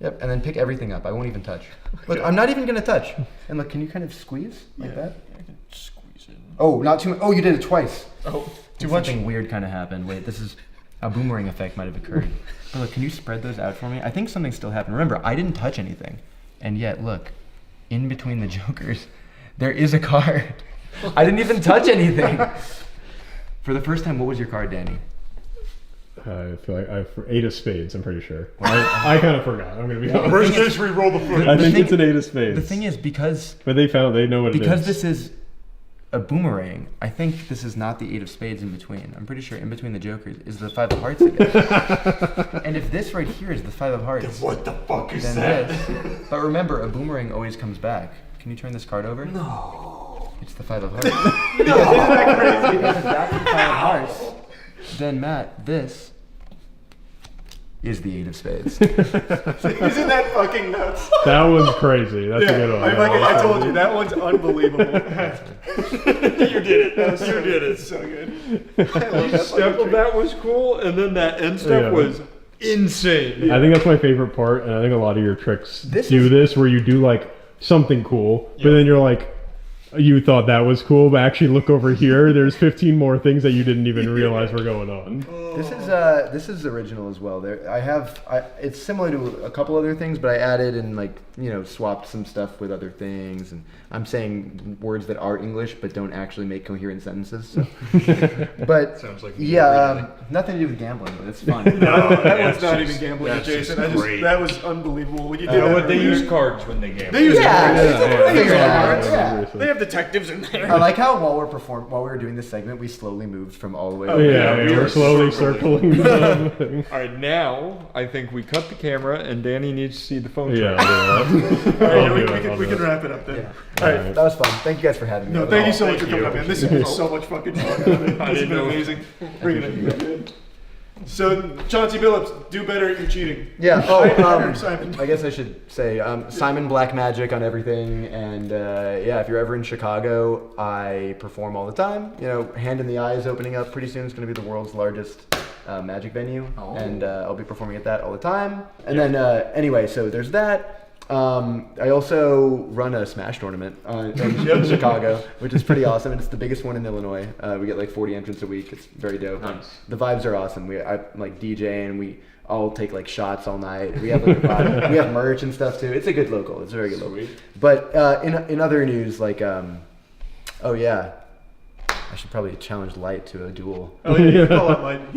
Speaker 11: Yep, and then pick everything up. I won't even touch. Look, I'm not even gonna touch. And look, can you kind of squeeze like that?
Speaker 10: I can squeeze it.
Speaker 11: Oh, not too much. Oh, you did it twice.
Speaker 10: Oh, too much.
Speaker 11: Something weird kind of happened. Wait, this is a boomerang effect might have occurred. Oh, look, can you spread those out for me? I think something still happened. Remember, I didn't touch anything, and yet look, in between the jokers, there is a card. I didn't even touch anything. For the first time, what was your card, Danny?
Speaker 3: I feel like eight of spades. I'm pretty sure. I kind of forgot. I'm gonna be honest.
Speaker 10: Worst case, re-roll the foot.
Speaker 3: I think it's an eight of spades.
Speaker 11: The thing is, because
Speaker 3: but they know what it is.
Speaker 11: Because this is a boomerang, I think this is not the eight of spades in between. I'm pretty sure in between the jokers is the five of hearts again. And if this right here is the five of hearts,
Speaker 10: Then what the fuck is
Speaker 11: then
Speaker 10: that?
Speaker 11: this. But remember, a boomerang always comes back. Can you turn this card over?
Speaker 10: No.
Speaker 11: It's the five of hearts. Because if that's the five of hearts, then Matt, this is the eight of spades.
Speaker 1: Isn't that fucking nuts?
Speaker 3: That one's crazy. That's a good one.
Speaker 1: I told you, that one's unbelievable. You did it. You did it. So good.
Speaker 10: The step of that was cool, and then that end step was insane.
Speaker 3: I think that's my favorite part, and I think a lot of your tricks
Speaker 11: This
Speaker 3: do
Speaker 11: is-
Speaker 3: this, where you do like something cool, but then you're like, you thought that was cool, but actually look over here. There's 15 more things that you didn't even realize were going on.
Speaker 11: This is original as well. It's similar to a couple other things, but I added and swapped some stuff with other things, and I'm saying words that are English but don't actually make coherent sentences. So. But
Speaker 10: Sounds like
Speaker 11: nothing to do with gambling, but it's fun.
Speaker 1: That one's not even gambling, Jason. That was unbelievable. When you did that,
Speaker 10: They use cards when they gamble.
Speaker 1: They use
Speaker 11: Figure it out.
Speaker 1: cards. They have detectives in there.
Speaker 11: I like how while we were doing this segment, we slowly moved from all the way.
Speaker 3: We're slowly circling.
Speaker 10: All right, now I think we cut the camera, and Danny needs to see the phone.
Speaker 3: Yeah,
Speaker 1: We can wrap it up then.
Speaker 11: All right, that was fun. Thank you guys for having me.
Speaker 1: No, thank you so much for coming up, man. This has been so much fucking fun. This has been amazing. Bring it in. So, Chauncey Billups, do better at your cheating.
Speaker 11: Yeah.
Speaker 1: Simon.
Speaker 11: I guess I should say Simon Black Magic on everything, and if you're ever in Chicago, I perform all the time. Hand in the Eye is opening up pretty soon. It's going to be the world's largest magic venue, and I'll be performing at that all the time. And then anyway, so there's that. I also run a Smash tournament in Chicago, which is pretty awesome, and it's the biggest one in Illinois. We get like 40 entrants a week. It's very dope.
Speaker 10: Nice.
Speaker 11: The vibes are awesome. I'm like DJing. We all take like shots all night. We have like a vibe. We have merch and stuff too. It's a good local. It's a very good local. But in other news, like oh yeah, I should probably challenge Light to a duel.
Speaker 1: Oh yeah, you call it Light.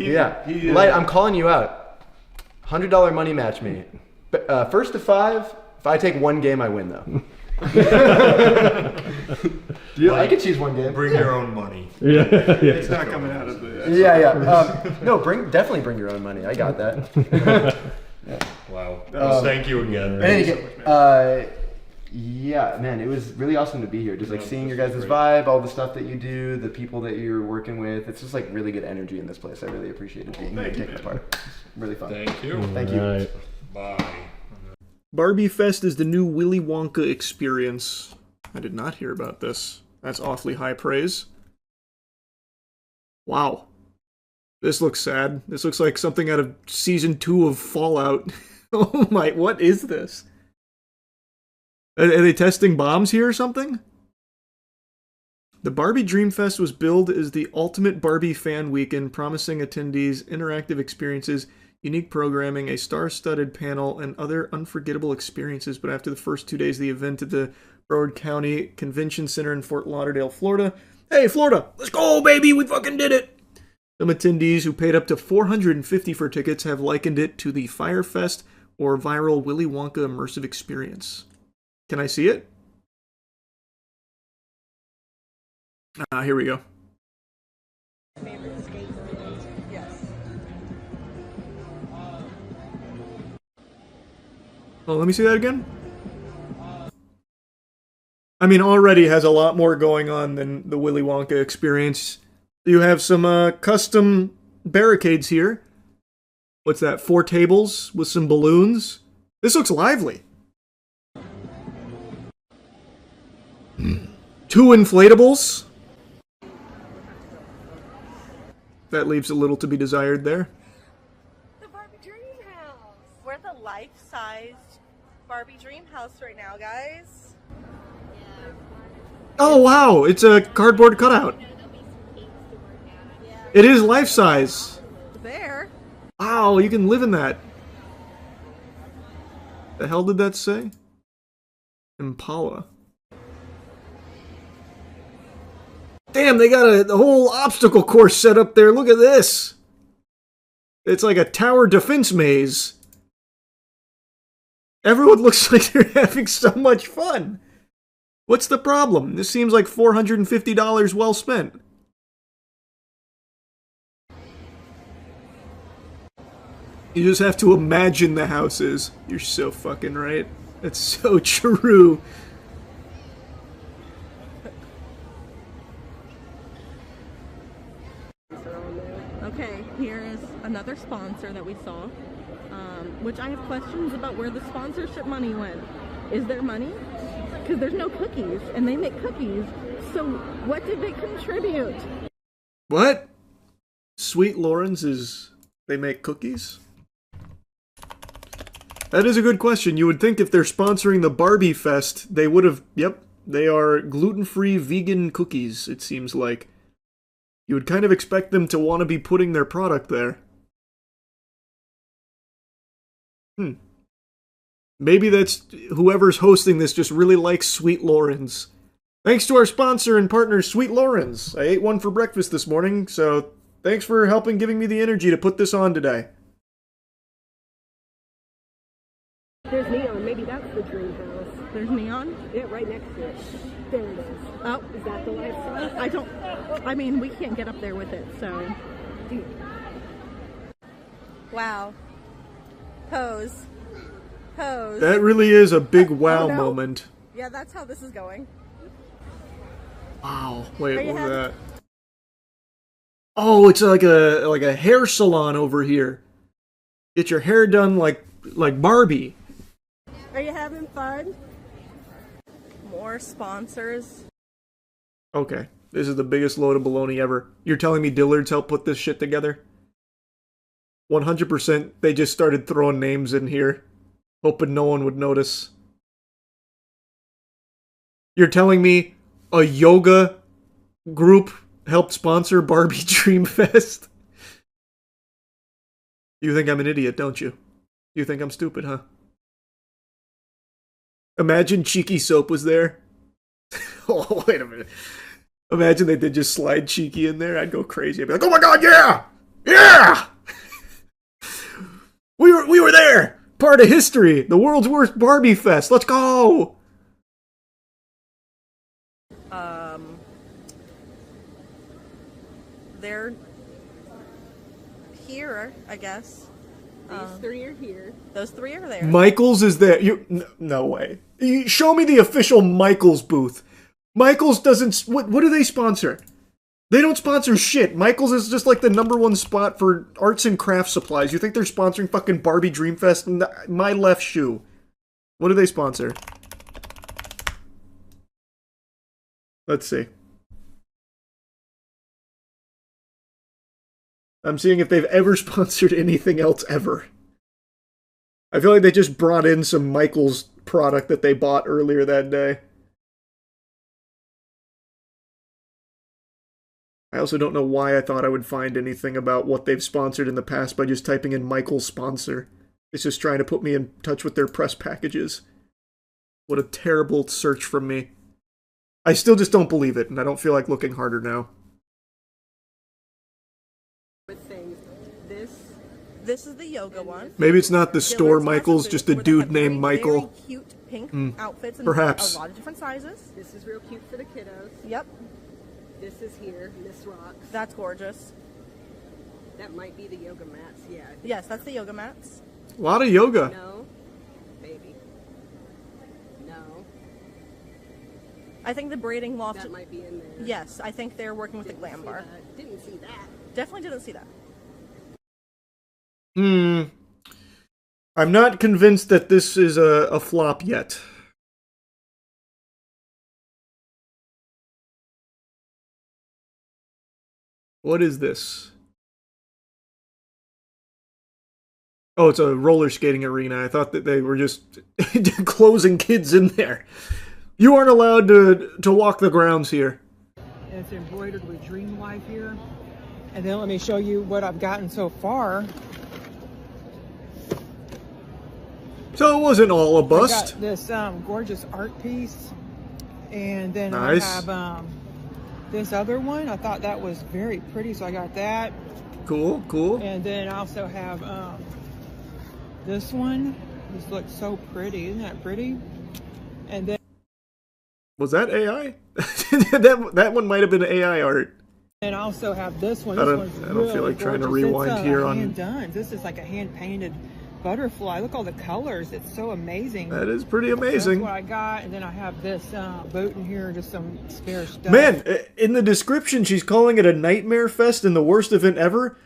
Speaker 11: Light, I'm calling you out. $100 money match me. First to 5. If I take one game, I win though. I could choose one game.
Speaker 10: Bring your own money.
Speaker 1: It's not coming out of the.
Speaker 11: No, definitely bring your own money. I got that.
Speaker 10: Wow. Thank you again.
Speaker 11: Man, it was really awesome to be here. Just like seeing your guys' vibe, all the stuff that you do, the people that you're working with. It's just like really good energy in this place. I really appreciated being here and taking part. It's really fun.
Speaker 10: Thank you.
Speaker 11: Thank you.
Speaker 3: Right.
Speaker 10: Bye.
Speaker 1: Barbie Fest is the new Willy Wonka experience. I did not hear about this. That's awfully high praise. Wow. This looks sad. This looks like something out of season 2 of Fallout. Oh my, what is this? Are they testing bombs here or something? The Barbie Dream Fest was billed as the ultimate Barbie fan weekend, promising attendees interactive experiences, unique programming, a star-studded panel, and other unforgettable experiences. But after the first 2 days of the event at the Broward County Convention Center in Fort Lauderdale, Florida, hey, Florida, let's go, baby, we fucking did it! Some attendees who paid up to $450 for tickets have likened it to the Fire Fest or viral Willy Wonka immersive experience. Can I see it? Here we go. Oh, let me see that again. I mean, already has a lot more going on than the Willy Wonka experience. You have some custom barricades here. What's that? 4 tables with some balloons. This looks lively. 2 inflatables. That leaves a little to be desired there.
Speaker 2: The Barbie Dream House. We're the life-sized Barbie Dream House right now, guys.
Speaker 1: Oh wow, it's a cardboard cutout. It is life size.
Speaker 2: There.
Speaker 1: Wow, you can live in that. The hell did that say? Impala. Damn, they got a whole obstacle course set up there. Look at this. It's like a tower defense maze. Everyone looks like they're having so much fun. What's the problem? This seems like $450 well spent. You just have to imagine the houses. You're so fucking right. That's so true.
Speaker 9: Okay, here is another sponsor that we saw, which I have questions about where the sponsorship money went. Is there money? Because there's no cookies, and they make cookies. So what did they contribute?
Speaker 1: What? Sweet Lawrence is... they make cookies? That is a good question. You would think if they're sponsoring the Barbie Fest, they would have... Yep, they are gluten-free vegan cookies, it seems like. You would kind of expect them to want to be putting their product there. Maybe that's... whoever's hosting this just really likes Sweet Lawrence. Thanks to our sponsor and partner, Sweet Lawrence. I ate one for breakfast this morning, so thanks for helping giving me the energy to put this on today.
Speaker 9: There's neon. Maybe that's the dream house. There's neon? Yeah, right next to it. There it is. Oh, is that the lifestyle? I mean, we can't get up there with it, so.
Speaker 2: Wow. Pose. Pose.
Speaker 1: That really is a big wow
Speaker 2: Oh, no.
Speaker 1: moment.
Speaker 2: Yeah, that's how this is going.
Speaker 1: Wow. Wait,
Speaker 2: Are you
Speaker 1: what was
Speaker 2: happy?
Speaker 1: that? Oh, it's like a hair salon over here. Get your hair done like Barbie.
Speaker 2: Are you having fun? More sponsors.
Speaker 1: Okay, this is the biggest load of baloney ever. You're telling me Dillard's helped put this shit together? 100% they just started throwing names in here, hoping no one would notice. You're telling me a yoga group helped sponsor Barbie Dream Fest? You think I'm an idiot, don't you? You think I'm stupid, huh? Imagine Cheeky Soap was there. Oh, wait a minute. Imagine they did just slide Cheeky in there. I'd go crazy. I'd be like, oh my god, yeah! Yeah! We were there! Part of history! The world's worst Barbie Fest! Let's go!
Speaker 2: They're here, I guess.
Speaker 9: These three are here.
Speaker 2: Those three are there.
Speaker 1: Michaels is there. No way. Show me the official Michaels booth. Michaels doesn't... What do they sponsor? They don't sponsor shit. Michaels is just like the #1 spot for arts and crafts supplies. You think they're sponsoring fucking Barbie Dreamfest? My left shoe. What do they sponsor? Let's see. I'm seeing if they've ever sponsored anything else ever. I feel like they just brought in some Michaels product that they bought earlier that day. I also don't know why I thought I would find anything about what they've sponsored in the past by just typing in Michaels sponsor. It's just trying to put me in touch with their press packages. What a terrible search from me. I still just don't believe it, and I don't feel like looking harder now.
Speaker 9: With things.
Speaker 2: This is the yoga one.
Speaker 1: Maybe it's not the store
Speaker 2: Dillard's
Speaker 1: Michaels,
Speaker 2: Fast
Speaker 1: just a
Speaker 2: Food, where they have
Speaker 1: dude named
Speaker 2: very,
Speaker 1: Michael.
Speaker 2: Very cute pink outfits in
Speaker 1: Perhaps.
Speaker 2: a lot of different sizes.
Speaker 9: This is real cute for the kiddos.
Speaker 2: Yep,
Speaker 9: This is here. Miss Rocks.
Speaker 2: that's gorgeous.
Speaker 9: That might be the yoga mats. Yeah. I think
Speaker 2: Yes, that's the yoga mats.
Speaker 1: A lot of yoga.
Speaker 9: No. Baby. No.
Speaker 2: I think the braiding loft.
Speaker 9: That might be in there.
Speaker 2: Yes, I think they're working with the glam bar.
Speaker 9: Didn't see that.
Speaker 2: Definitely didn't see that.
Speaker 1: I'm not convinced that this is a flop yet. What is this? Oh, it's a roller skating arena. I thought that they were just closing kids in there. You aren't allowed to walk the grounds here.
Speaker 12: And it's embroidered with Dream Life here. And then let me show you what I've gotten so far.
Speaker 1: So it wasn't all a bust.
Speaker 12: I got this gorgeous art piece. And then
Speaker 1: nice.
Speaker 12: I have this other one. I thought that was very pretty, so I got that.
Speaker 1: Cool, cool.
Speaker 12: And then I also have this one. This looks so pretty. Isn't that pretty? And then
Speaker 1: was that AI? that one might have been AI art.
Speaker 12: And I also have this one.
Speaker 1: I
Speaker 12: This
Speaker 1: don't
Speaker 12: one's
Speaker 1: feel like trying to
Speaker 12: gorgeous.
Speaker 1: rewind
Speaker 12: it's,
Speaker 1: here on.
Speaker 12: Hand done. This is like a hand painted butterfly. Look at all the colors. It's so amazing.
Speaker 1: That is pretty amazing.
Speaker 12: So that's what I got. And then I have this boat in here, just some spare stuff.
Speaker 1: Man, in the description, she's calling it a nightmare fest and the worst event ever.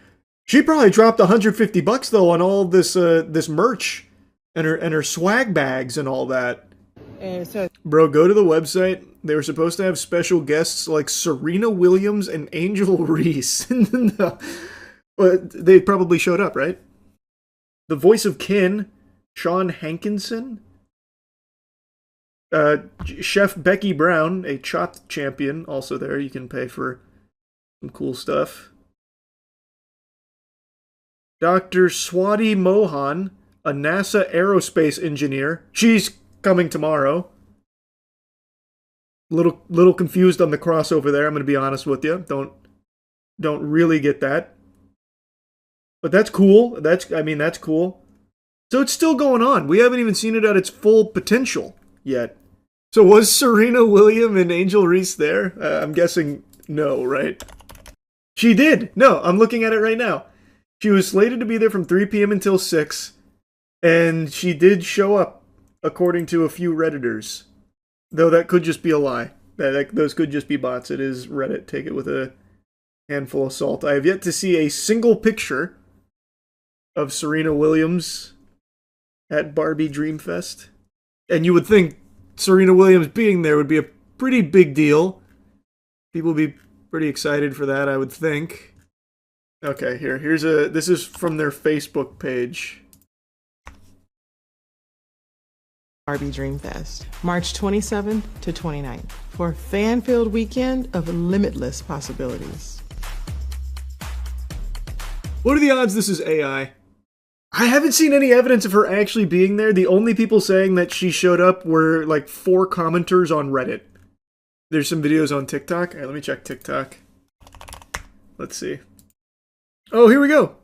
Speaker 1: She probably dropped $150 though on all this this merch and her swag bags and all that.
Speaker 12: So,
Speaker 1: bro, go to the website. They were supposed to have special guests like Serena Williams and Angel Reese. No. But they probably showed up, right? The voice of Kin, Sean Hankinson. Chef Becky Brown, a chopped champion, also there. You can pay for some cool stuff. Dr. Swati Mohan, a NASA aerospace engineer. She's coming tomorrow. Little confused on the crossover there, I'm going to be honest with you. Don't really get that. But that's cool. That's cool. So it's still going on. We haven't even seen it at its full potential yet. So was Serena Williams and Angel Reese there? I'm guessing no, right? She did. No, I'm looking at it right now. She was slated to be there from 3 p.m. until 6. And she did show up, according to a few Redditors. Though that could just be a lie. Those could just be bots. It is Reddit. Take it with a handful of salt. I have yet to see a single picture of Serena Williams at Barbie Dreamfest. And you would think Serena Williams being there would be a pretty big deal. People would be pretty excited for that, I would think. Okay, this is from their Facebook page.
Speaker 13: Barbie Dreamfest, March 27th to 29th, for a fan-filled weekend of limitless possibilities.
Speaker 1: What are the odds this is AI? I haven't seen any evidence of her actually being there. The only people saying that she showed up were like 4 commenters on Reddit. There's some videos on TikTok. All right, let me check TikTok. Let's see. Oh, here we go.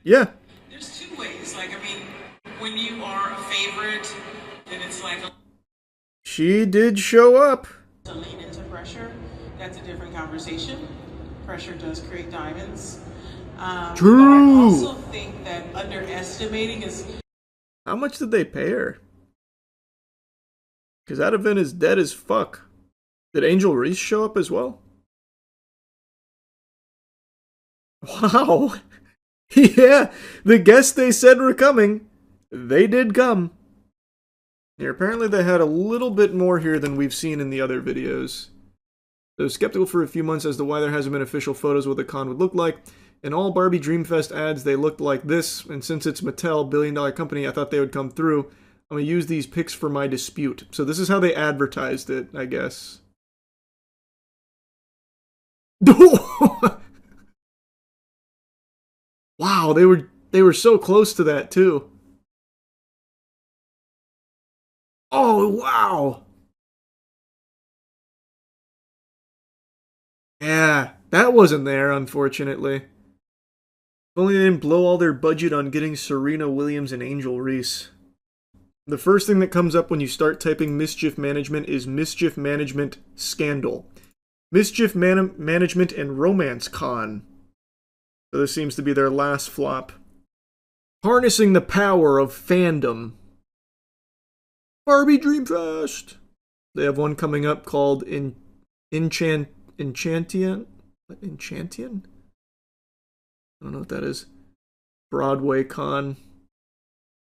Speaker 1: Yeah.
Speaker 14: There's 2 ways. Like, I mean, when you are a favorite, then it's like
Speaker 1: she did show up.
Speaker 14: To lean into pressure, that's a different conversation. Pressure does create diamonds.
Speaker 1: True.
Speaker 14: But I also think that underestimating is...
Speaker 1: How much did they pay her? Because that event is dead as fuck. Did Angel Reese show up as well? Wow. Yeah, the guests they said were coming, they did come. Here, apparently they had a little bit more here than we've seen in the other videos. I was skeptical for a few months as to why there hasn't been official photos of what the con would look like. In all Barbie Dreamfest ads, they looked like this, and since it's Mattel, billion-dollar company, I thought they would come through. I'm going to use these pics for my dispute. So this is how they advertised it, I guess. Wow, they were so close to that, too. Oh, wow. Yeah, that wasn't there, unfortunately. If only they didn't blow all their budget on getting Serena Williams and Angel Reese. The first thing that comes up when you start typing Mischief Management is Mischief Management Scandal. Mischief Management and Romance Con. So this seems to be their last flop. Harnessing the power of fandom. Barbie Dreamfest. They have one coming up called Enchantian? Enchantian? I don't know what that is. Broadway Con.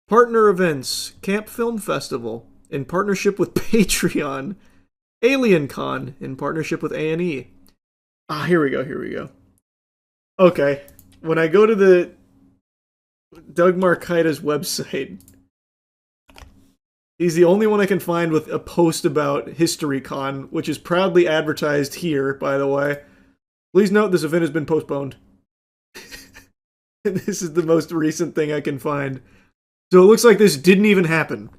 Speaker 1: Partner events. Camp Film Festival. In partnership with Patreon. Alien Con. In partnership with A&E. Ah, here we go. Okay. When I go to Doug Markita's website. He's the only one I can find with a post about HistoryCon, which is proudly advertised here, by the way. Please note this event has been postponed. This is the most recent thing I can find. So it looks like this didn't even happen.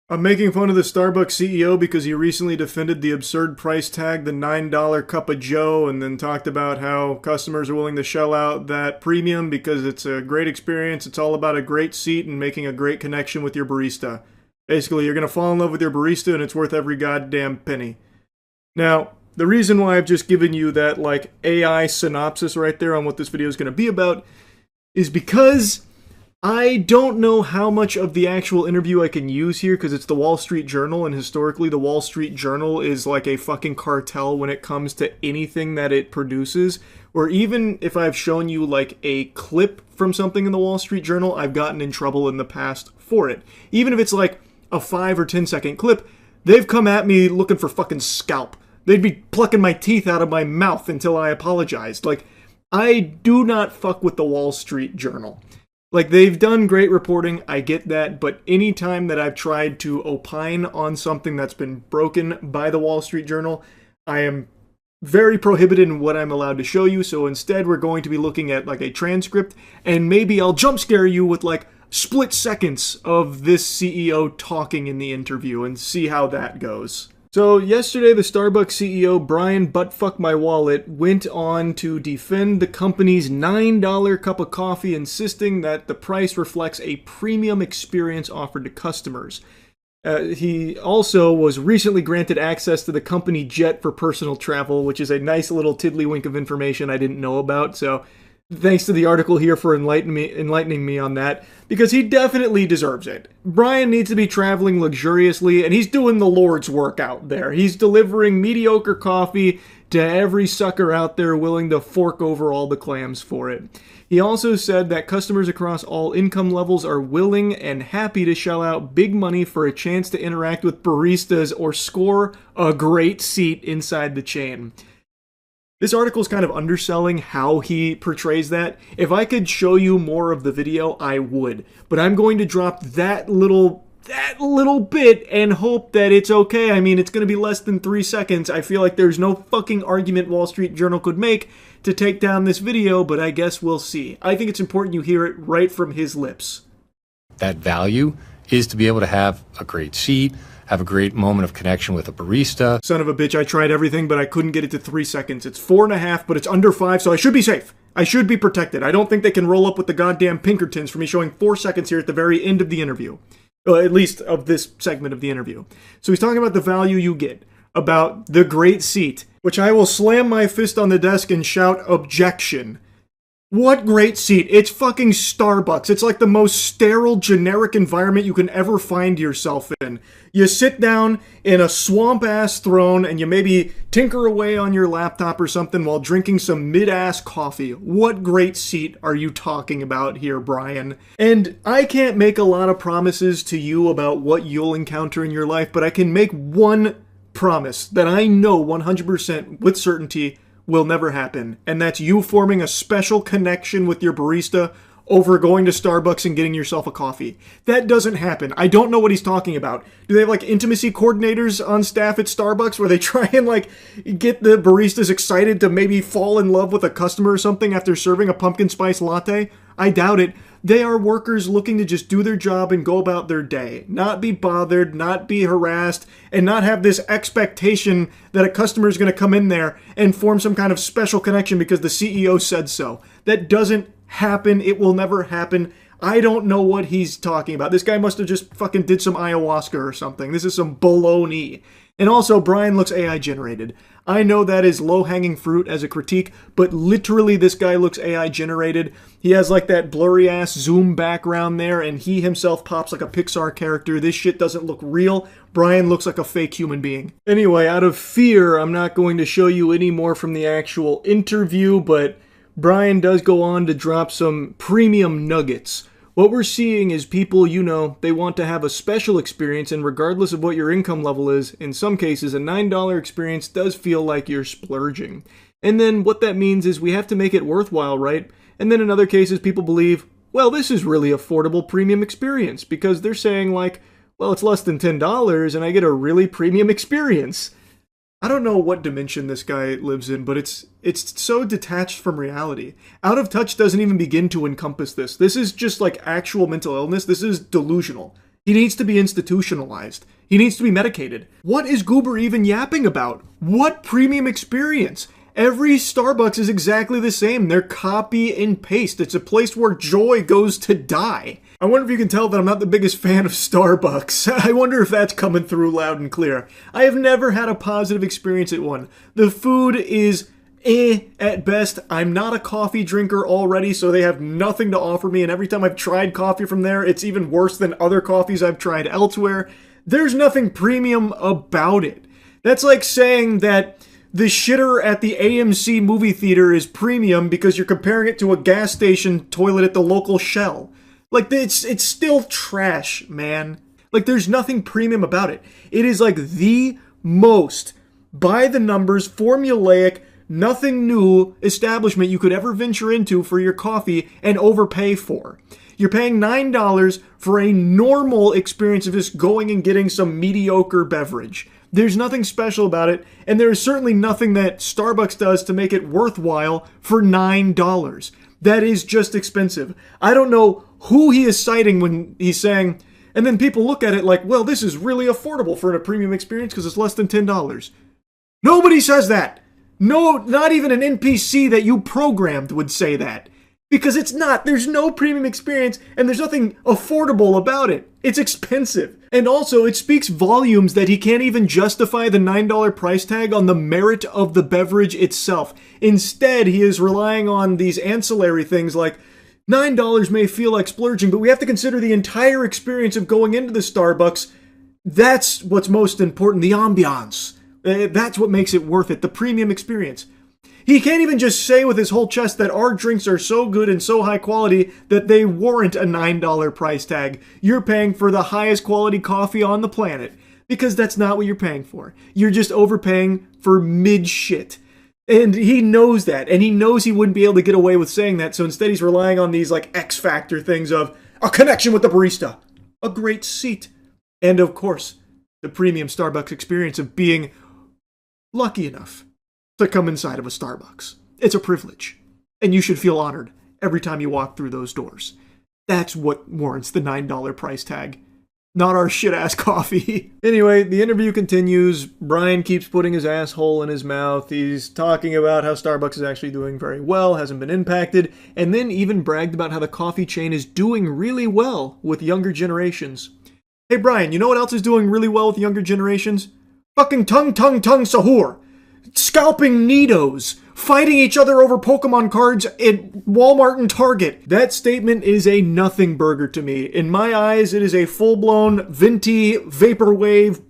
Speaker 1: I'm making fun of the Starbucks CEO because he recently defended the absurd price tag, the $9 cup of joe, and then talked about how customers are willing to shell out that premium because it's a great experience. It's all about a great seat and making a great connection with your barista. Basically, you're going to fall in love with your barista and it's worth every goddamn penny. Now, the reason why I've just given you that, like, AI synopsis right there on what this video is going to be about is because I don't know how much of the actual interview I can use here because it's the Wall Street Journal, and historically the Wall Street Journal is like a fucking cartel when it comes to anything that it produces. Or even if I've shown you like a clip from something in the Wall Street Journal, I've gotten in trouble in the past for it. Even if it's like a 5 or 10 second clip, they've come at me looking for fucking scalp. They'd be plucking my teeth out of my mouth until I apologized. Like, I do not fuck with the Wall Street Journal. Like, they've done great reporting, I get that, but any time that I've tried to opine on something that's been broken by the Wall Street Journal, I am very prohibited in what I'm allowed to show you, so instead we're going to be looking at, like, a transcript, and maybe I'll jump scare you with, like, split seconds of this CEO talking in the interview and see how that goes. So yesterday, the Starbucks CEO, Brian Buttfuck My Wallet, went on to defend the company's $9 cup of coffee, insisting that the price reflects a premium experience offered to customers. He also was recently granted access to the company jet for personal travel, which is a nice little tiddlywink of information I didn't know about, so thanks to the article here for enlightening me on that, because he definitely deserves it. Brian needs to be traveling luxuriously, and he's doing the Lord's work out there. He's delivering mediocre coffee to every sucker out there willing to fork over all the clams for it. He also said that customers across all income levels are willing and happy to shell out big money for a chance to interact with baristas or score a great seat inside the chain. This article is kind of underselling how he portrays that. If I could show you more of the video, I would. But I'm going to drop that little bit and hope that it's okay. I mean, it's going to be less than 3 seconds. I feel like there's no fucking argument Wall Street Journal could make to take down this video, but I guess we'll see. I think it's important you hear it right from his lips.
Speaker 15: That value is to be able to have a great seat, have a great moment of connection with a barista.
Speaker 1: Son of a bitch, I tried everything, but I couldn't get it to 3 seconds. It's 4.5, but it's under 5, so I should be safe. I should be protected. I don't think they can roll up with the goddamn Pinkertons for me showing 4 seconds here at the very end of the interview. Well, at least of this segment of the interview. So he's talking about the value you get, about the great seat, which I will slam my fist on the desk and shout, objection. What great seat. It's fucking Starbucks. It's like the most sterile, generic environment you can ever find yourself in. You sit down in a swamp-ass throne and you maybe tinker away on your laptop or something while drinking some mid-ass coffee. What great seat are you talking about here, Brian? And I can't make a lot of promises to you about what you'll encounter in your life, but I can make one promise that I know 100% with certainty will never happen, and that's you forming a special connection with your barista over going to Starbucks and getting yourself a coffee. That doesn't happen. I don't know what he's talking about. Do they have like intimacy coordinators on staff at Starbucks where they try and like get the baristas excited to maybe fall in love with a customer or something after serving a pumpkin spice latte? I doubt it. They are workers looking to just do their job and go about their day. Not be bothered, not be harassed, and not have this expectation that a customer is going to come in there and form some kind of special connection because the CEO said so. That doesn't happen. It will never happen. I don't know what he's talking about. This guy must have just fucking did some ayahuasca or something. This is some baloney. And also, Brian looks AI generated. I know that is low-hanging fruit as a critique, but literally this guy looks AI generated. He has like that blurry-ass zoom background there, and he himself pops like a Pixar character. This shit doesn't look real. Brian looks like a fake human being. Anyway, out of fear, I'm not going to show you any more from the actual interview, but Brian does go on to drop some premium nuggets. What we're seeing is people, you know, they want to have a special experience, and regardless of what your income level is, in some cases, a $9 experience does feel like you're splurging. And then what that means is we have to make it worthwhile, right? And then in other cases, people believe, well, this is really affordable premium experience, because they're saying like, well, it's less than $10 and I get a really premium experience. I don't know what dimension this guy lives in, but it's so detached from reality. Out of touch doesn't even begin to encompass this. This is just like actual mental illness. This is delusional. He needs to be institutionalized. He needs to be medicated. What is Goober even yapping about? What premium experience? Every Starbucks is exactly the same. They're copy and paste. It's a place where joy goes to die. I wonder if you can tell that I'm not the biggest fan of Starbucks. I wonder if that's coming through loud and clear. I have never had a positive experience at one. The food is at best. I'm not a coffee drinker already, so they have nothing to offer me, and every time I've tried coffee from there, it's even worse than other coffees I've tried elsewhere. There's nothing premium about it. That's like saying that the shitter at the AMC movie theater is premium because you're comparing it to a gas station toilet at the local Shell. Like, it's still trash, man. Like, there's nothing premium about it. It is like the most by the numbers, formulaic, nothing new establishment you could ever venture into for your coffee and overpay for. You're paying $9 for a normal experience of just going and getting some mediocre beverage. There's nothing special about it, and there is certainly nothing that Starbucks does to make it worthwhile for $9. That is just expensive. I don't know who he is citing when he's saying, and then people look at it like, well, this is really affordable for a premium experience because it's less than $10. Nobody says that. No, not even an NPC that you programmed would say that. Because it's not. There's no premium experience, and there's nothing affordable about it. It's expensive. And also, it speaks volumes that he can't even justify the $9 price tag on the merit of the beverage itself. Instead, he is relying on these ancillary things like, $9 may feel like splurging, but we have to consider the entire experience of going into the Starbucks. That's what's most important, the ambiance. That's what makes it worth it, the premium experience. He can't even just say with his whole chest that our drinks are so good and so high quality that they warrant a $9 price tag. You're paying for the highest quality coffee on the planet. Because that's not what you're paying for. You're just overpaying for mid-shit. And he knows that, and he knows he wouldn't be able to get away with saying that, so instead he's relying on these like X Factor things of a connection with the barista, a great seat, and of course, the premium Starbucks experience of being lucky enough to come inside of a Starbucks. It's a privilege, and you should feel honored every time you walk through those doors. That's what warrants the $9 price tag. Not our shit-ass coffee. Anyway, the interview continues. Brian keeps putting his asshole in his mouth. He's talking about how Starbucks is actually doing very well, hasn't been impacted, and then even bragged about how the coffee chain is doing really well with younger generations. Hey Brian, you know what else is doing really well with younger generations? Fucking tongue sahur. Scalping neatos. Fighting each other over Pokemon cards at Walmart and Target. That statement is a nothing burger to me. In my eyes, it is a full-blown, venti, vaporwave,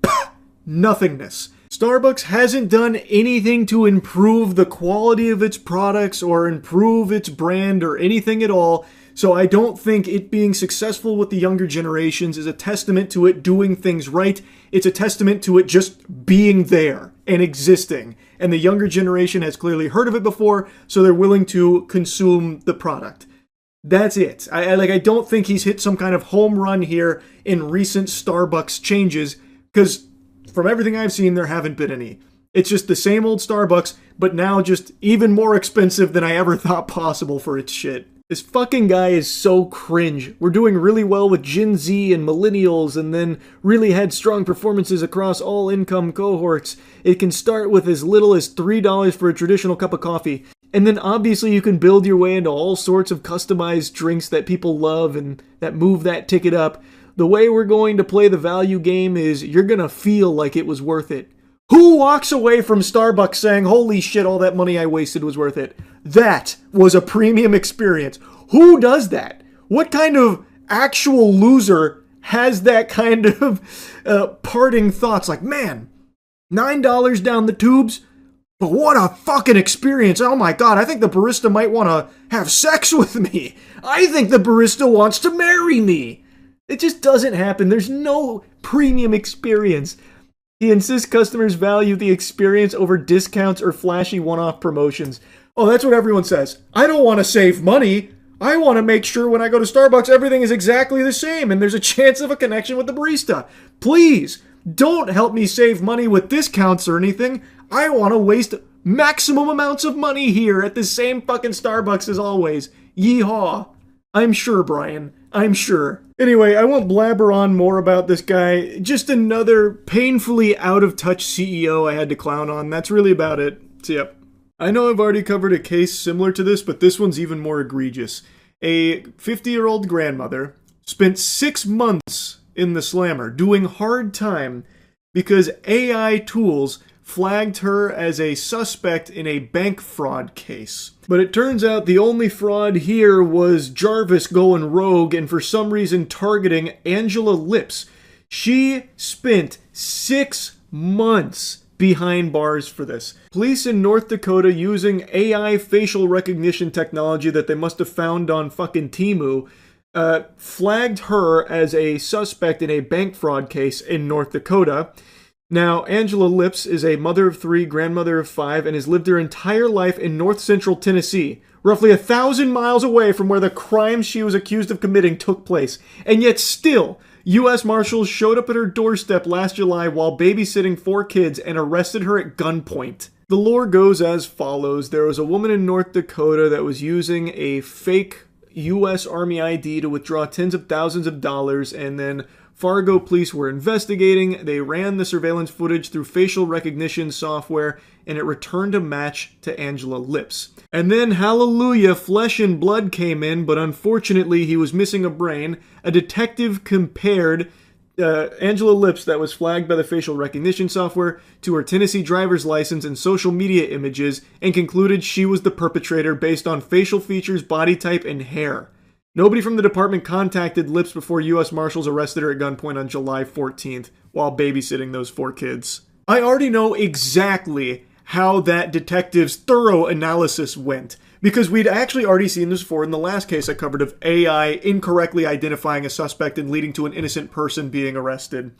Speaker 1: nothingness. Starbucks hasn't done anything to improve the quality of its products or improve its brand or anything at all, so I don't think it being successful with the younger generations is a testament to it doing things right. It's a testament to it just being there and existing. And the younger generation has clearly heard of it before, so they're willing to consume the product. That's it. I don't think he's hit some kind of home run here in recent Starbucks changes, because from everything I've seen, there haven't been any. It's just the same old Starbucks, but now just even more expensive than I ever thought possible for its shit. This fucking guy is so cringe. We're doing really well with Gen Z and millennials, and then really had strong performances across all income cohorts. It can start with as little as $3 for a traditional cup of coffee. And then obviously you can build your way into all sorts of customized drinks that people love and that move that ticket up. The way we're going to play the value game is you're gonna feel like it was worth it. Who walks away from Starbucks saying, holy shit, all that money I wasted was worth it? That was a premium experience. Who does that? What kind of actual loser has that kind of parting thoughts? Like, man, $9 down the tubes, but what a fucking experience. Oh my God, I think the barista might want to have sex with me. I think the barista wants to marry me. It just doesn't happen. There's no premium experience. He insists customers value the experience over discounts or flashy one-off promotions. Oh, that's what everyone says. I don't want to save money. I want to make sure when I go to Starbucks everything is exactly the same and there's a chance of a connection with the barista. Please, don't help me save money with discounts or anything. I want to waste maximum amounts of money here at the same fucking Starbucks as always. Yeehaw. I'm sure, Brian. I'm sure. Anyway, I won't blabber on more about this guy. Just another painfully out-of-touch CEO I had to clown on. That's really about it. So, yep. I know I've already covered a case similar to this, but this one's even more egregious. A 50-year-old grandmother spent 6 months in the slammer doing hard time because AI tools flagged her as a suspect in a bank fraud case. But it turns out the only fraud here was Jarvis going rogue and for some reason targeting Angela Lips. She spent 6 months behind bars for this. Police in North Dakota, using AI facial recognition technology that they must have found on fucking Temu, flagged her as a suspect in a bank fraud case in North Dakota. Now, Angela Lips is a mother of 3, grandmother of 5, and has lived her entire life in north central Tennessee, roughly 1,000 miles away from where the crimes she was accused of committing took place. And yet still, U.S. Marshals showed up at her doorstep last July while babysitting 4 kids and arrested her at gunpoint. The lore goes as follows. There was a woman in North Dakota that was using a fake U.S. Army ID to withdraw tens of thousands of dollars, and then Fargo police were investigating. They ran the surveillance footage through facial recognition software, and it returned a match to Angela Lips. And then, hallelujah, flesh and blood came in, but unfortunately he was missing a brain. A detective compared Angela Lips, that was flagged by the facial recognition software, to her Tennessee driver's license and social media images, and concluded she was the perpetrator based on facial features, body type, and hair. Nobody from the department contacted Lips before U.S. Marshals arrested her at gunpoint on July 14th while babysitting those 4 kids. I already know exactly how that detective's thorough analysis went, because we'd actually already seen this before in the last case I covered of AI incorrectly identifying a suspect and leading to an innocent person being arrested.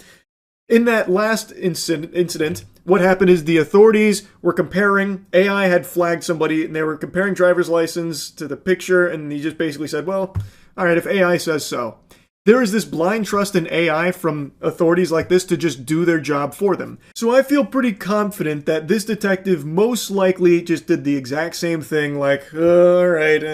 Speaker 1: In that last incident, what happened is the authorities were comparing, AI had flagged somebody, and they were comparing driver's license to the picture, and he just basically said, well, alright, if AI says so. There is this blind trust in AI from authorities like this to just do their job for them. So I feel pretty confident that this detective most likely just did the exact same thing, like, alright,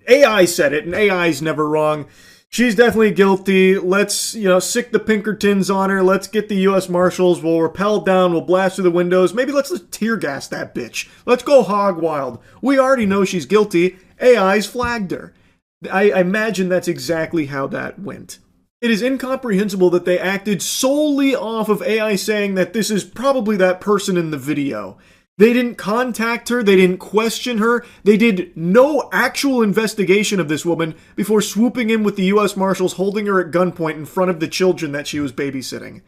Speaker 1: AI said it, and AI's never wrong. She's definitely guilty. Let's, sick the Pinkertons on her. Let's get the U.S. Marshals. We'll rappel down. We'll blast through the windows. Maybe let's tear gas that bitch. Let's go hog wild. We already know she's guilty. AI's flagged her. I imagine that's exactly how that went. It is incomprehensible that they acted solely off of AI saying that this is probably that person in the video. They didn't contact her, they didn't question her, they did no actual investigation of this woman before swooping in with the U.S. Marshals holding her at gunpoint in front of the children that she was babysitting.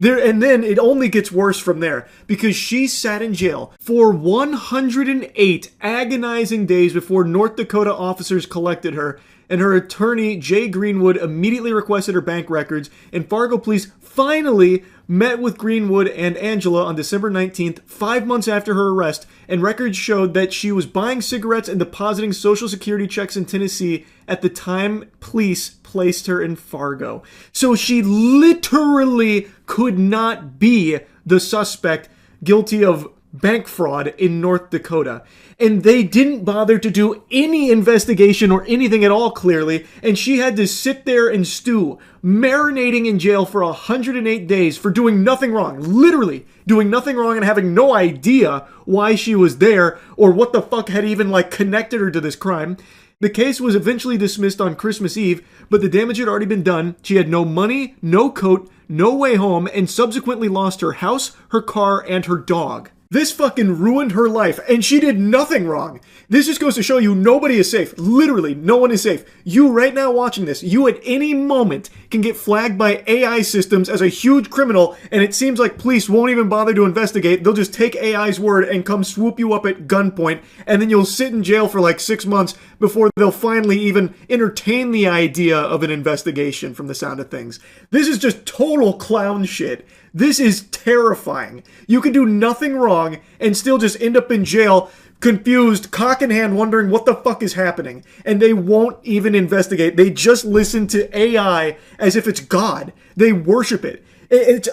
Speaker 1: And then it only gets worse from there, because she sat in jail for 108 agonizing days before North Dakota officers collected her, and her attorney, Jay Greenwood, immediately requested her bank records, and Fargo police finally met with Greenwood and Angela on December 19th, 5 months after her arrest, and records showed that she was buying cigarettes and depositing Social Security checks in Tennessee at the time police placed her in Fargo. So she literally could not be the suspect guilty of bank fraud in North Dakota. And they didn't bother to do any investigation or anything at all, clearly, and she had to sit there and stew, marinating in jail for 108 days for doing nothing wrong, literally doing nothing wrong and having no idea why she was there or what the fuck had even connected her to this crime. The case was eventually dismissed on Christmas Eve, but the damage had already been done. She had no money, no coat, no way home, and subsequently lost her house, her car, and her dog. This fucking ruined her life, and she did nothing wrong. This just goes to show you nobody is safe. Literally, no one is safe. You right now watching this, you at any moment can get flagged by AI systems as a huge criminal, and it seems like police won't even bother to investigate. They'll just take AI's word and come swoop you up at gunpoint, and then you'll sit in jail for 6 months before they'll finally even entertain the idea of an investigation from the sound of things. This is just total clown shit. This is terrifying. You can do nothing wrong and still just end up in jail, confused, cock in hand, wondering what the fuck is happening. And they won't even investigate. They just listen to AI as if it's God. They worship it. It's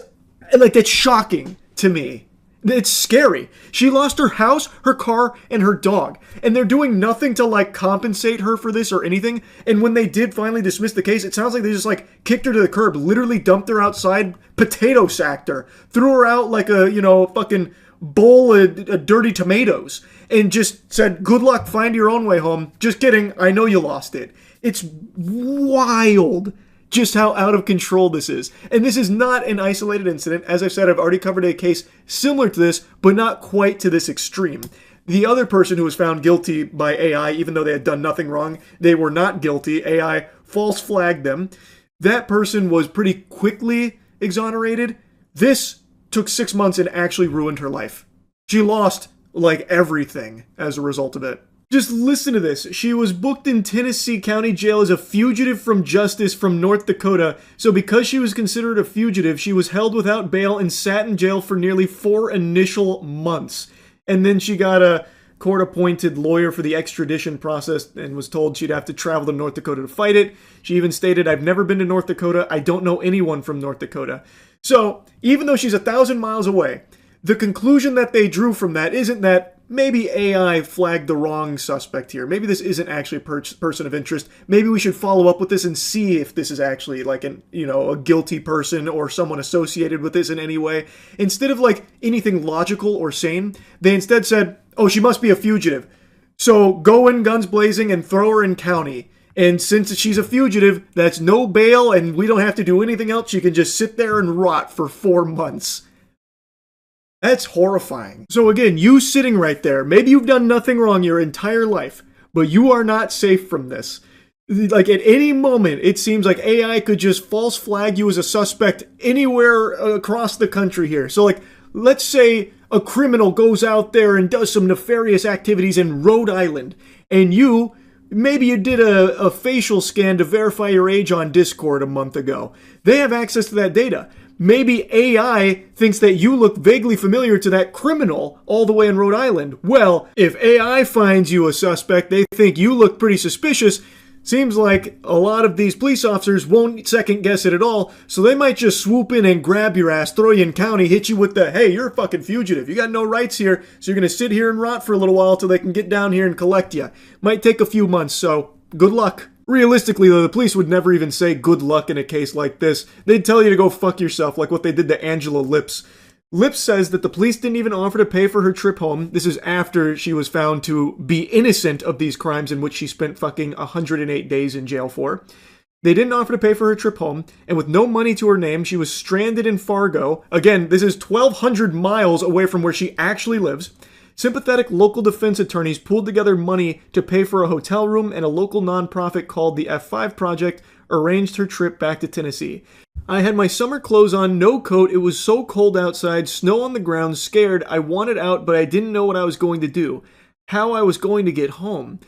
Speaker 1: like, that's shocking to me. It's scary. She lost her house, her car, and her dog. And they're doing nothing to, like, compensate her for this or anything. And when they did finally dismiss the case, it sounds like they just, like, kicked her to the curb, literally dumped her outside, potato sacked her, threw her out like a, you know, fucking bowl of dirty tomatoes, and just said, good luck, find your own way home. Just kidding, I know you lost it. It's wild just how out of control this is. And this is not an isolated incident. As I've said, I've already covered a case similar to this, but not quite to this extreme. The other person who was found guilty by AI, even though they had done nothing wrong, they were not guilty. AI false flagged them. That person was pretty quickly exonerated. This took 6 months and actually ruined her life. She lost, like, everything as a result of it. Just listen to this. She was booked in Tennessee County Jail as a fugitive from justice from North Dakota. So because she was considered a fugitive, she was held without bail and sat in jail for nearly 4 initial months. And then she got a court-appointed lawyer for the extradition process and was told she'd have to travel to North Dakota to fight it. She even stated, I've never been to North Dakota. I don't know anyone from North Dakota. So even though she's 1,000 miles away, the conclusion that they drew from that isn't that maybe AI flagged the wrong suspect here. Maybe this isn't actually a person of interest. Maybe we should follow up with this and see if this is actually like a guilty person or someone associated with this in any way. Instead of like anything logical or sane, they instead said, oh, she must be a fugitive. So go in guns blazing and throw her in county. And since she's a fugitive, that's no bail and we don't have to do anything else. She can just sit there and rot for 4 months. That's horrifying. So again, you sitting right there, maybe you've done nothing wrong your entire life, but you are not safe from this. Like at any moment, it seems like AI could just false flag you as a suspect anywhere across the country here. So like, let's say a criminal goes out there and does some nefarious activities in Rhode Island, and maybe you did a facial scan to verify your age on Discord a month ago. They have access to that data. Maybe AI thinks that you look vaguely familiar to that criminal all the way in Rhode Island. Well, if AI finds you a suspect, they think you look pretty suspicious. Seems like a lot of these police officers won't second guess it at all, so they might just swoop in and grab your ass, throw you in county, hit you with the, hey, you're a fucking fugitive. You got no rights here, so you're going to sit here and rot for a little while till they can get down here and collect you. Might take a few months, so good luck. Realistically, though, the police would never even say good luck in a case like this. They'd tell you to go fuck yourself, like what they did to Angela Lips. Lips says that the police didn't even offer to pay for her trip home. This is after she was found to be innocent of these crimes in which she spent fucking 108 days in jail for. They didn't offer to pay for her trip home, and with no money to her name, she was stranded in Fargo. Again, this is 1,200 miles away from where she actually lives. Sympathetic local defense attorneys pooled together money to pay for a hotel room, and a local nonprofit called the F5 Project arranged her trip back to Tennessee. I had my summer clothes on, no coat, it was so cold outside, snow on the ground, scared, I wanted out, but I didn't know what I was going to do, how I was going to get home.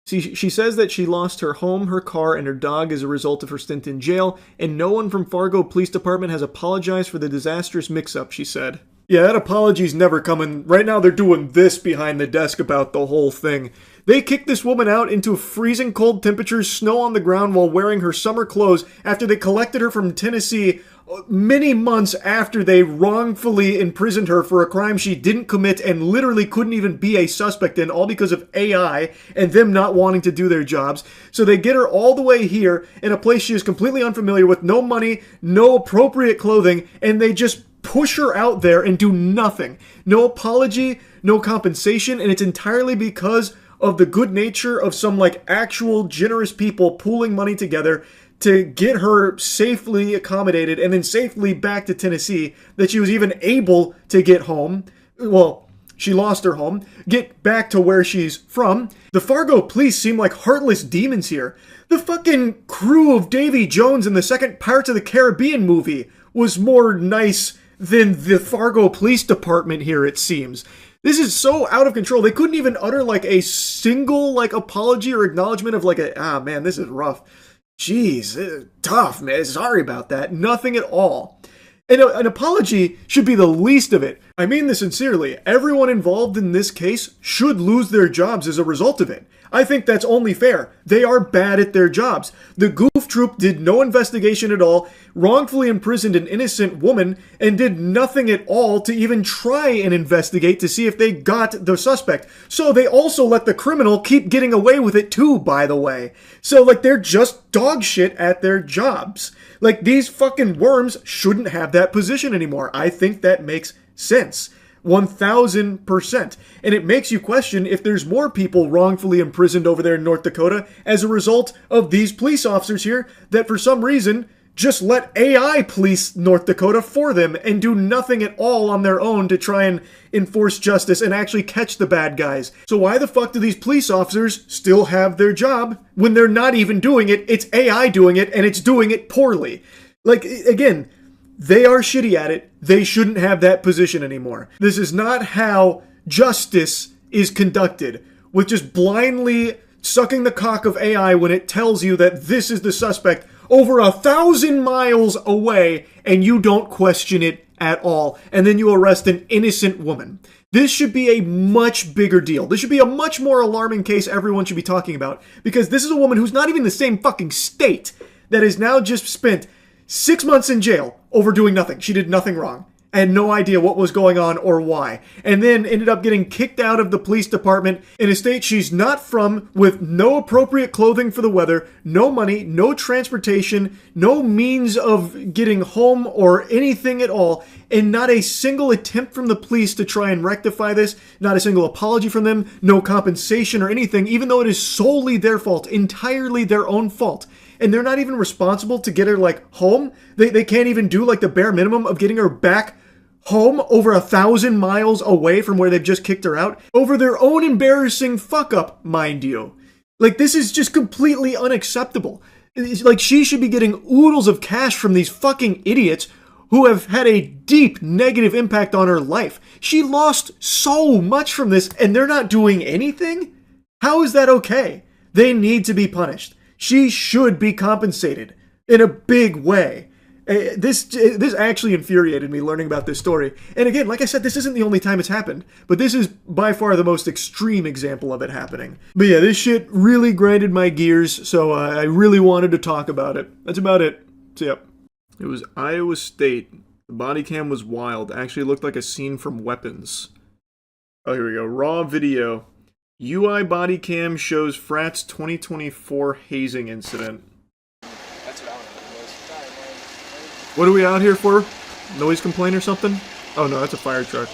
Speaker 1: She says that she lost her home, her car, and her dog as a result of her stint in jail, and no one from Fargo Police Department has apologized for the disastrous mix-up, she said. Yeah, that apology's never coming. Right now they're doing this behind the desk about the whole thing. They kicked this woman out into freezing cold temperatures, snow on the ground while wearing her summer clothes after they collected her from Tennessee many months after they wrongfully imprisoned her for a crime she didn't commit and literally couldn't even be a suspect in, all because of AI and them not wanting to do their jobs. So they get her all the way here in a place she is completely unfamiliar with, no money, no appropriate clothing, and they just push her out there and do nothing. No apology, no compensation, and it's entirely because of the good nature of some like actual generous people pooling money together to get her safely accommodated and then safely back to Tennessee, that she was even able to get home. Well, she lost her home, get back to where she's from. The Fargo police seem like heartless demons here. The fucking crew of Davy Jones in the second Pirates of the Caribbean movie was more nice than the Fargo Police Department here, it seems. This is so out of control. They couldn't even utter like a single like apology or acknowledgement of like man, this is rough. Jeez, tough, man. Sorry about that. Nothing at all. And an apology should be the least of it. I mean this sincerely. Everyone involved in this case should lose their jobs as a result of it. I think that's only fair. They are bad at their jobs. The goof troop did no investigation at all, wrongfully imprisoned an innocent woman, and did nothing at all to even try and investigate to see if they got the suspect. So they also let the criminal keep getting away with it too, by the way. So, like, they're just dog shit at their jobs. Like, these fucking worms shouldn't have that position anymore. I think that makes sense. 1000%. And it makes you question if there's more people wrongfully imprisoned over there in North Dakota as a result of these police officers here that for some reason just let AI police North Dakota for them and do nothing at all on their own to try and enforce justice and actually catch the bad guys. So why the fuck do these police officers still have their job when they're not even doing it? It's AI doing it, and it's doing it poorly. Like, again, they are shitty at it. They shouldn't have that position anymore. This is not how justice is conducted, with just blindly sucking the cock of AI when it tells you that this is the suspect over 1,000 miles away, and you don't question it at all, and then you arrest an innocent woman. This should be a much bigger deal. This should be a much more alarming case everyone should be talking about, because this is a woman who's not even in the same fucking state that has now just spent 6 months in jail over doing nothing. She did nothing wrong. I had no idea what was going on or why. And then ended up getting kicked out of the police department in a state she's not from, with no appropriate clothing for the weather, no money, no transportation, no means of getting home or anything at all, and not a single attempt from the police to try and rectify this, not a single apology from them, no compensation or anything, even though it is solely their fault, entirely their own fault. And they're not even responsible to get her, like, home. They can't even do, like, the bare minimum of getting her back home over 1,000 miles away from where they've just kicked her out over their own embarrassing fuck up, mind you. Like, this is just completely unacceptable. It's like, she should be getting oodles of cash from these fucking idiots who have had a deep negative impact on her life. She lost so much from this, and they're not doing anything? How is that okay? They need to be punished. She should be compensated in a big way. This actually infuriated me learning about this story. And again, like I said, this isn't the only time it's happened, but this is by far the most extreme example of it happening. But yeah, this shit really grinded my gears, so I really wanted to talk about it. That's about it. So yep. It was Iowa State. The body cam was wild. Actually looked like a scene from Weapons. Oh, here we go. Raw video. UI body cam shows Frat's 2024 hazing incident. What are we out here for? Noise complaint or something? Oh no, that's a fire truck.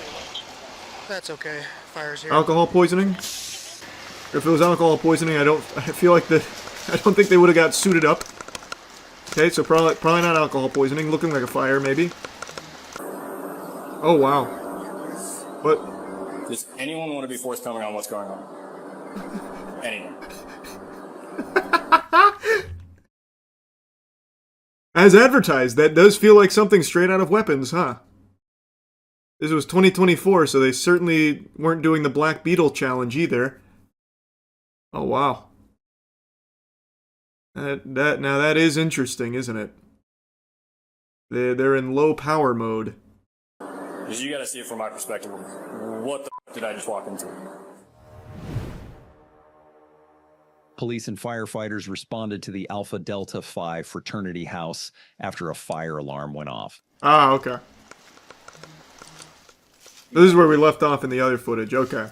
Speaker 16: That's okay. Fire's here.
Speaker 1: Alcohol poisoning? If it was alcohol poisoning, I don't think they would have got suited up. Okay, so probably not alcohol poisoning. Looking like a fire, maybe. Oh wow. What?
Speaker 17: Does anyone want to be forthcoming on what's going on? Anyone?
Speaker 1: As advertised, that does feel like something straight out of Weapons, huh? This was 2024, so they certainly weren't doing the Black Beetle challenge either. Oh wow. Now that is interesting, isn't it? They're in low power mode.
Speaker 17: Because you gotta see it from my perspective. What the f did I just walk into?
Speaker 18: Police and firefighters responded to the Alpha Delta Phi fraternity house after a fire alarm went off.
Speaker 1: Ah, okay. This is where we left off in the other footage, okay.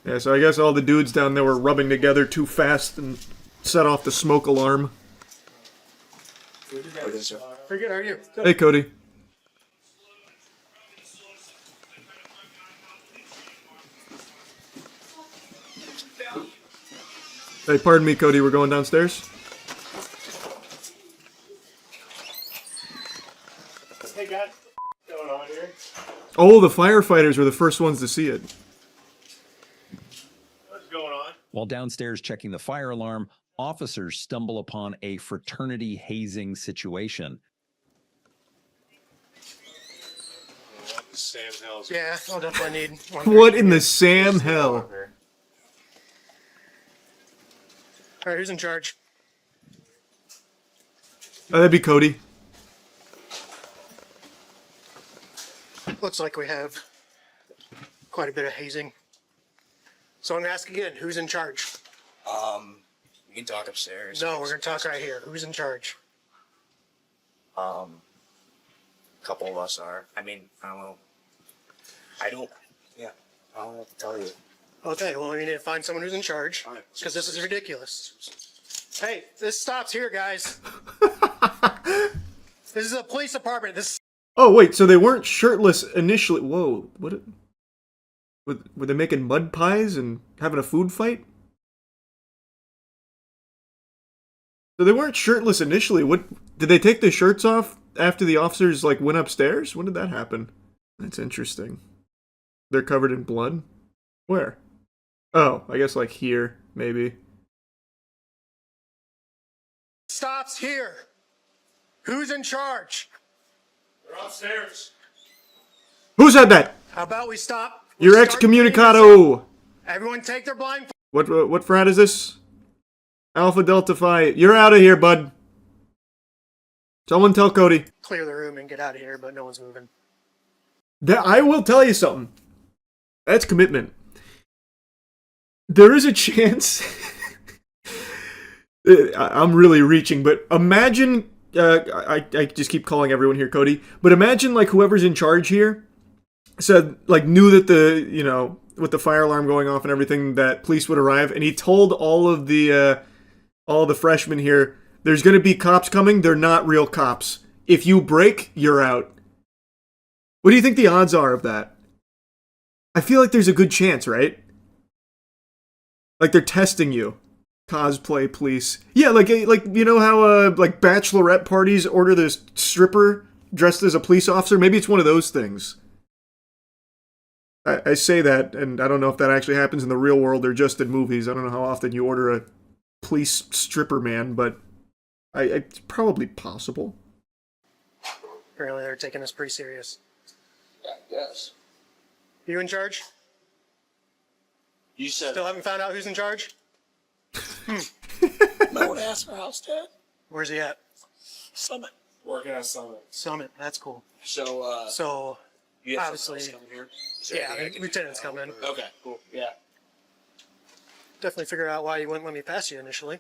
Speaker 1: Yeah, so I guess all the dudes down there were rubbing together too fast and set off the smoke alarm.
Speaker 16: Pretty good, how are you?
Speaker 1: Hey, Cody. Hey, pardon me, Cody, we're going downstairs?
Speaker 16: Hey guys, what's going on here?
Speaker 1: Oh, the firefighters were the first ones to see it.
Speaker 16: What's going on?
Speaker 18: While downstairs checking the fire alarm, officers stumble upon a fraternity hazing situation.
Speaker 16: Sam Hell's. Yeah, I'll definitely need one.
Speaker 1: What in the Sam hell?
Speaker 16: Alright, who's in charge?
Speaker 1: That'd be Cody.
Speaker 16: Looks like we have quite a bit of hazing. So I'm gonna ask again, who's in charge?
Speaker 19: We can talk upstairs.
Speaker 16: No, we're gonna talk right here. Who's in charge?
Speaker 19: A couple of us are. I mean, I don't know. I don't know what to tell you.
Speaker 16: Okay, well, we need to find someone who's in charge, because this is ridiculous. Hey, this stops here, guys. This is a police department. This.
Speaker 1: Oh wait, so they weren't shirtless initially. Whoa, what? Were they making mud pies and having a food fight? So they weren't shirtless initially. What did they take their shirts off after the officers like went upstairs? When did that happen? That's interesting. They're covered in blood. Where? Oh, I guess like here, maybe.
Speaker 16: Stops here. Who's in charge?
Speaker 17: They're upstairs.
Speaker 1: Who said that?
Speaker 16: How about we stop?
Speaker 1: You're
Speaker 16: start
Speaker 1: excommunicado.
Speaker 16: Everyone take their blindfold.
Speaker 1: What frat is this? Alpha Delta Phi. You're out of here, bud. Someone tell Cody.
Speaker 16: Clear the room and get out of here, but no one's moving.
Speaker 1: I will tell you something. That's commitment. There is a chance. I'm really reaching, but imagine. I just keep calling everyone here Cody, but imagine like whoever's in charge here said like knew that with the fire alarm going off and everything that police would arrive, and he told all the freshmen here, there's going to be cops coming. They're not real cops. If you break, you're out. What do you think the odds are of that? I feel like there's a good chance, right? Like they're testing you. Cosplay police. Yeah, like you know how like bachelorette parties order this stripper dressed as a police officer? Maybe it's one of those things. I say that, and I don't know if that actually happens in the real world or just in movies. I don't know how often you order a police stripper man, but it's probably possible.
Speaker 16: Apparently they're taking us pretty serious.
Speaker 19: Yes.
Speaker 16: You in charge?
Speaker 19: You said.
Speaker 16: Still haven't found out who's in charge?
Speaker 19: No one asked for house, Dad.
Speaker 16: Where's he at?
Speaker 19: Summit.
Speaker 17: Working at Summit.
Speaker 16: Summit. That's cool.
Speaker 19: So, you have
Speaker 16: obviously,
Speaker 19: someone else coming here?
Speaker 16: yeah, the lieutenant's coming.
Speaker 19: Okay, cool. Yeah.
Speaker 16: Definitely figured out why you wouldn't let me pass you initially.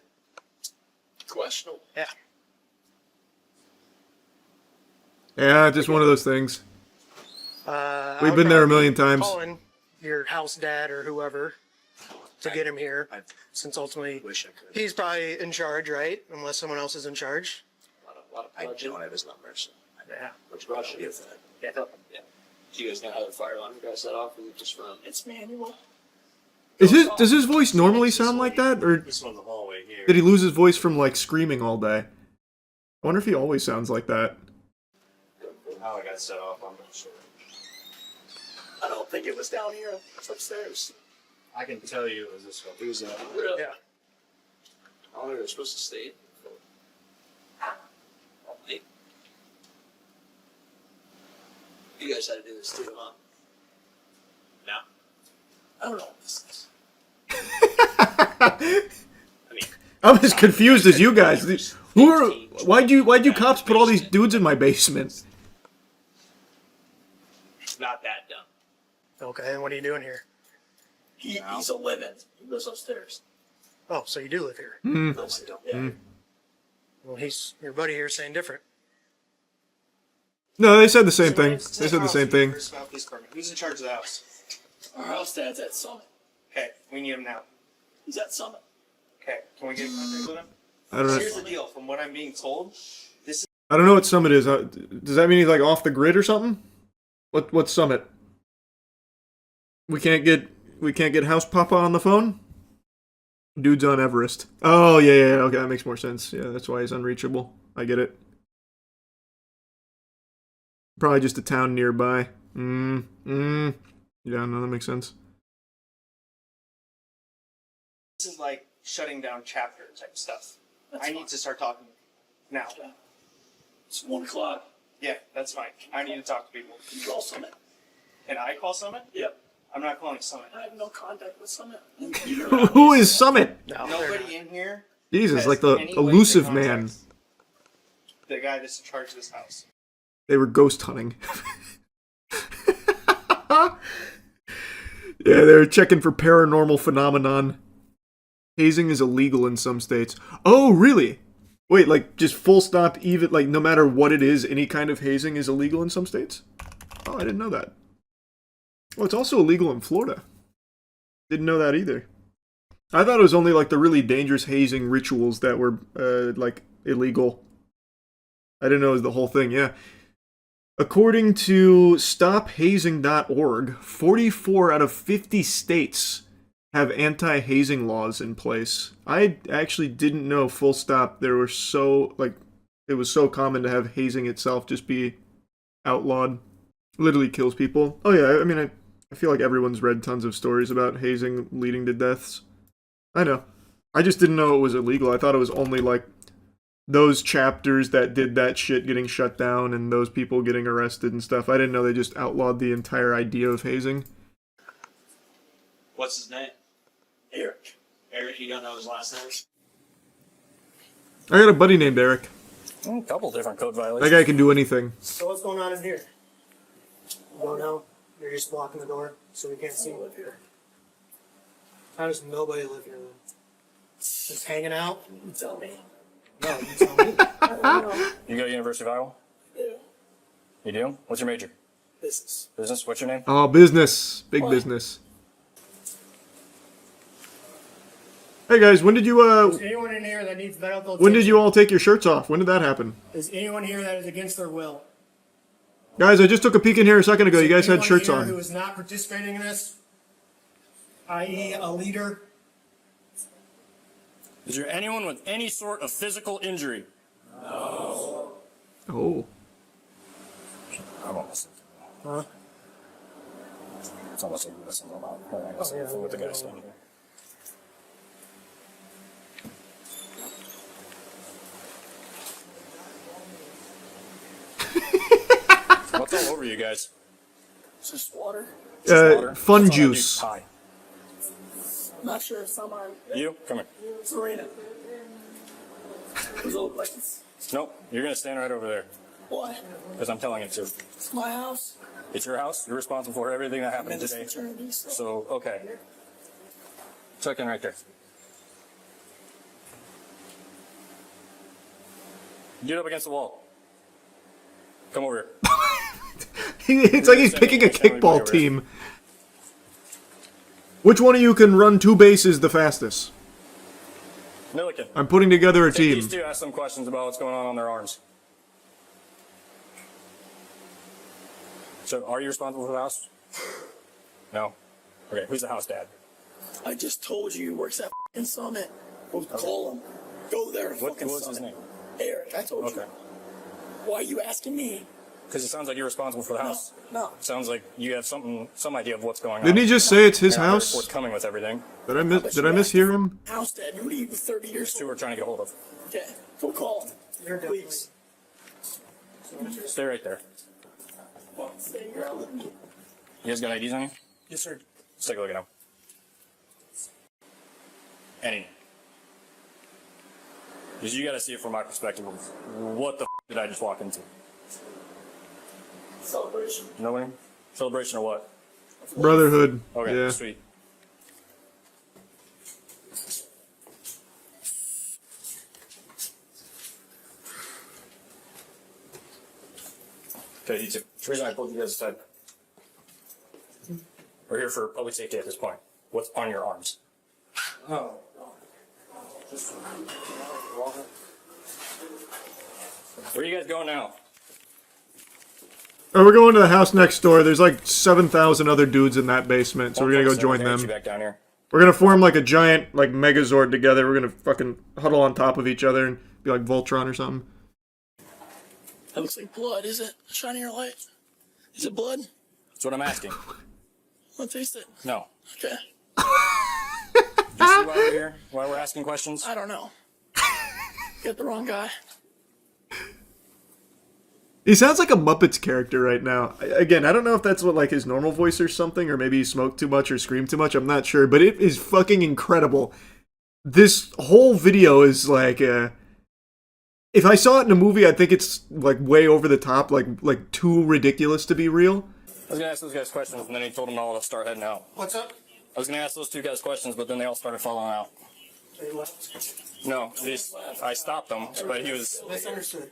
Speaker 19: Questionable.
Speaker 16: Yeah.
Speaker 1: Yeah, just one of those things.
Speaker 16: I
Speaker 1: We've
Speaker 16: would
Speaker 1: been there a
Speaker 16: probably
Speaker 1: million
Speaker 16: be
Speaker 1: times.
Speaker 16: Calling your house dad or whoever to get him here, since ultimately he's probably in charge, right? Unless someone else is in charge.
Speaker 19: I don't have his number, so.
Speaker 16: Yeah.
Speaker 19: Which Russia is that? Yeah. Do you guys know how the fire alarm got set off? Or is it just from? It's manual.
Speaker 1: Does his voice normally sound like that, or
Speaker 17: This one in the hallway here.
Speaker 1: did he lose his voice from like screaming all day? I wonder if he always sounds like that.
Speaker 17: How I got set off, I'm not sure.
Speaker 19: I don't think it was down here. It's upstairs.
Speaker 17: I can tell you it was this one.
Speaker 19: Who's Really?
Speaker 16: Yeah.
Speaker 19: I don't know. They're supposed to stay. Hey. You guys had to do this too, huh? No. I don't know what this is.
Speaker 1: I'm as confused as you guys. Why'd you cops put all these dudes in my basement?
Speaker 19: It's not that dumb.
Speaker 16: Okay, and what are you doing here?
Speaker 19: He's a living. He lives upstairs.
Speaker 16: Oh, so you do live here?
Speaker 1: Hmm.
Speaker 19: No, I don't. Yeah.
Speaker 16: Well, your buddy here saying different.
Speaker 1: No, they said the same thing. They said the same thing.
Speaker 16: Who's in charge of the house?
Speaker 19: Our house dad's at Summit.
Speaker 16: Okay, we need him now.
Speaker 19: He's at Summit.
Speaker 16: Okay, can we get in contact with him?
Speaker 1: I don't know.
Speaker 16: Here's the deal. From what I'm being told, this is.
Speaker 1: I don't know what Summit is. Does that mean he's like off the grid or something? What's Summit? We can't get House Papa on the phone? Dude's on Everest. Oh yeah. Okay, that makes more sense. Yeah, that's why he's unreachable. I get it. Probably just a town nearby. Yeah, no, that makes sense.
Speaker 16: This is like shutting down chapter type stuff. I need to start talking now.
Speaker 19: It's 1 o'clock.
Speaker 16: Yeah, that's fine. I need to talk to people.
Speaker 19: You call Summit.
Speaker 16: Can I call Summit?
Speaker 19: Yep.
Speaker 16: I'm not calling Summit.
Speaker 19: I have no contact with Summit.
Speaker 1: Who is Summit?
Speaker 16: Nobody in here.
Speaker 1: Jesus,
Speaker 16: has
Speaker 1: like the
Speaker 16: any way to
Speaker 1: elusive
Speaker 16: contact.
Speaker 1: man.
Speaker 16: the guy that's in charge of this house.
Speaker 1: They were ghost hunting. Yeah, they were checking for paranormal phenomenon. Hazing is illegal in some states. Oh, really? Wait, like, just full stop, even, like, no matter what it is, any kind of hazing is illegal in some states? Oh, I didn't know that. Well, it's also illegal in Florida. Didn't know that either. I thought it was only, like, the really dangerous hazing rituals that were, like, illegal. I didn't know it was the whole thing, yeah. According to StopHazing.org, 44 out of 50 states have anti-hazing laws in place. I actually didn't know, full stop, there were so, like, it was so common to have hazing itself just be outlawed. Literally kills people. Oh yeah, I mean, I feel like everyone's read tons of stories about hazing leading to deaths. I know. I just didn't know it was illegal. I thought it was only, like, those chapters that did that shit getting shut down and those people getting arrested and stuff. I didn't know they just outlawed the entire idea of hazing.
Speaker 16: What's his name? Eric. Eric, you don't know his last name?
Speaker 1: I got a buddy named Eric.
Speaker 17: A couple different code violations.
Speaker 1: That guy can do anything.
Speaker 16: So what's going on in here? You don't know? You're just blocking the door so we can't see you live here. How does nobody live here then? Just hanging out? You tell me. No, you tell me. I don't know.
Speaker 17: You go to University of Iowa?
Speaker 16: Yeah.
Speaker 17: You do? What's your major?
Speaker 16: Business.
Speaker 17: Business? What's your name?
Speaker 1: Oh, business. Big
Speaker 16: What?
Speaker 1: business. Hey guys, when did you,
Speaker 16: Is anyone in here that needs medical attention?
Speaker 1: when did you all take your shirts off? When did that happen?
Speaker 16: Is anyone here that is against their will?
Speaker 1: Guys, I just took a peek in here a second ago. You guys had
Speaker 16: Anyone
Speaker 1: shirts
Speaker 16: here
Speaker 1: on.
Speaker 16: who is not participating in this, i.e. a leader?
Speaker 17: Is there anyone with any sort of physical injury? No.
Speaker 1: Oh.
Speaker 17: I won't listen.
Speaker 16: Huh?
Speaker 17: It's almost like you listen about.
Speaker 16: Oh, yeah.
Speaker 17: With the guy standing here. What's all over you guys?
Speaker 16: It's just water.
Speaker 1: Fun juice.
Speaker 17: Hi.
Speaker 16: I'm not sure if someone.
Speaker 17: You? Come here.
Speaker 16: Serena. Does it look like it's.
Speaker 17: Nope. You're gonna stand right over there.
Speaker 16: Why?
Speaker 17: Because I'm telling you to.
Speaker 16: It's my house.
Speaker 17: It's your house. You're responsible for everything that
Speaker 16: I'm
Speaker 17: happened
Speaker 16: in this
Speaker 17: today.
Speaker 16: fraternity, so.
Speaker 17: So, okay. Tuck in right there. Get up against the wall. Come over here.
Speaker 1: It's like he's picking a kickball team. Which one of you can run 2 bases the fastest?
Speaker 17: Milliken.
Speaker 1: I'm putting together a
Speaker 17: Take
Speaker 1: team.
Speaker 17: these two, ask some questions about what's going on their arms. So, are you responsible for the house? No? Okay, who's the house dad?
Speaker 16: I just told you he works at f***ing Summit. Go call him. Go there and
Speaker 17: What
Speaker 16: fucking
Speaker 17: was his
Speaker 16: Summit.
Speaker 17: name?
Speaker 16: Eric, I told you.
Speaker 17: Okay.
Speaker 16: Why are you asking me?
Speaker 17: Because it sounds like you're responsible for the house.
Speaker 16: No.
Speaker 17: Sounds like you have some idea of what's going on.
Speaker 1: Didn't he just say it's his
Speaker 17: You're not very
Speaker 1: house?
Speaker 17: forthcoming with everything.
Speaker 1: Did I mishear him?
Speaker 16: House dad, who are you 30 years
Speaker 17: Two we're trying to get hold of.
Speaker 16: Okay, go call him. Please.
Speaker 17: Stay right there.
Speaker 16: Stay here.
Speaker 17: You guys got IDs on you?
Speaker 16: Yes, sir.
Speaker 17: Let's take a look at them. Any. Because you got to see it from my perspective. What the did I just walk into?
Speaker 16: Celebration.
Speaker 17: Nobody? Celebration or what?
Speaker 1: Brotherhood.
Speaker 17: Okay,
Speaker 1: Yeah.
Speaker 17: sweet. Okay, you two. The reason I pulled you guys aside. We're here for public safety at this point. What's on your arms?
Speaker 16: Oh.
Speaker 17: Where are you guys going now?
Speaker 1: Oh, we're going to the house next door. There's like 7,000 other dudes in that basement, so we're gonna go join them.
Speaker 17: Back down here.
Speaker 1: We're gonna form like a giant like Megazord together. We're gonna fucking huddle on top of each other and be like Voltron or something.
Speaker 16: That looks like blood, is it? Shine your light. Is it blood?
Speaker 17: That's what I'm asking.
Speaker 16: Let's taste it.
Speaker 17: No.
Speaker 16: Okay.
Speaker 17: You see why we're here? Why we're asking questions?
Speaker 16: I don't know. Get the wrong guy.
Speaker 1: He sounds like a Muppets character right now. Again, I don't know if that's what like his normal voice or something, or maybe he smoked too much or screamed too much. I'm not sure, but it is fucking incredible. This whole video is like, if I saw it in a movie, I think it's like way over the top, like too ridiculous to be real.
Speaker 17: I was gonna ask those guys questions, and then he told them all to start heading out.
Speaker 16: What's up?
Speaker 17: I was gonna ask those two guys questions, but then they all started falling out.
Speaker 16: They left.
Speaker 17: No, I stopped them, but he was.
Speaker 16: Misunderstood.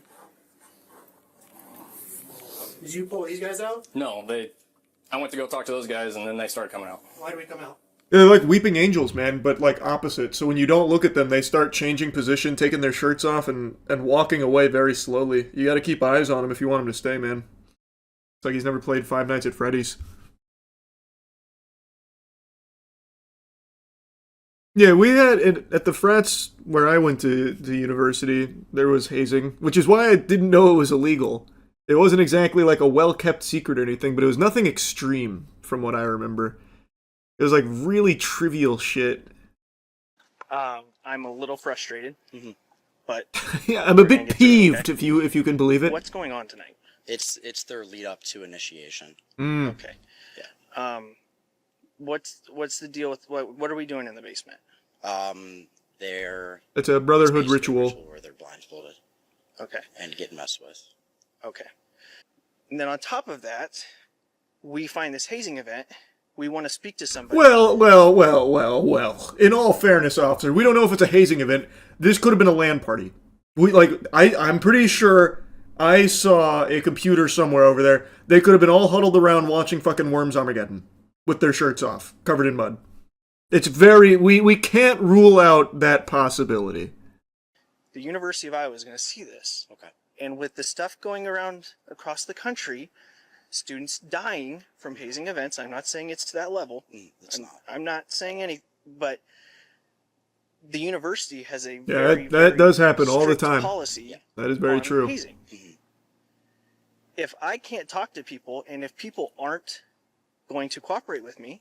Speaker 16: Did you pull these guys out?
Speaker 17: No, I went to go talk to those guys, and then they started coming out.
Speaker 16: Why did we come out?
Speaker 1: They're like weeping angels, man, but like opposite. So when you don't look at them, they start changing position, taking their shirts off, and walking away very slowly. You got to keep eyes on them if you want them to stay, man. It's like he's never played Five Nights at Freddy's. Yeah, we had at the frats where I went to university, there was hazing, which is why I didn't know it was illegal. It wasn't exactly like a well-kept secret or anything, but it was nothing extreme from what I remember. It was like really trivial shit.
Speaker 20: I'm a little frustrated, but
Speaker 1: yeah, I'm a bit peeved, okay? if you can believe it.
Speaker 20: What's going on tonight?
Speaker 21: It's their lead up to initiation.
Speaker 20: Okay. Yeah. What's the deal with what are we doing in the basement?
Speaker 1: It's a brotherhood ritual
Speaker 21: where they're blindfolded.
Speaker 20: Okay.
Speaker 21: And get messed with.
Speaker 20: Okay. And then on top of that, we find this hazing event. We want to speak to somebody.
Speaker 1: Well. In all fairness, officer, we don't know if it's a hazing event. This could have been a LAN party. I'm pretty sure I saw a computer somewhere over there. They could have been all huddled around watching fucking Worms Armageddon with their shirts off, covered in mud. It's we can't rule out that possibility.
Speaker 20: The University of Iowa is going to see this.
Speaker 21: Okay.
Speaker 20: And with the stuff going around across the country, students dying from hazing events, I'm not saying it's to that level.
Speaker 21: It's not.
Speaker 20: I'm not saying any, but the university has a
Speaker 1: that does happen all the time.
Speaker 20: Policy.
Speaker 1: That is very true.
Speaker 20: Hazing. If I can't talk to people, and if people aren't going to cooperate with me,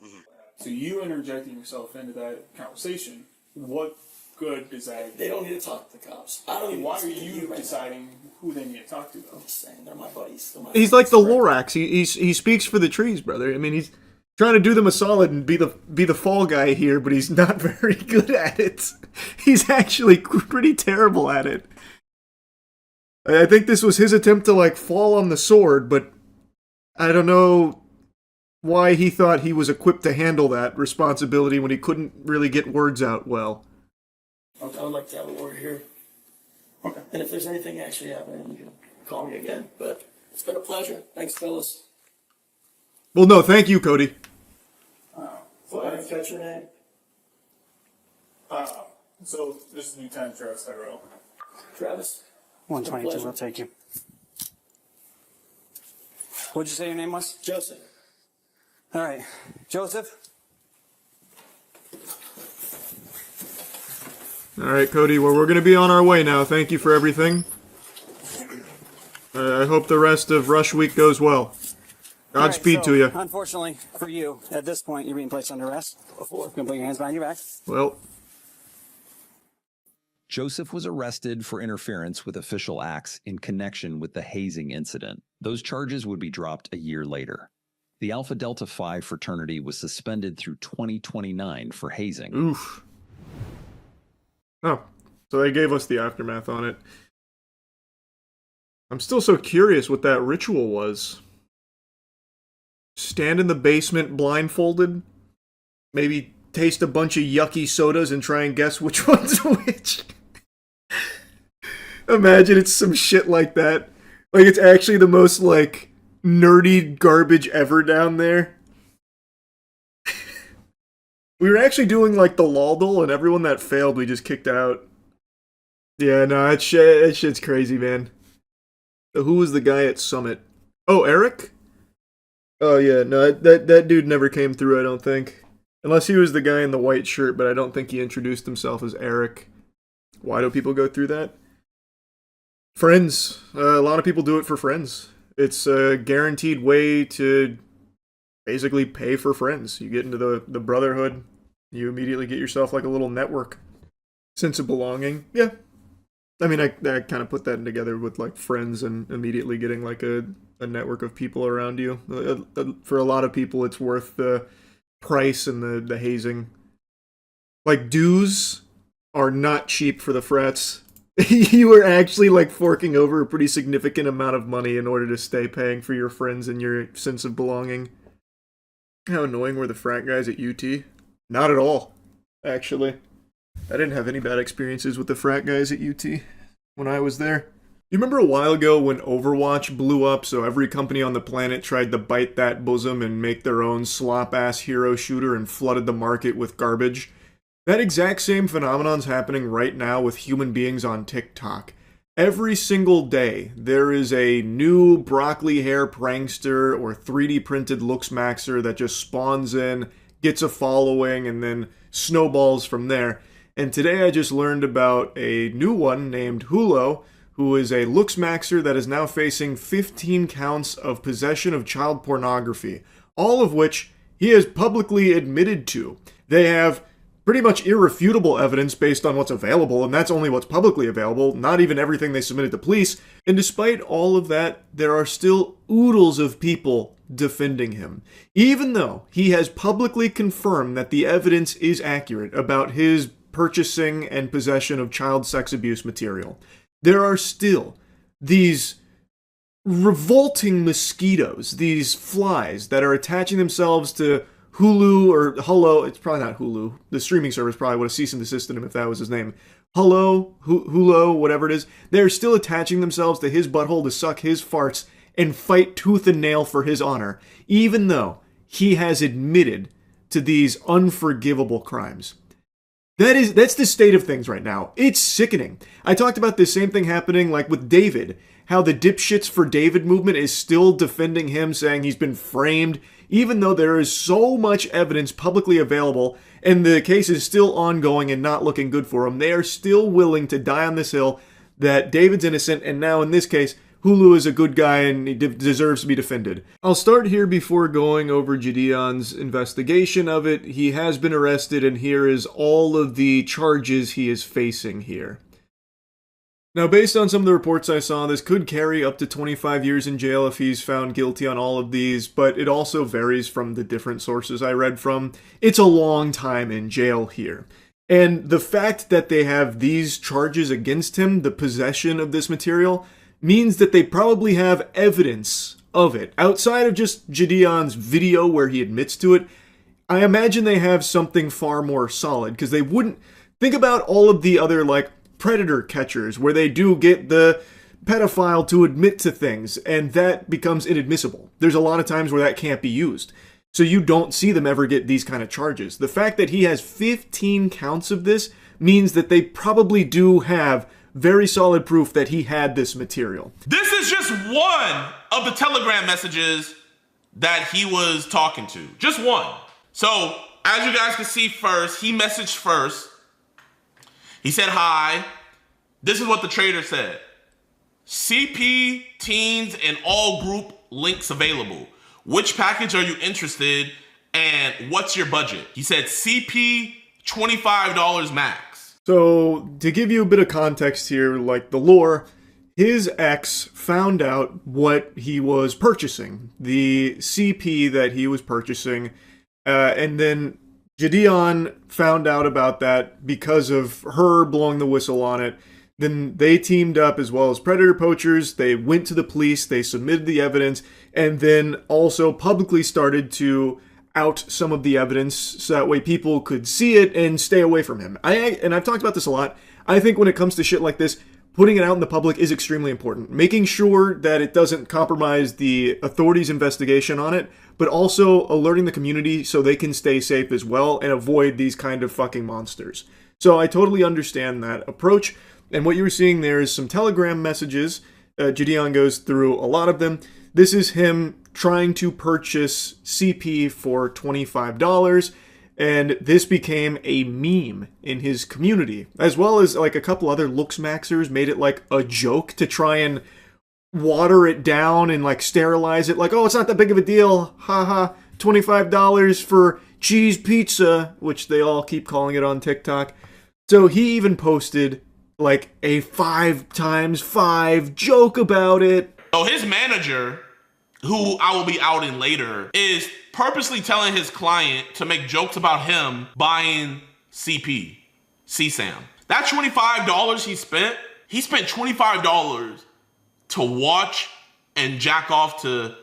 Speaker 22: so you interjecting yourself into that conversation, what good does that?
Speaker 16: They don't need to talk to the cops. I don't even.
Speaker 22: Why are you deciding who they need to talk to, though?
Speaker 16: I'm just saying, they're my buddies.
Speaker 1: He's like the Lorax. He speaks for the trees, brother. I mean, he's trying to do them a solid and be the fall guy here, but he's not very good at it. He's actually pretty terrible at it. I think this was his attempt to like fall on the sword, but I don't know why he thought he was equipped to handle that responsibility when he couldn't really get words out well.
Speaker 16: I would like to have a word here. Okay. And if there's anything actually happening, you can call me again. But it's been a pleasure. Thanks, fellas.
Speaker 1: Well, no, thank you, Cody.
Speaker 16: Well, I didn't catch your name.
Speaker 22: So this is Lieutenant Travis Tyrell.
Speaker 16: Travis.
Speaker 23: 122, I'll take you. What'd you say your name was?
Speaker 16: Joseph.
Speaker 23: All right. Joseph?
Speaker 1: All right, Cody, well, we're going to be on our way now. Thank you for everything. I hope the rest of Rush Week goes well. Godspeed to you.
Speaker 23: Unfortunately for you, at this point, you're being placed under arrest. You can put your hands behind your back.
Speaker 1: Well,
Speaker 18: Joseph was arrested for interference with official acts in connection with the hazing incident. Those charges would be dropped a year later. The Alpha Delta Phi fraternity was suspended through 2029 for hazing.
Speaker 1: Oof. Oh, so they gave us the aftermath on it. I'm still so curious what that ritual was. Stand in the basement blindfolded? Maybe taste a bunch of yucky sodas and try and guess which one's which? Imagine it's some shit like that. Like, it's actually the most, like, nerdy garbage ever down there. We were actually doing, like, the Laldol, and everyone that failed, we just kicked out. Yeah, no, that shit's crazy, man. Who was the guy at Summit? Oh, Eric? Oh, yeah, no, that dude never came through, I don't think. Unless he was the guy in the white shirt, but I don't think he introduced himself as Eric. Why do people go through that? Friends. A lot of people do it for friends. It's a guaranteed way to basically pay for friends. You get into the brotherhood, you immediately get yourself like a little network. Sense of belonging. Yeah. I mean, I kind of put that together with like friends and immediately getting like a network of people around you. For a lot of people, it's worth the price and the hazing. Like, dues are not cheap for the frats. You were actually like forking over a pretty significant amount of money in order to stay paying for your friends and your sense of belonging. How annoying were the frat guys at UT? Not at all, actually. I didn't have any bad experiences with the frat guys at UT when I was there. You remember a while ago when Overwatch blew up, so every company on the planet tried to bite that bosom and make their own slop-ass hero shooter and flooded the market with garbage? That exact same phenomenon's happening right now with human beings on TikTok. Every single day, there is a new broccoli hair prankster or 3D printed looks maxer that just spawns in, gets a following, and then snowballs from there. And today I just learned about a new one named Hulo, who is a looks maxer that is now facing 15 counts of possession of child pornography, all of which he has publicly admitted to. They have pretty much irrefutable evidence based on what's available, and that's only what's publicly available, not even everything they submitted to police. And despite all of that, there are still oodles of people defending him. Even though he has publicly confirmed that the evidence is accurate about his purchasing and possession of child sex abuse material, there are still these revolting mosquitoes, these flies that are attaching themselves to Hulu or Hulu. It's probably not Hulu. The streaming service probably would have cease and desisted him if that was his name. Hulu, whatever it is. They're still attaching themselves to his butthole to suck his farts and fight tooth and nail for his honor, even though he has admitted to these unforgivable crimes. That's the state of things right now. It's sickening. I talked about this same thing happening like with David, how the dipshits for David movement is still defending him, saying he's been framed, even though there is so much evidence publicly available and the case is still ongoing and not looking good for him. They are still willing to die on this hill that David's innocent, and now in this case, Hulu is a good guy and he deserves to be defended. I'll start here before going over Gideon's investigation of it. He has been arrested, and here is all of the charges he is facing here. Now, based on some of the reports I saw, this could carry up to 25 years in jail if he's found guilty on all of these, but it also varies from the different sources I read from. It's a long time in jail here. And the fact that they have these charges against him, the possession of this material, means that they probably have evidence of it. Outside of just Gideon's video where he admits to it, I imagine they have something far more solid, because they wouldn't... Think about all of the other, like, predator catchers, where they do get the pedophile to admit to things, and that becomes inadmissible. There's a lot of times where that can't be used. So you don't see them ever get these kind of charges. The fact that he has 15 counts of this means that they probably do have very solid proof that he had this material.
Speaker 4: This is just one of the Telegram messages that he was talking to. Just one. So, as you guys can see first, he messaged first. He said, "Hi. This is what the trader said. CP, teens, and all group links available. Which package are you interested in, and what's your budget?" He said CP, $25 max.
Speaker 1: So, to give you a bit of context here, like the lore, his ex found out what he was purchasing, the CP that he was purchasing, and then Gideon found out about that because of her blowing the whistle on it. Then they teamed up as well as predator poachers. They went to the police, they submitted the evidence, and then also publicly started to out some of the evidence so that way people could see it and stay away from him. And I've talked about this a lot. I think when it comes to shit like this, putting it out in the public is extremely important. Making sure that it doesn't compromise the authorities' investigation on it, but also alerting the community so they can stay safe as well and avoid these kind of fucking monsters. So I totally understand that approach. And what you were seeing there is some Telegram messages. Gideon goes through a lot of them. This is him trying to purchase CP for $25, and this became a meme in his community, as well as like a couple other looks maxers made it like a joke to try and water it down and like sterilize it, like, oh, it's not that big of a deal, haha, $25 for cheese pizza, which they all keep calling it on TikTok. So he even posted like a 5x5 joke about it.
Speaker 4: So his manager, who I will be outing later, is purposely telling his client to make jokes about him buying CP, CSAM. That $25 he spent, He spent $25 to watch and jack off to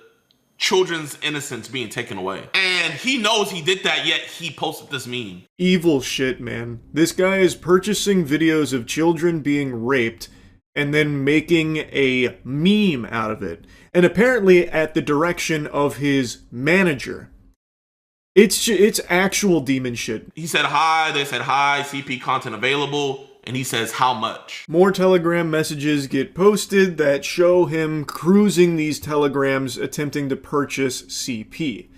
Speaker 4: children's innocence being taken away. And he knows he did that, yet he posted this meme.
Speaker 1: Evil shit, man. This guy is purchasing videos of children being raped and then making a meme out of it. And apparently at the direction of his manager. It's actual demon shit.
Speaker 4: He said hi, they said hi, CP content available, and he says how much.
Speaker 1: More Telegram messages get posted that show him cruising these telegrams attempting to purchase CP.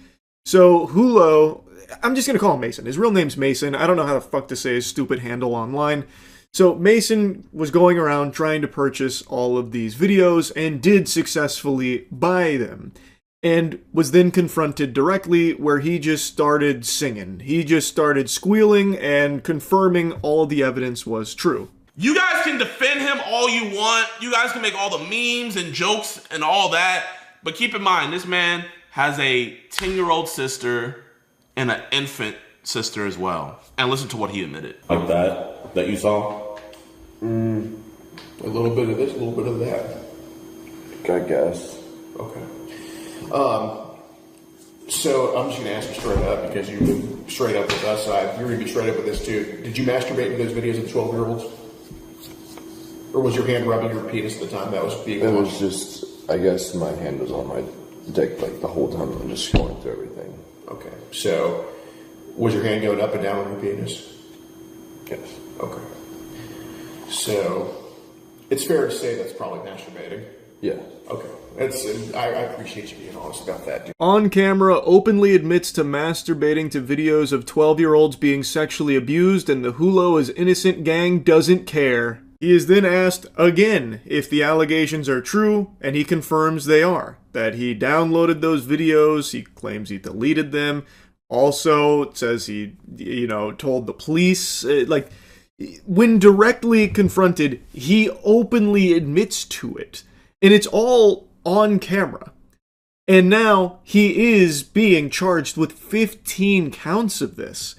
Speaker 1: So Hulo, I'm just gonna call him Mason. His real name's Mason. I don't know how the fuck to say his stupid handle online. So Mason was going around trying to purchase all of these videos and did successfully buy them. And was then confronted directly where he just started singing. He just started squealing and confirming all the evidence was true.
Speaker 4: You guys can defend him all you want. You guys can make all the memes and jokes and all that. But keep in mind, this man has a 10-year-old sister and an infant sister as well. And listen to what he admitted.
Speaker 5: Like that you saw? A little bit of this, a little bit of that. I guess. Okay. So I'm just going to ask you straight up because you've been straight up with us. You're going to be straight up with this too. Did you masturbate to those videos of the 12-year-olds? Or was your hand rubbing your penis at the time that was being watched?
Speaker 6: It was just, I guess my hand was on my dick like the whole time. I'm just going through everything.
Speaker 5: Okay. So was your hand going up and down on your penis?
Speaker 6: Yes.
Speaker 5: Okay. So it's fair to say that's probably masturbating.
Speaker 6: Yeah.
Speaker 5: Okay. I appreciate you being honest about that, dude.
Speaker 1: On camera, openly admits to masturbating to videos of 12-year-olds being sexually abused, and the Hulo is innocent gang doesn't care. He is then asked again if the allegations are true, and he confirms they are. That he downloaded those videos, he claims he deleted them. Also, it says he, told the police. When directly confronted, he openly admits to it. And it's all on camera. And now he is being charged with 15 counts of this.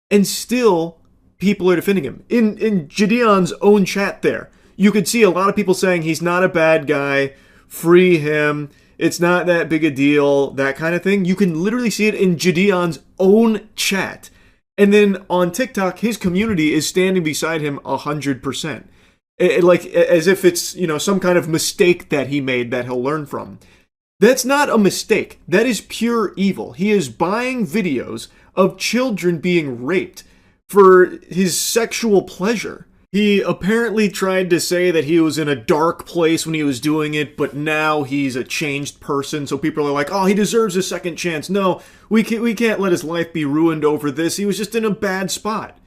Speaker 1: And still, people are defending him. In Gideon's own chat there, you could see a lot of people saying he's not a bad guy, free him, it's not that big a deal, that kind of thing. You can literally see it in Gideon's own chat. And then on TikTok, his community is standing beside him 100%. As if it's, some kind of mistake that he made that he'll learn from. That's not a mistake. That is pure evil. He is buying videos of children being raped for his sexual pleasure. He apparently tried to say that he was in a dark place when he was doing it, but now he's a changed person, so people are like, oh, he deserves a second chance. No, we can't let his life be ruined over this. He was just in a bad spot.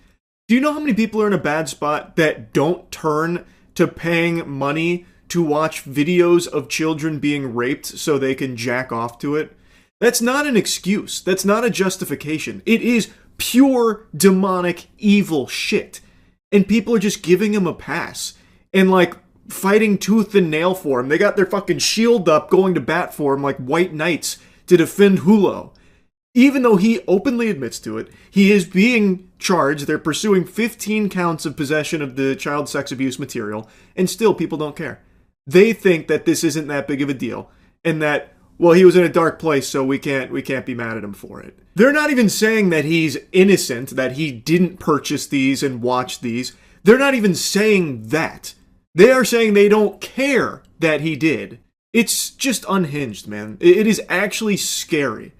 Speaker 1: Do you know how many people are in a bad spot that don't turn to paying money to watch videos of children being raped so they can jack off to it? That's not an excuse. That's not a justification. It is pure demonic evil shit. And people are just giving him a pass. And fighting tooth and nail for him. They got their fucking shield up going to bat for him like white knights to defend Hulo. Even though he openly admits to it, he is being charged. They're pursuing 15 counts of possession of the child sex abuse material, and still people don't care. They think that this isn't that big of a deal, and that, well, he was in a dark place, so we can't be mad at him for it. They're not even saying that he's innocent, that he didn't purchase these and watch these. They're not even saying that. They are saying they don't care that he did. It's just unhinged, man. It is actually scary.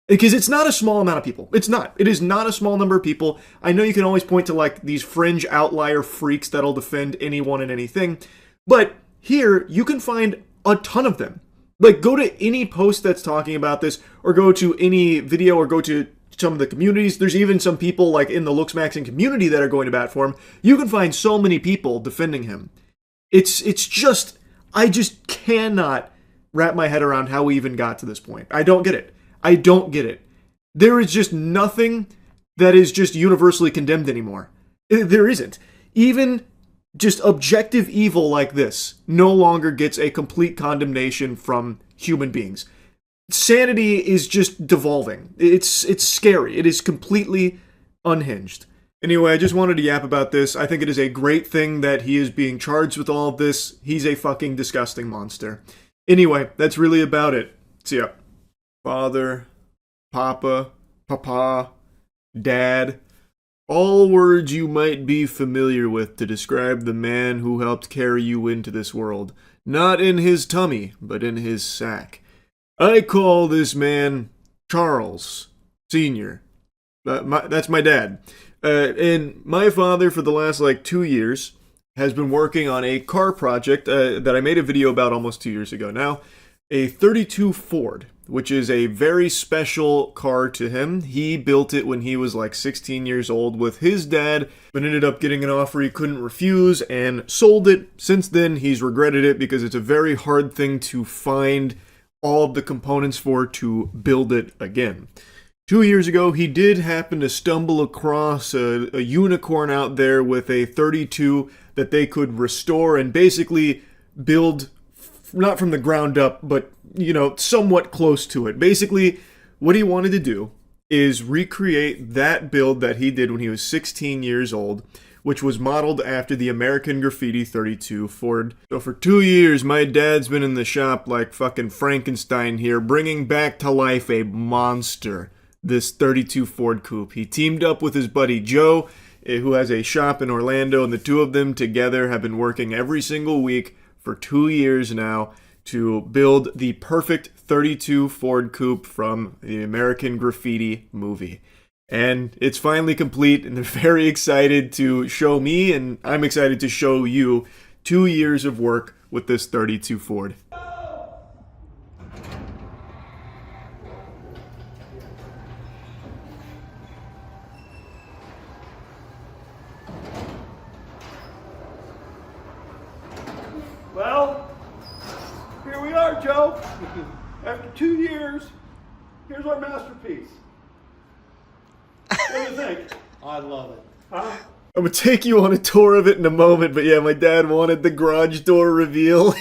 Speaker 1: Because it's not a small amount of people. It's not. It is not a small number of people. I know you can always point to these fringe outlier freaks that'll defend anyone and anything. But here, you can find a ton of them. Go to any post that's talking about this, or go to any video, or go to some of the communities. There's even some people in the Looksmaxing community that are going to bat for him. You can find so many people defending him. It's just, I just cannot wrap my head around how we even got to this point. I don't get it. I don't get it. There is just nothing that is just universally condemned anymore. There isn't. Even just objective evil like this no longer gets a complete condemnation from human beings. Sanity is just devolving. It's scary. It is completely unhinged. Anyway, I just wanted to yap about this. I think it is a great thing that he is being charged with all of this. He's a fucking disgusting monster. Anyway, that's really about it. See ya. Father, Papa, Papa, Dad. All words you might be familiar with to describe the man who helped carry you into this world. Not in his tummy, but in his sack. I call this man Charles Sr. That's my dad. And my father, for the last 2 years, has been working on a car project that I made a video about almost 2 years ago now. A 32 Ford, which is a very special car to him. He built it when he was 16 years old with his dad, but ended up getting an offer he couldn't refuse and sold it. Since then, he's regretted it because it's a very hard thing to find all of the components for to build it again. 2 years ago, he did happen to stumble across a unicorn out there with a 32 that they could restore and basically build, not from the ground up, but, somewhat close to it. Basically, what he wanted to do is recreate that build that he did when he was 16 years old, which was modeled after the American Graffiti 32 Ford. So for 2 years, my dad's been in the shop like fucking Frankenstein here, bringing back to life a monster. This 32 Ford Coupe. He teamed up with his buddy Joe, who has a shop in Orlando, and the two of them together have been working every single week for 2 years now to build the perfect 32 Ford Coupe from the American Graffiti movie. And it's finally complete, and they're very excited to show me, and I'm excited to show you 2 years of work with this 32 Ford.
Speaker 7: Well, here we are, Joe. After 2 years, here's our masterpiece. What do you think?
Speaker 16: I love it.
Speaker 7: Huh?
Speaker 1: I'm gonna take you on a tour of it in a moment, but yeah, my dad wanted the garage door reveal.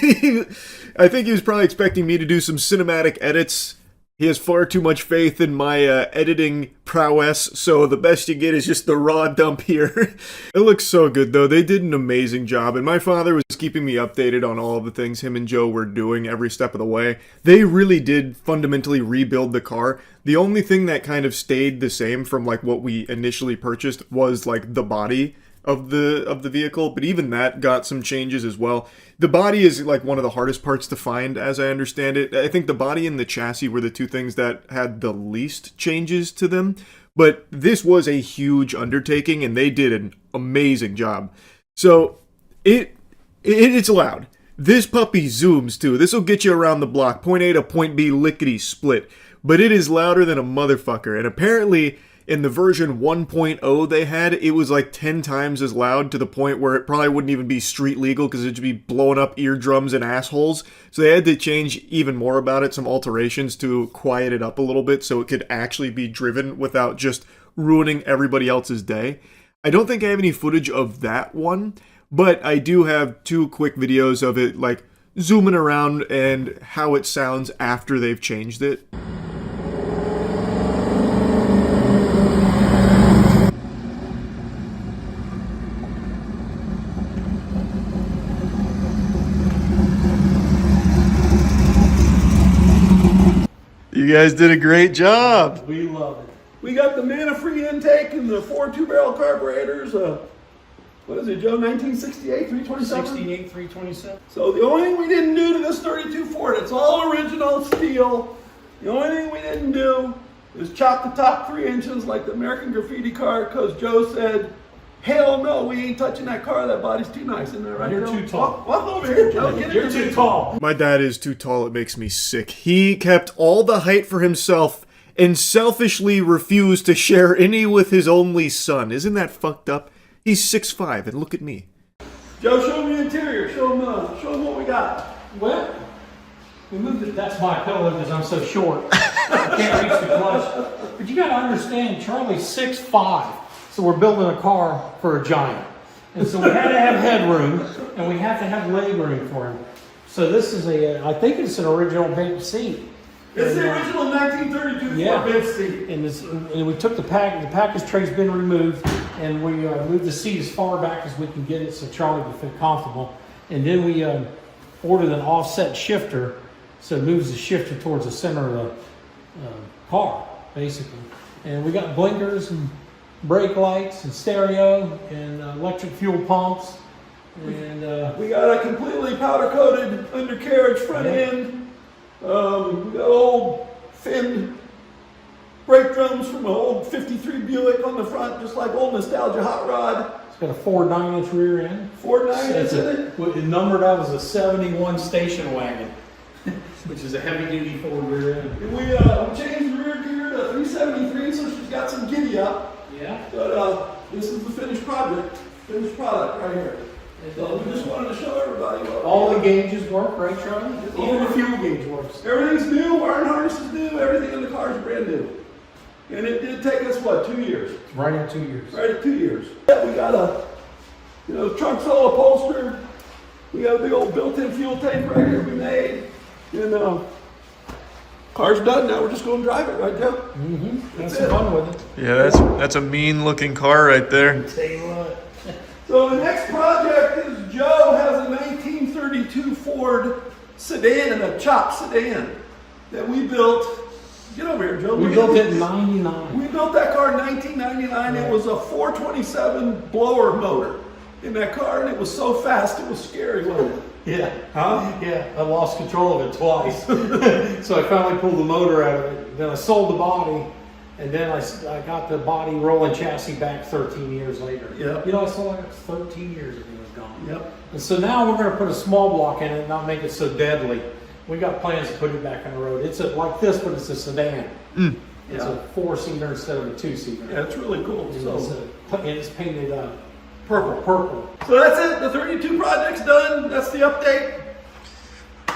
Speaker 1: I think he was probably expecting me to do some cinematic edits. He has far too much faith in my editing prowess, so the best you get is just the raw dump here. It looks so good, though. They did an amazing job, and my father was keeping me updated on all of the things him and Joe were doing every step of the way. They really did fundamentally rebuild the car. The only thing that kind of stayed the same from what we initially purchased was the body of the vehicle, but even that got some changes as well. The body is one of the hardest parts to find, as I understand it. I think the body and the chassis were the two things that had the least changes to them, but this was a huge undertaking and they did an amazing job. So it's loud. This puppy zooms too. This will get you around the block, point A to point B lickety split, but it is louder than a motherfucker. And apparently in the version 1.0 they had, it was 10 times as loud, to the point where it probably wouldn't even be street legal because it'd be blowing up eardrums and assholes. So they had to change even more about it, some alterations to quiet it up a little bit so it could actually be driven without just ruining everybody else's day. I don't think I have any footage of that one, but I do have 2 quick videos of it, zooming around and how it sounds after they've changed it. You guys did a great job.
Speaker 7: We love it. We got the mana-free intake and the 4 2-barrel carburetors. What is it, Joe? 1968, 327?
Speaker 16: 68, 327.
Speaker 7: So the only thing we didn't do to this 32 Ford, it's all original steel. The only thing we didn't do is chop the top 3 inches like the American Graffiti car, because Joe said, hell no, we ain't touching that car. That body's too nice. Isn't that right?
Speaker 16: You're
Speaker 7: Joe?
Speaker 16: too tall.
Speaker 7: Walk over here, Joe.
Speaker 16: You're too tall.
Speaker 1: My dad is too tall. It makes me sick. He kept all the height for himself and selfishly refused to share any with his only son. Isn't that fucked up? He's 6'5", and look at me.
Speaker 7: Joe, show me the interior. Show him what we got.
Speaker 16: Well, we moved it. That's my pillow because I'm so short. I can't reach the clutch. But you got to understand, Charlie's 6'5", so we're building a car for a giant. And so we had to have headroom, and we have to have leg room for him. So this is I think it's an original bent seat.
Speaker 7: It's the original 1932 Ford Vinci.
Speaker 3: And we took the package tray's been removed, and we moved the seat as far back as we can get it so Charlie would feel comfortable. And then we ordered an offset shifter, so it moves the shifter towards the center of the car, basically. And we got blinkers and brake lights and stereo and electric fuel pumps. And
Speaker 7: we got a completely powder-coated undercarriage front end. We got old finned brake drums from an old 53 Buick on the front, just like old nostalgia hot rod.
Speaker 3: It's got a Ford 9-inch rear end.
Speaker 7: Ford 9-inch in it.
Speaker 3: It numbered out as a 71 station wagon, which is a heavy-duty Ford rear end.
Speaker 7: And we changed the rear gear to 373, so she's got some giddy up.
Speaker 3: Yeah.
Speaker 7: But this is the finished product right here. So we just wanted to show everybody what
Speaker 3: all the gauges work, right, Charlie? Even the fuel gauge works.
Speaker 7: Everything's new, wiring harness is new, everything in the car is brand new. And it did take us, what, 2 years?
Speaker 3: Right at 2 years.
Speaker 7: Right at 2 years. Yeah, we got a, trunk solo upholster. We got a big old built-in fuel tank right here we made. And car's done, now we're just going to drive it, right, Joe?
Speaker 3: Mm-hmm. That's fun with it.
Speaker 1: Yeah, that's a mean looking car right there.
Speaker 3: Tell you what.
Speaker 7: So the next project is Joe has a 1932 Ford sedan, a chop sedan that we built. Get over here, Joe.
Speaker 3: We built it in 99.
Speaker 7: We built that car in 1999. It was a 427 blower motor in that car, and it was so fast it was scary, wasn't it?
Speaker 3: Yeah. Huh? Yeah. I lost control of it twice. So I finally pulled the motor out of it. Then I sold the body. And then I got the body rolling chassis back 13 years later.
Speaker 7: Yep.
Speaker 3: I sold it 13 years and it was gone.
Speaker 7: Yep.
Speaker 3: And so now we're going to put a small block in it and not make it so deadly. We got plans to put it back on the road. It's like this, but it's a sedan. It's a 4-seater instead of a 2-seater.
Speaker 7: Yeah, it's really cool.
Speaker 3: And it's painted purple.
Speaker 7: So that's it. The 32 project's done. That's the update.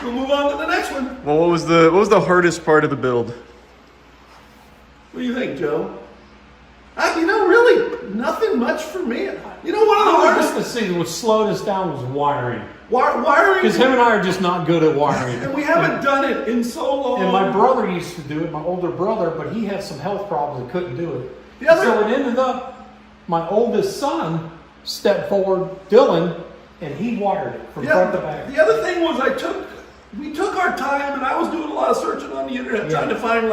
Speaker 7: We'll move on to the next one.
Speaker 1: Well, what was the hardest part of the build?
Speaker 7: What do you think, Joe? Really, nothing much for me. One of the hardest
Speaker 3: thing that slowed us down was wiring.
Speaker 7: Wiring?
Speaker 3: Because him and I are just not good at wiring.
Speaker 7: And we haven't done it in so long.
Speaker 3: And my brother used to do it, my older brother, but he had some health problems and couldn't do it. So it ended up, my oldest son stepped forward, Dylan, and he wired it from front to back.
Speaker 7: The other thing was we took our time, and I was doing a lot of searching on the internet trying to find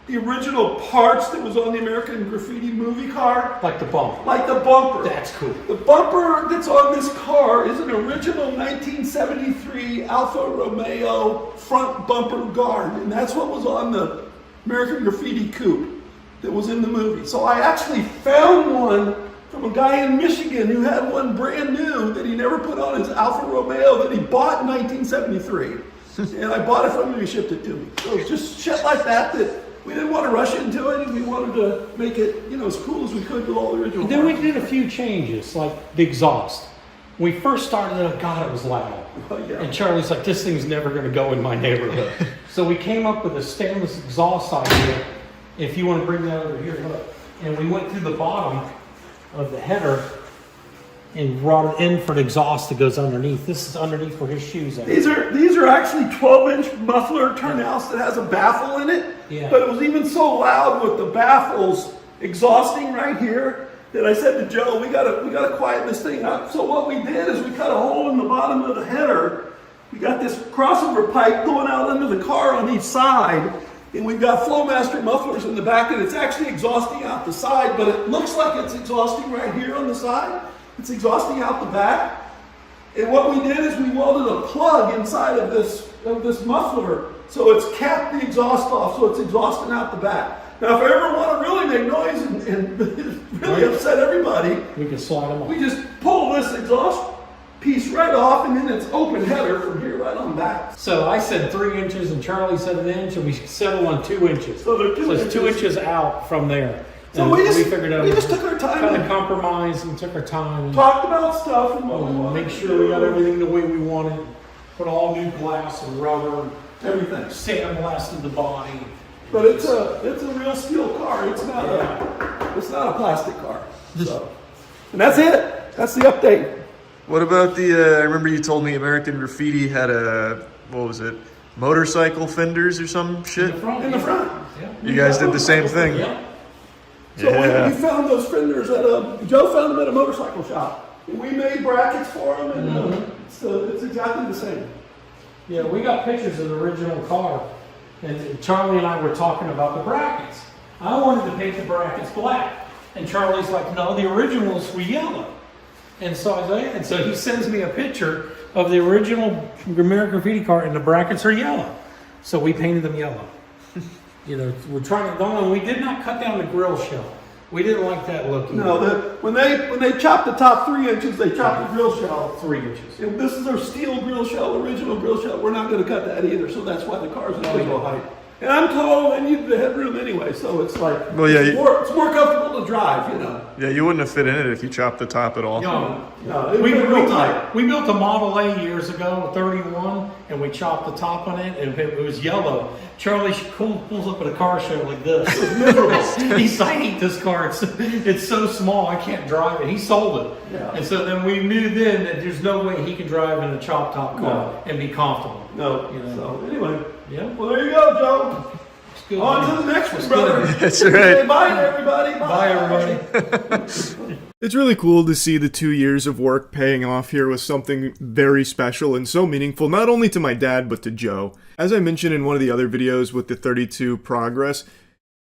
Speaker 7: the original parts that was on the American Graffiti movie car.
Speaker 3: Like the bumper.
Speaker 7: Like the bumper.
Speaker 3: That's cool.
Speaker 7: The bumper that's on this car is an original 1973 Alfa Romeo front bumper guard. And that's what was on the American Graffiti coupe that was in the movie. So I actually found one from a guy in Michigan who had one brand new that he never put on his Alfa Romeo that he bought in 1973. And I bought it from him and he shipped it to me. So it's just shit like that we didn't want to rush into it, and we wanted to make it, as cool as we could with all the original
Speaker 3: Then
Speaker 7: parts.
Speaker 3: we did a few changes, like the exhaust. When we first started it, God, it was loud. And Charlie's like, this thing's never going to go in my neighborhood. So we came up with a stainless exhaust idea. If you want to bring that over here, look. And we went through the bottom of the header and brought it in for the exhaust that goes underneath. This is underneath where his shoes are.
Speaker 7: These are actually 12-inch muffler turnouts that has a baffle in it.
Speaker 3: Yeah.
Speaker 7: But it was even so loud with the baffles exhausting right here that I said to Joe, we gotta quieten this thing up. So what we did is we cut a hole in the bottom of the header. We got this crossover pipe going out under the car on each side. And we've got Flowmaster mufflers in the back, and it's actually exhausting out the side, but it looks like it's exhausting right here on the side. It's exhausting out the back. And what we did is we welded a plug inside of this muffler so it's capped the exhaust off so it's exhausting out the back. Now if I ever want to really make noise and really upset everybody,
Speaker 3: we can slide them off.
Speaker 7: We just pull this exhaust piece right off and then it's open header from here right on back.
Speaker 3: So I said 3 inches and Charlie said 1 inch, and we settled on 2 inches.
Speaker 7: So they're 2 inches.
Speaker 3: It's 2 inches out from there.
Speaker 7: So we just took our time.
Speaker 3: Kind of compromised and took our time. And
Speaker 7: talked about stuff and what we wanted.
Speaker 3: Make sure we got everything the way we wanted. Put all new glass and rubber.
Speaker 7: Everything.
Speaker 3: Sandblasted the body.
Speaker 7: But it's a real steel car. It's not a plastic car. So. And that's it. That's the update.
Speaker 1: What about I remember you told me American Graffiti had motorcycle fenders or some shit?
Speaker 7: In the front.
Speaker 1: You guys did the same thing.
Speaker 7: So we found those fenders Joe found them at a motorcycle shop. And we made brackets for them, and so it's exactly the same.
Speaker 3: Yeah, we got pictures of the original car, and Charlie and I were talking about the brackets. I wanted to paint the brackets black, and Charlie's like, no, the originals were yellow. And so I was like, and so he sends me a picture of the original American Graffiti car, and the brackets are yellow. So we painted them yellow. You know, we're trying to. We did not cut down the grill shell. We didn't like that look either.
Speaker 7: No, when they chopped the top 3 inches, they chopped the grill shell
Speaker 3: 3 inches.
Speaker 7: And this is our steel grill shell, original grill shell. We're not going to cut that either, so that's why the car's at equal height. And I'm tall, and I need the headroom anyway, so it's like it's more comfortable to drive, you know.
Speaker 1: Yeah, you wouldn't have fit in it if you chopped the top at all.
Speaker 7: No, we
Speaker 3: built a Model A years ago, 31, and we chopped the top on it, and it was yellow. Charlie pulls up at a car show like this. It was miserable. He's like, I hate this car. It's so small, I can't drive it. He sold it. Yeah. And so then we knew then that there's no way he can drive in a chopped top car and be comfortable.
Speaker 7: No.
Speaker 3: You know?
Speaker 7: So anyway.
Speaker 3: Yeah.
Speaker 7: Well, there you go, Joe. On to the next one, brother.
Speaker 1: That's right.
Speaker 7: Bye, everybody.
Speaker 3: Bye, everybody.
Speaker 1: It's really cool to see the 2 years of work paying off here with something very special and so meaningful, not only to my dad, but to Joe. As I mentioned in one of the other videos with the 32 Progress,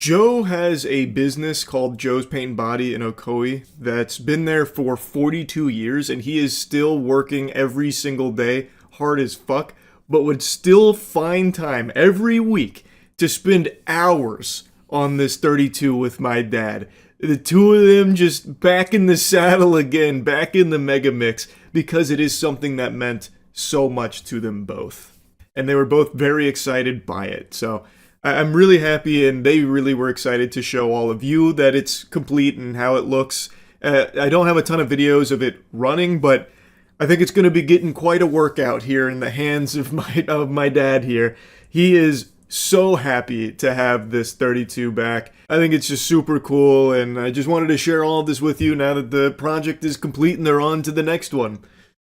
Speaker 1: Joe has a business called Joe's Paint and Body in Ocoee that's been there for 42 years, and he is still working every single day, hard as fuck, but would still find time every week to spend hours on this 32 with my dad. The two of them just back in the saddle again, back in the mega mix, because it is something that meant so much to them both. And they were both very excited by it. So I'm really happy, and they really were excited to show all of you that it's complete and how it looks. I don't have a ton of videos of it running, but I think it's going to be getting quite a workout here in the hands of my dad here. He is so happy to have this 32 back. I think it's just super cool, and I just wanted to share all of this with you now that the project is complete and they're on to the next one.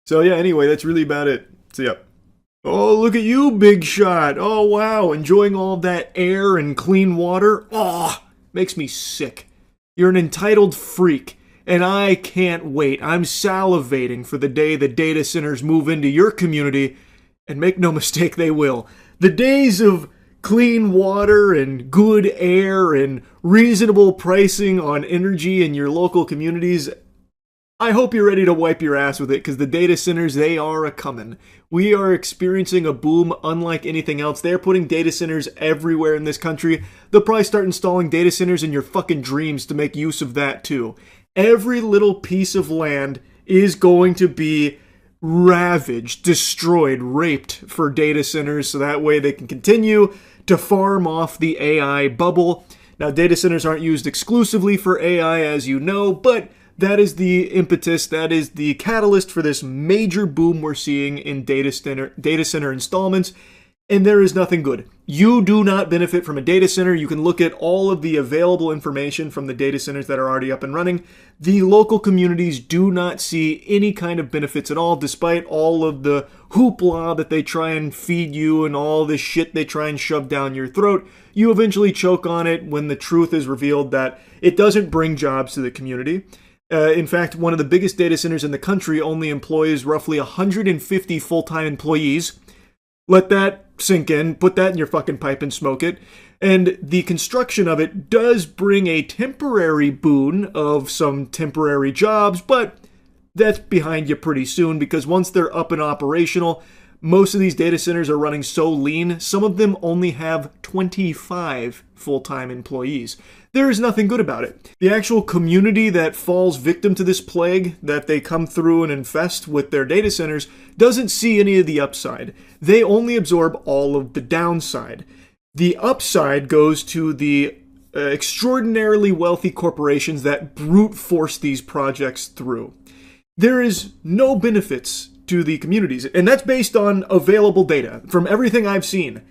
Speaker 1: So yeah, anyway, that's really about it. So yeah. Oh, look at you, big shot. Oh, wow, enjoying all that air and clean water. Oh, makes me sick. You're an entitled freak. And I can't wait. I'm salivating for the day the data centers move into your community. And make no mistake, they will. The days of clean water and good air and reasonable pricing on energy in your local communities, I hope you're ready to wipe your ass with it, because the data centers, they are a-coming. We are experiencing a boom unlike anything else. They're putting data centers everywhere in this country. They'll probably start installing data centers in your fucking dreams to make use of that too. Every little piece of land is going to be ravaged, destroyed, raped for data centers, so that way they can continue to farm off the AI bubble. Now, data centers aren't used exclusively for AI, as you know, but that is the impetus, that is the catalyst for this major boom we're seeing in data center installments, and there is nothing good. You do not benefit from a data center. You can look at all of the available information from the data centers that are already up and running. The local communities do not see any kind of benefits at all, despite all of the hoopla that they try and feed you and all this shit they try and shove down your throat. You eventually choke on it when the truth is revealed that it doesn't bring jobs to the community. In fact, one of the biggest data centers in the country only employs roughly 150 full-time employees. Let that sink in, put that in your fucking pipe and smoke it. And the construction of it does bring a temporary boon of some temporary jobs, but that's behind you pretty soon, because once they're up and operational, most of these data centers are running so lean, some of them only have 25 full-time employees. There is nothing good about it. The actual community that falls victim to this plague that they come through and infest with their data centers doesn't see any of the upside. They only absorb all of the downside. The upside goes to the extraordinarily wealthy corporations that brute force these projects through. There is no benefits to the communities, and that's based on available data from everything I've seen.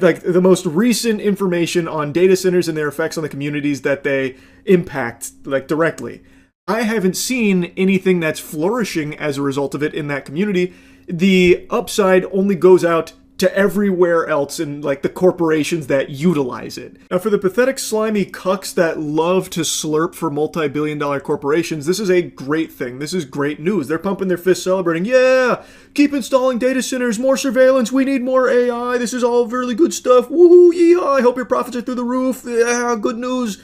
Speaker 1: Like the most recent information on data centers and their effects on the communities that they impact, like directly. I haven't seen anything that's flourishing as a result of it in that community. The upside only goes out to everywhere else in like the corporations that utilize it. Now for the pathetic slimy cucks that love to slurp for multi-billion-dollar corporations, this is a great thing. This is great news. They're pumping their fists celebrating, yeah, keep installing data centers, more surveillance, we need more AI, this is all really good stuff, woohoo, yeehaw, I hope your profits are through the roof, yeah, good news.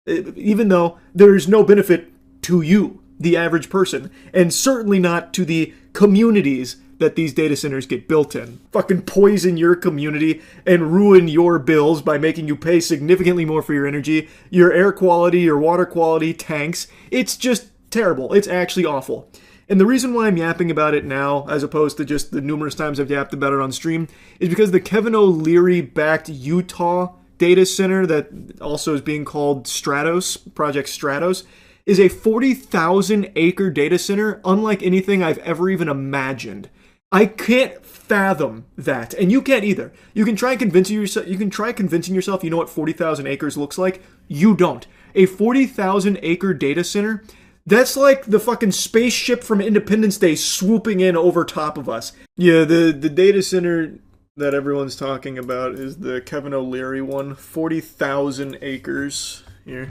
Speaker 1: Even though there's no benefit to you, the average person, and certainly not to the communities that these data centers get built in. Fucking poison your community and ruin your bills by making you pay significantly more for your energy, your air quality, your water quality, tanks. It's just terrible. It's actually awful. And the reason why I'm yapping about it now, as opposed to just the numerous times I've yapped about it on stream, is because the Kevin O'Leary-backed Utah data center that also is being called Stratos, Project Stratos, is a 40,000 acre data center unlike anything I've ever even imagined. I can't fathom that, and you can't either. You can try convincing yourself you know what 40,000 acres looks like. You don't. A 40,000 acre data center, that's like the fucking spaceship from Independence Day swooping in over top of us. Yeah, the data center that everyone's talking about is the Kevin O'Leary one. 40,000 acres. Here.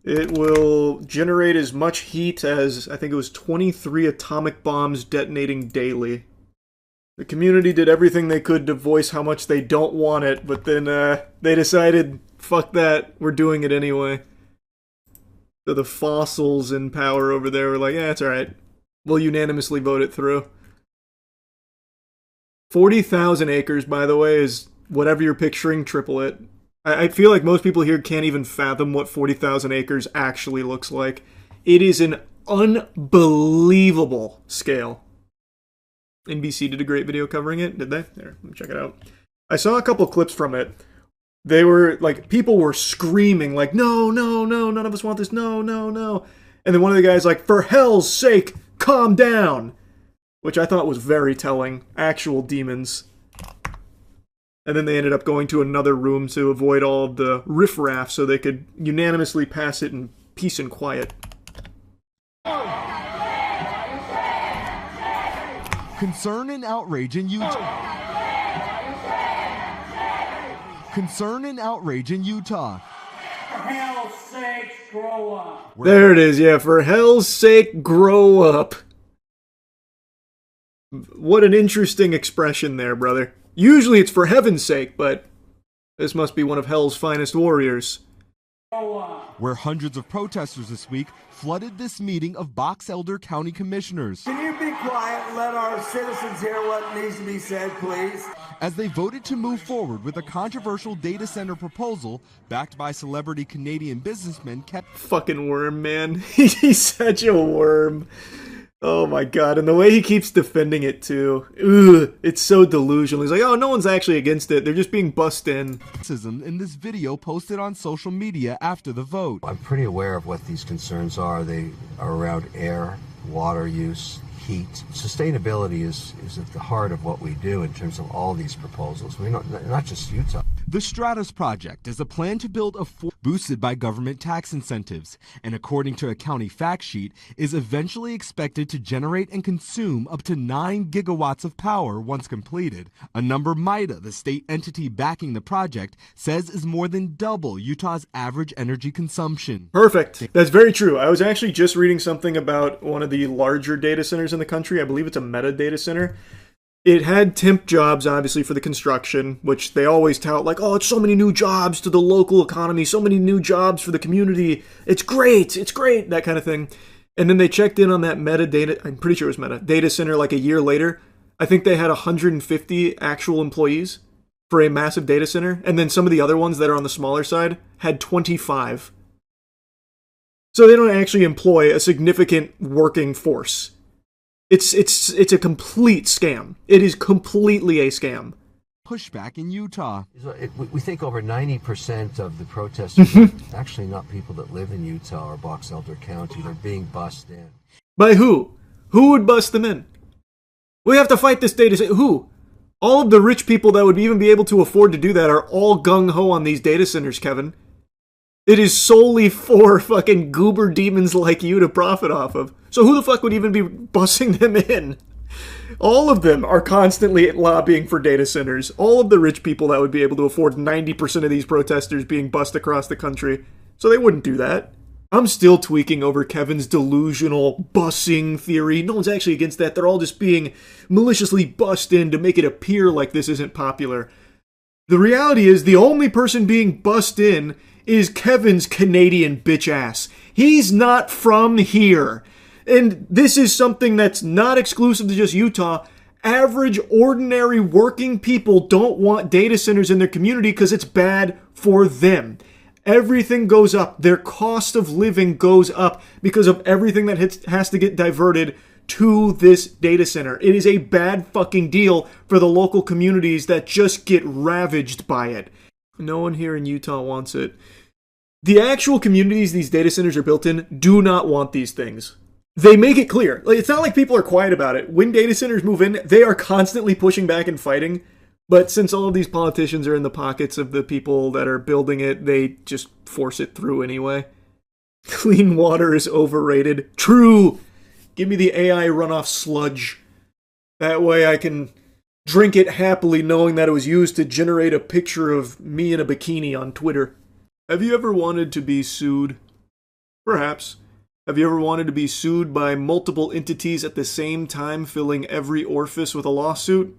Speaker 1: It will generate as much heat as, I think it was 23 atomic bombs detonating daily. The community did everything they could to voice how much they don't want it, but then they decided, fuck that, we're doing it anyway. So the fossils in power over there were like, yeah, it's alright. We'll unanimously vote it through. 40,000 acres, by the way, is whatever you're picturing, triple it. I feel like most people here can't even fathom what 40,000 acres actually looks like. It is an unbelievable scale. NBC did a great video covering it, did they? There, let me check it out. I saw a couple clips from it. They were, like, people were screaming, like, no, no, no, none of us want this, no, no, no. And then one of the guys like, for hell's sake, calm down. Which I thought was very telling. Actual demons. And then they ended up going to another room to avoid all of the riffraff so they could unanimously pass it in peace and quiet.
Speaker 8: Concern and outrage in Utah. Concern and outrage in Utah.
Speaker 10: For hell's sake, grow up.
Speaker 1: There it is, yeah, for hell's sake, grow up. What an interesting expression there, brother. Usually it's for heaven's sake, but this must be one of hell's finest warriors.
Speaker 8: Where hundreds of protesters this week flooded this meeting of Box Elder County Commissioners.
Speaker 10: Can you be quiet and let our citizens hear what needs to be said, please?
Speaker 8: As they voted to move forward with a controversial data center proposal backed by celebrity Canadian businessman
Speaker 1: Fucking worm, man. He's such a worm. Oh my god, and the way he keeps defending it too. Ugh, it's so delusional. He's like, oh, no one's actually against it. They're just being bussed in.
Speaker 8: In this video posted on social media after the vote.
Speaker 11: I'm pretty aware of what these concerns are. They are around air, water use, heat. Sustainability is at the heart of what we do in terms of all these proposals. We're not just Utah.
Speaker 8: The Stratus project is a plan to build a boosted by government tax incentives, and according to a county fact sheet, is eventually expected to generate and consume up to 9 gigawatts of power once completed. A number MIDA, the state entity backing the project, says is more than double Utah's average energy consumption.
Speaker 1: Perfect. That's very true. I was actually just reading something about one of the larger data centers in the country. I believe it's a Meta data center. It had temp jobs, obviously, for the construction, which they always tout like, oh, it's so many new jobs to the local economy, so many new jobs for the community. It's great, that kind of thing. And then they checked in on that Meta data, I'm pretty sure it was Meta, data center like a year later. I think they had 150 actual employees for a massive data center. And then some of the other ones that are on the smaller side had 25. So they don't actually employ a significant working force. It's a complete scam. It is completely a scam.
Speaker 8: Pushback in Utah.
Speaker 11: We think over 90% of the protesters are actually not people that live in Utah or Box Elder County. They're being bussed in.
Speaker 1: By who? Who would bust them in? We have to fight this data center. Who? All of the rich people that would even be able to afford to do that are all gung-ho on these data centers, Kevin. It is solely for fucking goober demons like you to profit off of. So who the fuck would even be bussing them in? All of them are constantly lobbying for data centers. All of the rich people that would be able to afford 90% of these protesters being bussed across the country. So they wouldn't do that. I'm still tweaking over Kevin's delusional busing theory. No one's actually against that. They're all just being maliciously bussed in to make it appear like this isn't popular. The reality is the only person being bussed in is Kevin's Canadian bitch ass. He's not from here. And this is something that's not exclusive to just Utah. Average, ordinary, working people don't want data centers in their community because it's bad for them. Everything goes up. Their cost of living goes up because of everything that has to get diverted to this data center. It is a bad fucking deal for the local communities that just get ravaged by it. No one here in Utah wants it. The actual communities these data centers are built in do not want these things. They make it clear. Like, it's not like people are quiet about it. When data centers move in, they are constantly pushing back and fighting. But since all of these politicians are in the pockets of the people that are building it, they just force it through anyway. Clean water is overrated. True! Give me the AI runoff sludge. That way I can drink it happily knowing that it was used to generate a picture of me in a bikini on Twitter. Have you ever wanted to be sued? Perhaps. Have you ever wanted to be sued by multiple entities at the same time, filling every orifice with a lawsuit?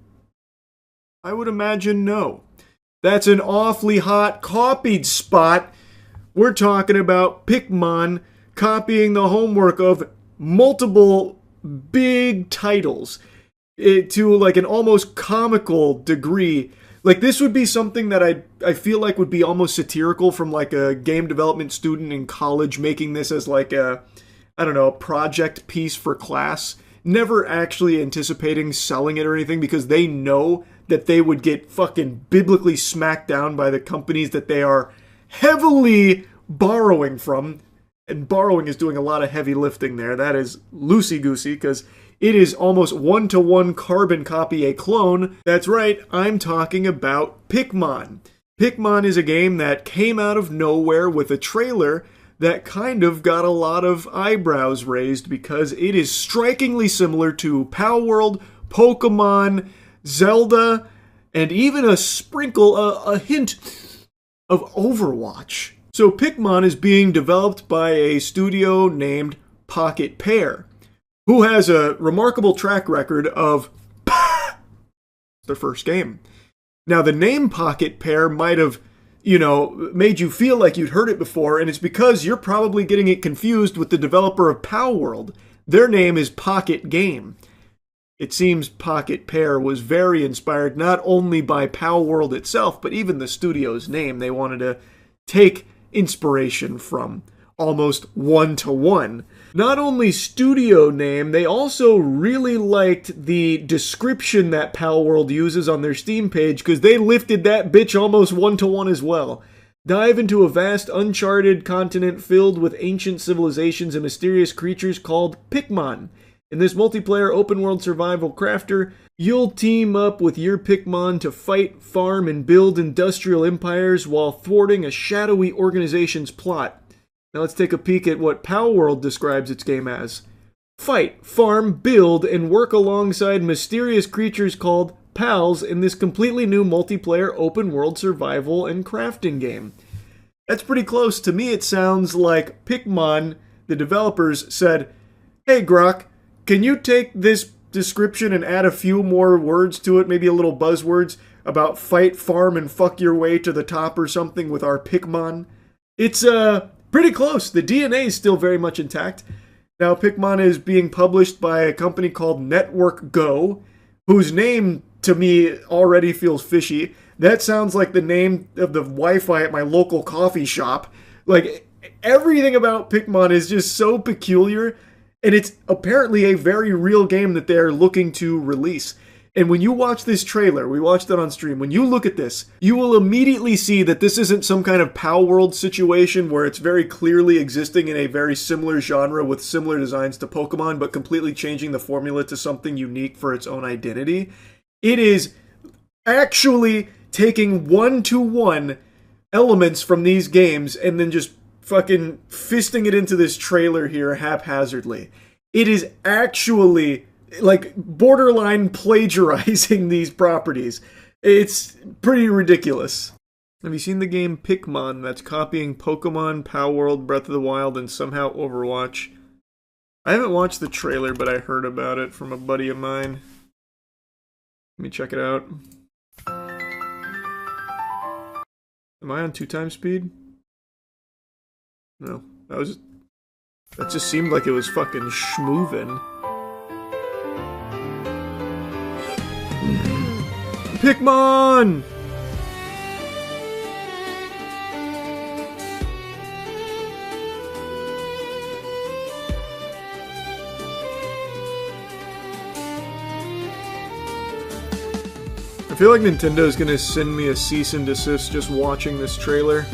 Speaker 1: I would imagine no. That's an awfully hot copied spot. We're talking about Pikmin copying the homework of multiple big titles to like an almost comical degree. Like, this would be something that I feel like would be almost satirical from like a game development student in college making this as like a, I don't know, a project piece for class. Never actually anticipating selling it or anything because they know that they would get fucking biblically smacked down by the companies that they are heavily borrowing from. And borrowing is doing a lot of heavy lifting there. That is loosey-goosey because it is almost one-to-one carbon copy a clone. That's right, I'm talking about Pikmin. Pikmin is a game that came out of nowhere with a trailer that kind of got a lot of eyebrows raised because it is strikingly similar to Palworld, Pokemon, Zelda, and even a sprinkle, a hint of Overwatch. So Pikmin is being developed by a studio named Pocket Pair, who has a remarkable track record of their first game. Now, the name Pocket Pair might have, made you feel like you'd heard it before, and it's because you're probably getting it confused with the developer of Palworld. Their name is Pocket Game. It seems Pocket Pair was very inspired not only by Palworld itself, but even the studio's name. They wanted to take inspiration from almost one-to-one. Not only studio name, they also really liked the description that Palworld uses on their Steam page because they lifted that bitch almost one-to-one as well. Dive into a vast, uncharted continent filled with ancient civilizations and mysterious creatures called Pikmin. In this multiplayer open-world survival crafter, you'll team up with your Pikmin to fight, farm, and build industrial empires while thwarting a shadowy organization's plot. Now let's take a peek at what Palworld describes its game as. Fight, farm, build, and work alongside mysterious creatures called pals in this completely new multiplayer open-world survival and crafting game. That's pretty close. To me, it sounds like Pikmin, the developers, said, "Hey, Grok, can you take this description and add a few more words to it, maybe a little buzzwords about fight, farm, and fuck your way to the top or something with our Pikmin?" It's, pretty close. The DNA is still very much intact. Now, Pikmin is being published by a company called Network Go, whose name, to me, already feels fishy. That sounds like the name of the Wi-Fi at my local coffee shop. Like, everything about Pikmin is just so peculiar, and it's apparently a very real game that they're looking to release. And when you watch this trailer, we watched it on stream, when you look at this, you will immediately see that this isn't some kind of Palworld situation where it's very clearly existing in a very similar genre with similar designs to Pokemon, but completely changing the formula to something unique for its own identity. It is actually taking one-to-one elements from these games and then just fucking fisting it into this trailer here haphazardly. It is actually like borderline plagiarizing these properties. It's pretty ridiculous. Have you seen the game Pikmin that's copying Pokemon, Palworld, Breath of the Wild, and somehow Overwatch? I haven't watched the trailer, but I heard about it from a buddy of mine. Let me check it out. Am I on 2x speed? No, that just seemed like it was fucking schmoovin'. Pikmin! I feel like Nintendo's gonna send me a cease and desist just watching this trailer.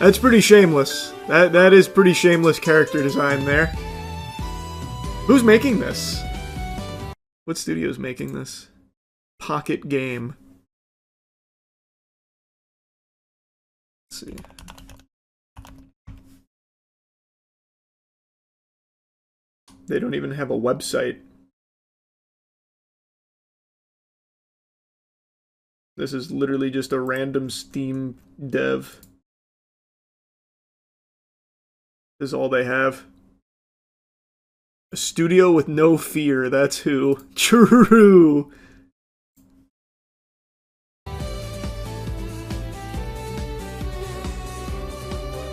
Speaker 1: That's pretty shameless. That is pretty shameless character design there. Who's making this? What studio's making this? Pocket Game. Let's see. They don't even have a website. This is literally just a random Steam dev. This is all they have. A studio with no fear, that's who. True!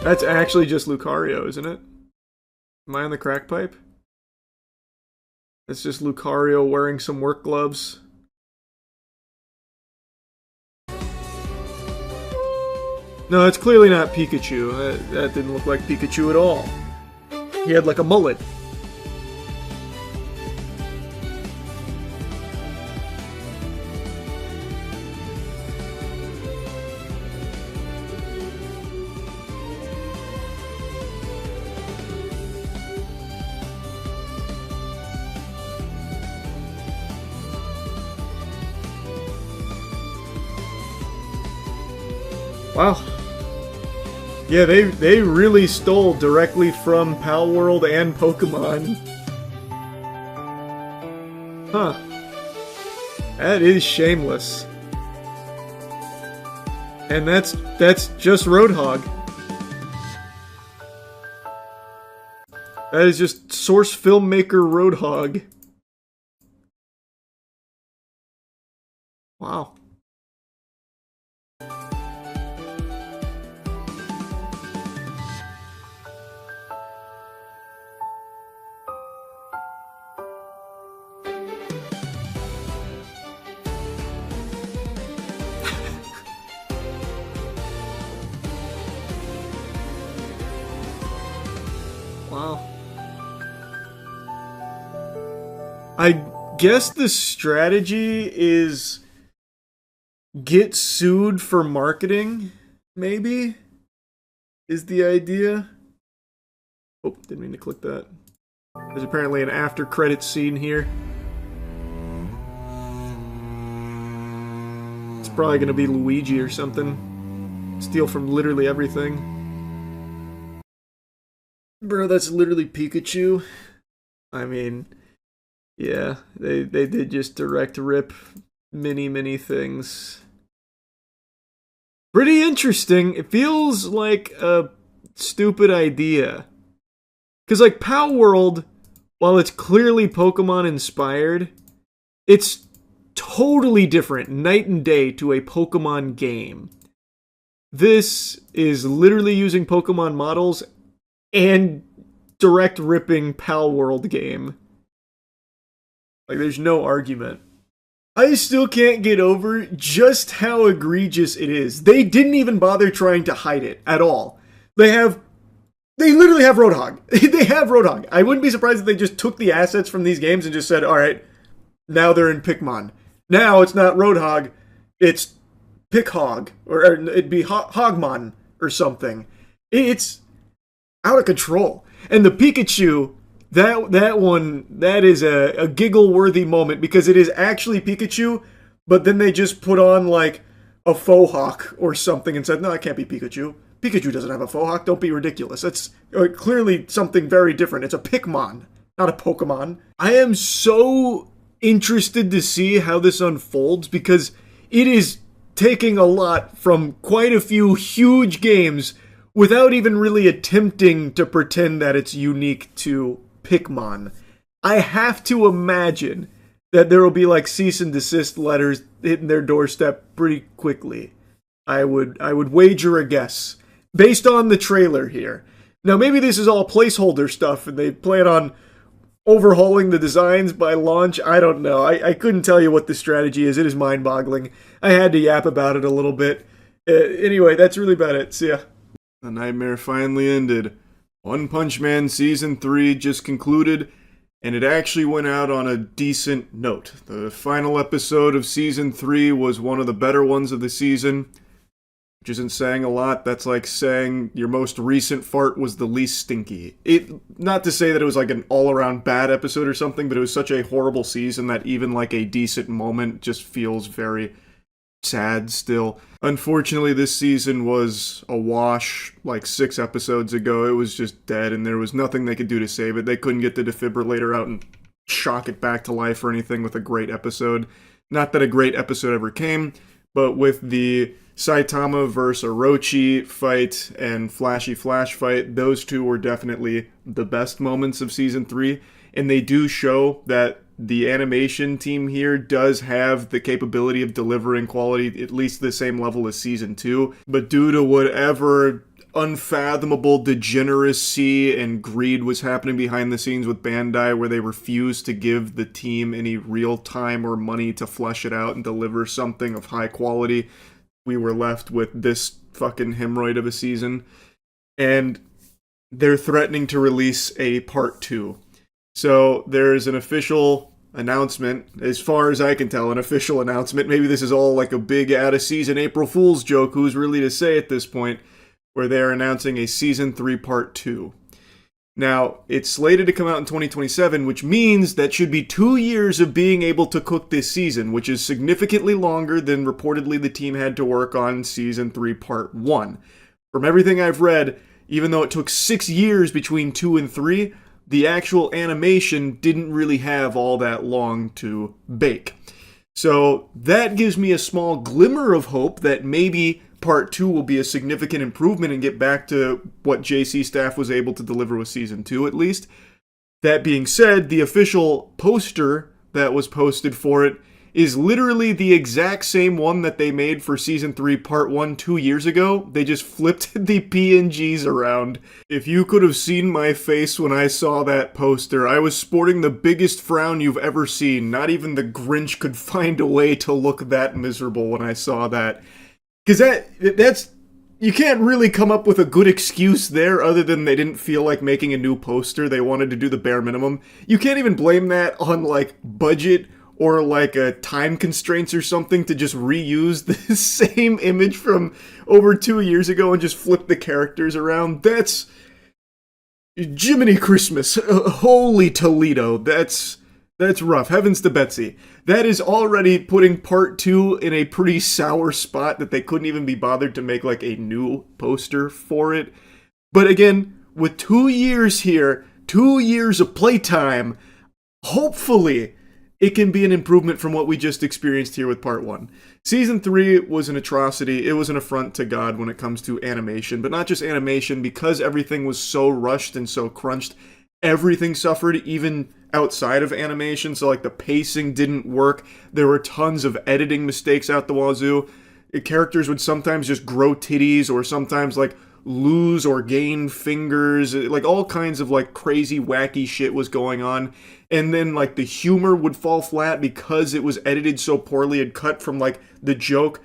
Speaker 1: That's actually just Lucario, isn't it? Am I on the crack pipe? It's just Lucario wearing some work gloves. No, it's clearly not Pikachu. That didn't look like Pikachu at all. He had like a mullet. Wow. Yeah, they really stole directly from Palworld and Pokemon. Huh. That is shameless. And that's just Roadhog. That is just source filmmaker Roadhog. Wow. Wow. I guess the strategy is get sued for marketing, maybe? Is the idea? Oh, didn't mean to click that. There's apparently an after credits scene here. It's probably gonna be Luigi or something. Steal from literally everything. Bro, that's literally Pikachu. I mean, yeah, they did just direct rip many things. Pretty interesting. It feels like a stupid idea. Because, like, Palworld, while it's clearly Pokemon inspired, it's totally different, night and day, to a Pokemon game. This is literally using Pokemon models and direct ripping Palworld game. Like, there's no argument. I still can't get over just how egregious it is. They didn't even bother trying to hide it at all. They literally have Roadhog. They have Roadhog. I wouldn't be surprised if they just took the assets from these games and just said, alright, now they're in Pikmin. Now it's not Roadhog, it's Pickhog. Or it'd be Hogmon or something. It's out of control. And the Pikachu, that one, that is a giggle-worthy moment because it is actually Pikachu, but then they just put on, like, a faux hawk or something and said, no, that can't be Pikachu. Pikachu doesn't have a faux hawk. Don't be ridiculous. That's clearly something very different. It's a Pikmon, not a Pokemon. I am so interested to see how this unfolds because it is taking a lot from quite a few huge games without even really attempting to pretend that it's unique to Pikmon. I have to imagine that there will be like cease and desist letters hitting their doorstep pretty quickly. I would wager a guess based on the trailer here. Now maybe this is all placeholder stuff and they plan on overhauling the designs by launch. I don't know. I couldn't tell you what the strategy is. It is mind-boggling. I had to yap about it a little bit. Anyway, that's really about it. See ya. The nightmare finally ended. One Punch Man Season 3 just concluded, and it actually went out on a decent note. The final episode of Season 3 was one of the better ones of the season, which isn't saying a lot. That's like saying your most recent fart was the least stinky. Not to say that it was like an all-around bad episode or something, but it was such a horrible season that even like a decent moment just feels very sad still. Unfortunately, this season was a wash like 6 episodes ago. It was just dead, and there was nothing they could do to save it. They couldn't get the defibrillator out and shock it back to life or anything with a great episode. Not that a great episode ever came, but with the Saitama vs. Orochi fight and Flashy Flash fight, those two were definitely the best moments of Season 3, and they do show that the animation team here does have the capability of delivering quality at least the same level as Season 2, but due to whatever unfathomable degeneracy and greed was happening behind the scenes with Bandai, where they refused to give the team any real time or money to flesh it out and deliver something of high quality, we were left with this fucking hemorrhoid of a season. And they're threatening to release a part 2. So there's an official announcement, as far as I can tell, an official announcement. Maybe this is all like a big out-of-season April Fool's joke, who's really to say at this point, where they're announcing a Season 3 Part 2. Now, it's slated to come out in 2027, which means that should be 2 years of being able to cook this season, which is significantly longer than reportedly the team had to work on Season 3 Part 1. From everything I've read, even though it took 6 years between 2 and 3, the actual animation didn't really have all that long to bake. So that gives me a small glimmer of hope that maybe Part 2 will be a significant improvement and get back to what JC Staff was able to deliver with Season 2 at least. That being said, the official poster that was posted for it is literally the exact same one that they made for Season 3 Part 1 2 years ago. They just flipped the PNGs around. If you could have seen my face when I saw that poster, I was sporting the biggest frown you've ever seen. Not even the Grinch could find a way to look that miserable when I saw that. Because that's... You can't really come up with a good excuse there other than they didn't feel like making a new poster. They wanted to do the bare minimum. You can't even blame that on, like, budget or like a time constraints or something to just reuse the same image from over 2 years ago and just flip the characters around. That's Jiminy Christmas. Holy Toledo. That's rough. Heavens to Betsy. That is already putting Part 2 in a pretty sour spot that they couldn't even be bothered to make like a new poster for it. But again, with 2 years here, 2 years of playtime, hopefully it can be an improvement from what we just experienced here with Part 1. Season 3 was an atrocity. It was an affront to God when it comes to animation. But not just animation, because everything was so rushed and so crunched, everything suffered, even outside of animation. So like the pacing didn't work. There were tons of editing mistakes out the wazoo. Characters would sometimes just grow titties or sometimes like lose or gain fingers. Like all kinds of like crazy wacky shit was going on. And then like the humor would fall flat because it was edited so poorly and cut from like the joke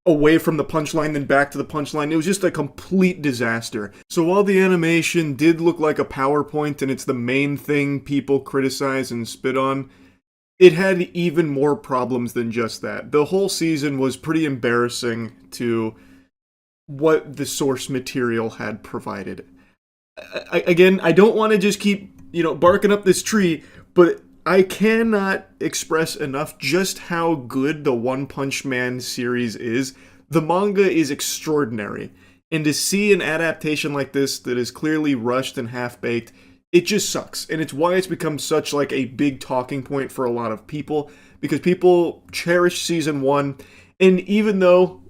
Speaker 1: away from the punchline then back to the punchline. It was just a complete disaster. So while the animation did look like a PowerPoint and it's the main thing people criticize and spit on, it had even more problems than just that. The whole season was pretty embarrassing to what the source material had provided. Again, I don't want to just keep, barking up this tree, but I cannot express enough just how good the One Punch Man series is. The manga is extraordinary, and to see an adaptation like this that is clearly rushed and half-baked, it just sucks. And it's why it's become such like a big talking point for a lot of people, because people cherish season 1, and even though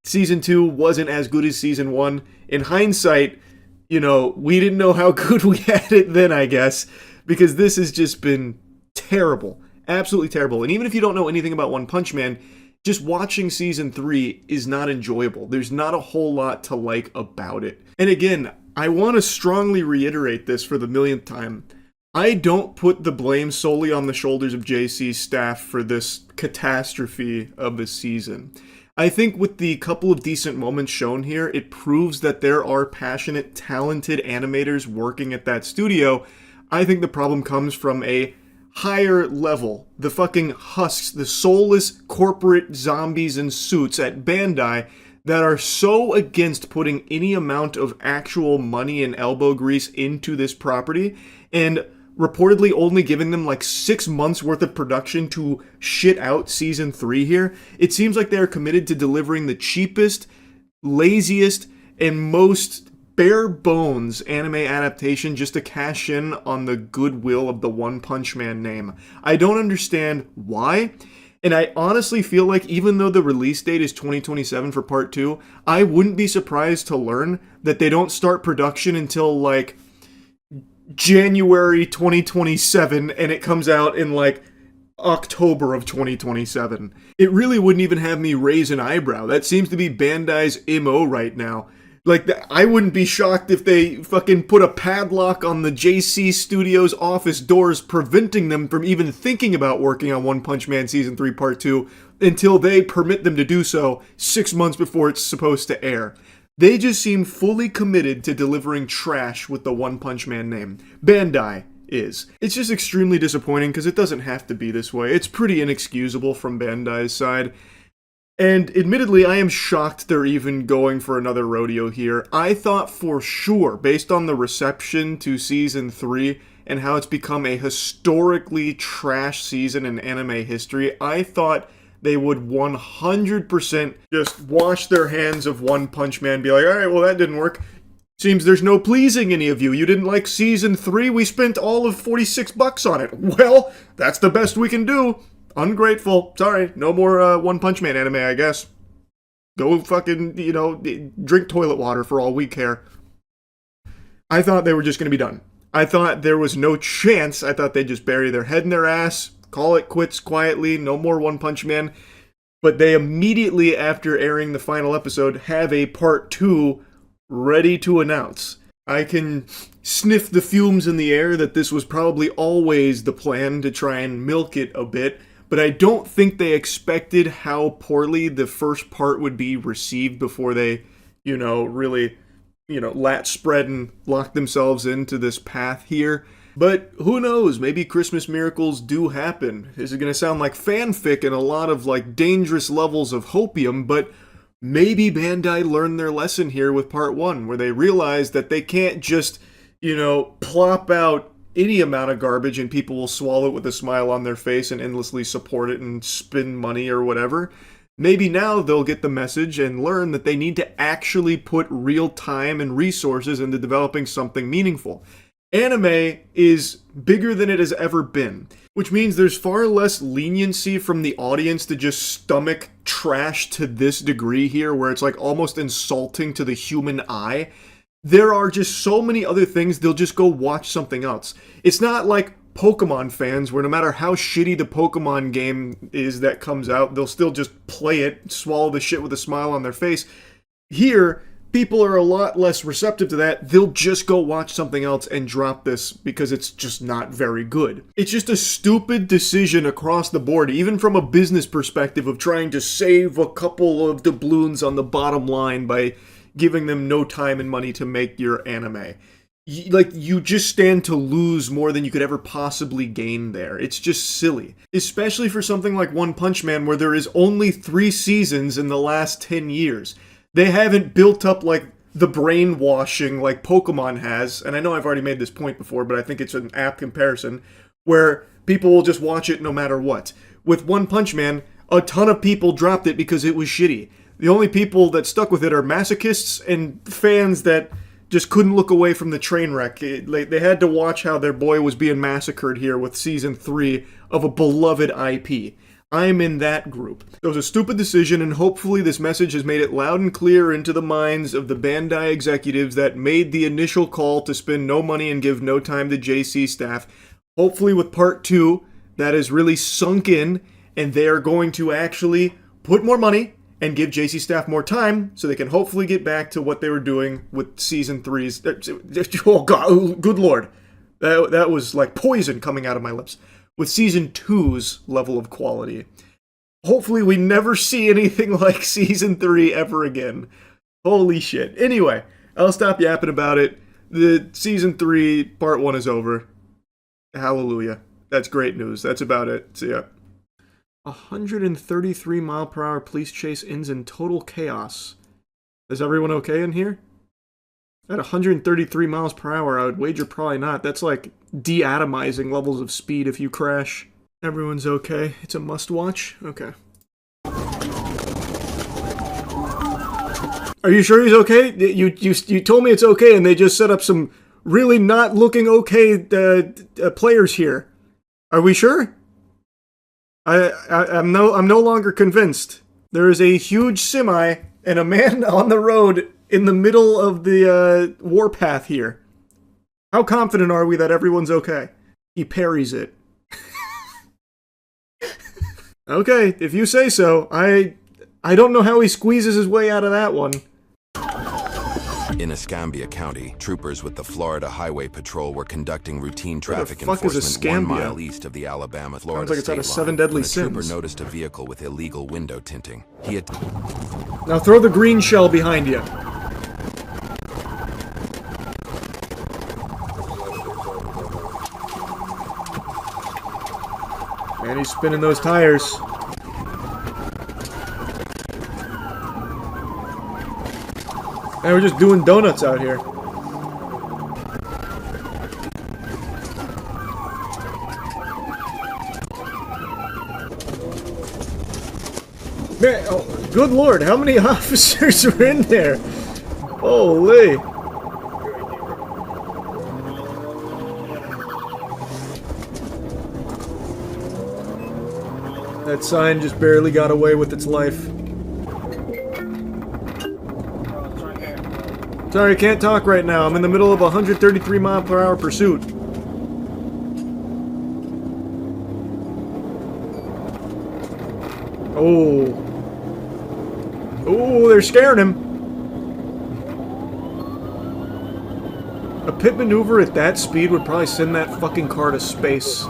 Speaker 1: season 2 wasn't as good as season 1, in hindsight, you know, we didn't know how good we had it then, I guess, because this has just been terrible. Absolutely terrible. And even if you don't know anything about One Punch Man, just watching season 3 is not enjoyable. There's not a whole lot to like about it. And again, I want to strongly reiterate this for the millionth time. I don't put the blame solely on the shoulders of JC's staff for this catastrophe of a season. I think with the couple of decent moments shown here, it proves that there are passionate, talented animators working at that studio. I think the problem comes from a higher level. The fucking husks, the soulless corporate zombies in suits at Bandai that are so against putting any amount of actual money and elbow grease into this property, and reportedly only giving them like 6 months worth of production to shit out season 3 here. It seems like they're committed to delivering the cheapest, laziest, and most bare bones anime adaptation just to cash in on the goodwill of the One Punch Man name. I don't understand why, and I honestly feel like even though the release date is 2027 for part 2, I wouldn't be surprised to learn that they don't start production until like January 2027, and it comes out in like October of 2027. It really wouldn't even have me raise an eyebrow. That seems to be Bandai's MO right now. Like, I wouldn't be shocked if they fucking put a padlock on the JC Studios office doors, preventing them from even thinking about working on One Punch Man Season 3 Part 2 until they permit them to do so 6 months before it's supposed to air. They just seem fully committed to delivering trash with the One Punch Man name. Bandai is. It's just extremely disappointing because it doesn't have to be this way. It's pretty inexcusable from Bandai's side. And admittedly, I am shocked they're even going for another rodeo here. I thought for sure, based on the reception to Season 3 and how it's become a historically trash season in anime history, I thought they would 100% just wash their hands of One Punch Man, be like, alright, well that didn't work. Seems there's no pleasing any of you. You didn't like Season 3? We spent all of $46 on it. Well, that's the best we can do. Ungrateful. Sorry, no more One Punch Man anime, I guess. Go fucking, drink toilet water for all we care. I thought they were just going to be done. I thought there was no chance. I thought they'd just bury their head in their ass, call it quits quietly, no more One Punch Man. But they immediately, after airing the final episode, have a part 2 ready to announce. I can sniff the fumes in the air that this was probably always the plan to try and milk it a bit, but I don't think they expected how poorly the first part would be received before they, really, lat spread and lock themselves into this path here. But who knows, maybe Christmas miracles do happen. This is going to sound like fanfic and a lot of dangerous levels of hopium, but maybe Bandai learned their lesson here with part 1, where they realized that they can't just, plop out any amount of garbage and people will swallow it with a smile on their face and endlessly support it and spend money or whatever. Maybe now they'll get the message and learn that they need to actually put real time and resources into developing something meaningful. Anime is bigger than it has ever been, which means there's far less leniency from the audience to just stomach trash to this degree here, where it's almost insulting to the human eye. There are just so many other things, they'll just go watch something else. It's not like Pokemon fans, where no matter how shitty the Pokemon game is that comes out, they'll still just play it, swallow the shit with a smile on their face. Here, people are a lot less receptive to that. They'll just go watch something else and drop this because it's just not very good. It's just a stupid decision across the board, even from a business perspective of trying to save a couple of doubloons on the bottom line by giving them no time and money to make your anime. You just stand to lose more than you could ever possibly gain there. It's just silly. Especially for something like One Punch Man, where there is only 3 seasons in the last 10 years. They haven't built up the brainwashing like Pokemon has, and I know I've already made this point before, but I think it's an apt comparison, where people will just watch it no matter what. With One Punch Man, a ton of people dropped it because it was shitty. the only people that stuck with it are masochists and fans that just couldn't look away from the train wreck. They had to watch how their boy was being massacred here with season 3 of a beloved IP. I'm in that group. It was a stupid decision, and hopefully this message has made it loud and clear into the minds of the Bandai executives that made the initial call to spend no money and give no time to JC staff. Hopefully with part 2, that is really sunk in, and they are going to actually put more money and give JC staff more time so they can hopefully get back to what they were doing with season 3's. Oh God, good Lord. That was like poison coming out of my lips. With season 2's level of quality. Hopefully we never see anything like season 3 ever again. Holy shit. Anyway, I'll stop yapping about it. The season 3 part 1 is over. Hallelujah. That's great news. That's about it. See ya. 133 mile per hour police chase ends in total chaos. Is everyone okay in here? At 133 miles per hour, I would wager probably not. That's like de-atomizing levels of speed if you crash. Everyone's okay. It's a must-watch? Okay. Are you sure he's okay? You told me it's okay, and they just set up some really not looking okay players here. Are we sure? I'm no longer convinced. There is a huge semi and a man on the road in the middle of the warpath here. How confident are we that everyone's okay? He parries it. Okay, if you say so. I don't know how he squeezes his way out of that one.
Speaker 2: In Escambia County, troopers with the Florida Highway Patrol were conducting routine traffic enforcement 1 mile east of the Alabama-Florida state line. Sounds like it's out of 7 Deadly Sins. Trooper noticed a vehicle with illegal window tinting.
Speaker 1: Now throw the green shell behind you. Man, he's spinning those tires. And we're just doing donuts out here. Man, oh, good Lord, how many officers are in there? Holy. That sign just barely got away with its life. Sorry, can't talk right now. I'm in the middle of a 133 mile per hour pursuit. Oh. Oh, they're scaring him. A pit maneuver at that speed would probably send that fucking car to space.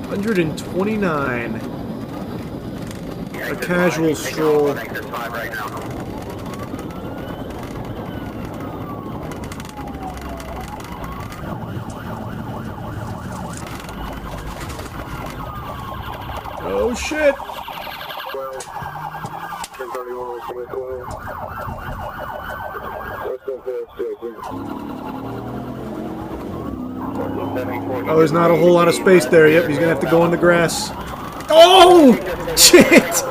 Speaker 1: 129. A casual stroll. Oh shit! Oh, there's not a whole lot of space there. Yep, he's gonna have to go in the grass. Oh! Shit!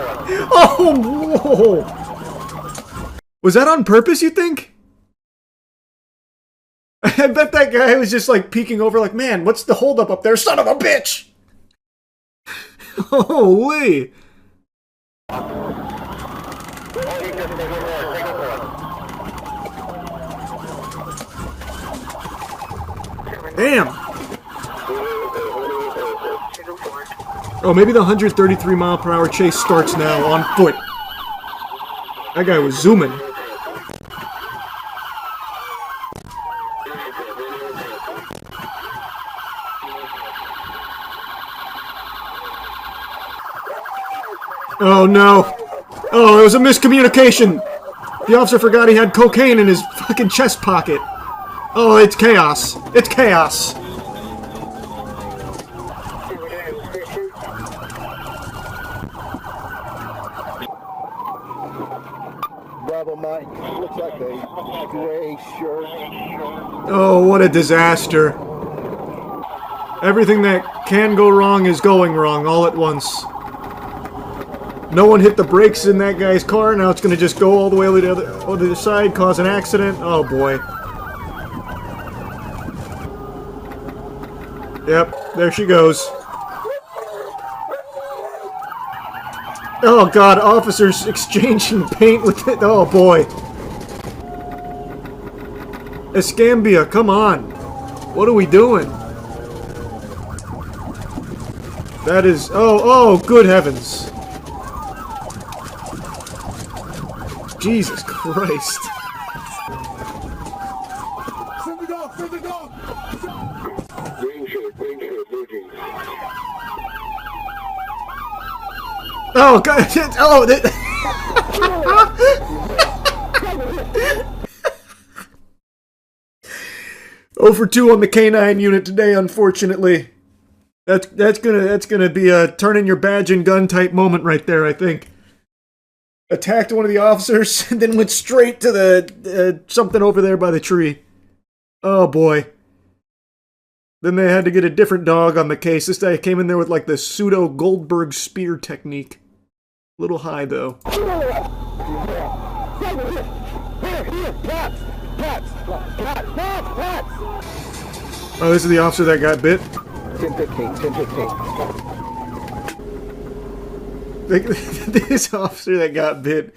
Speaker 1: Oh, whoa! Was that on purpose, you think? I bet that guy was just like peeking over like, man, what's the holdup up there? Son of a bitch! Holy! Damn! Oh, maybe the 133 mile per hour chase starts now on foot. That guy was zooming. Oh no! Oh, it was a miscommunication! The officer forgot he had cocaine in his fucking chest pocket. Oh, it's chaos. It's chaos.
Speaker 9: Bravo Mike, looks like a gray shirt.
Speaker 1: Oh, what a disaster. Everything that can go wrong is going wrong all at once. No one hit the brakes in that guy's car, now it's gonna just go all the way to the other side, cause an accident. Oh boy. Yep, there she goes. Oh god, officers exchanging paint with it. Oh boy. Escambia, come on. What are we doing? That is... Oh, good heavens. Jesus Christ. Oh god! Oh, that... 0 for 2 on the K9 unit today, unfortunately. That's gonna be a turn in your badge and gun type moment right there, I think. Attacked one of the officers and then went straight to the something over there by the tree. Oh boy. Then they had to get a different dog on the case. This guy came in there with like the pseudo Goldberg spear technique. A little high though. Oh, this is the officer that got bit? 10-15. This officer that got bit.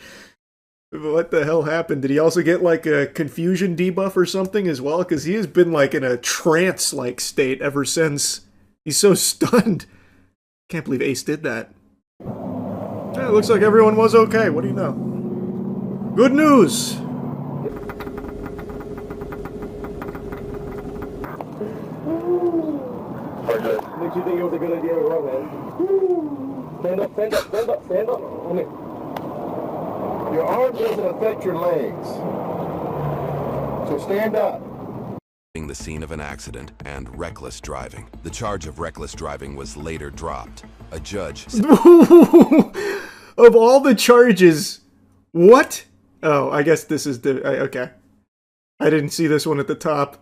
Speaker 1: What the hell happened? Did he also get like a confusion debuff or something as well? Because he has been like in a trance-like state ever since. He's so stunned. Can't believe Ace did that. Yeah, it looks like everyone was okay. What do you know? Good news!
Speaker 9: Makes you think it was a good idea to run, man. Stand up, stand up, stand up, stand up. Come here. Your arms doesn't affect your legs. So stand up.
Speaker 2: The scene of an accident and reckless driving. The charge of reckless driving was later dropped. A judge...
Speaker 1: Of all the charges... What? Oh, I guess this is the... Okay. I didn't see this one at the top.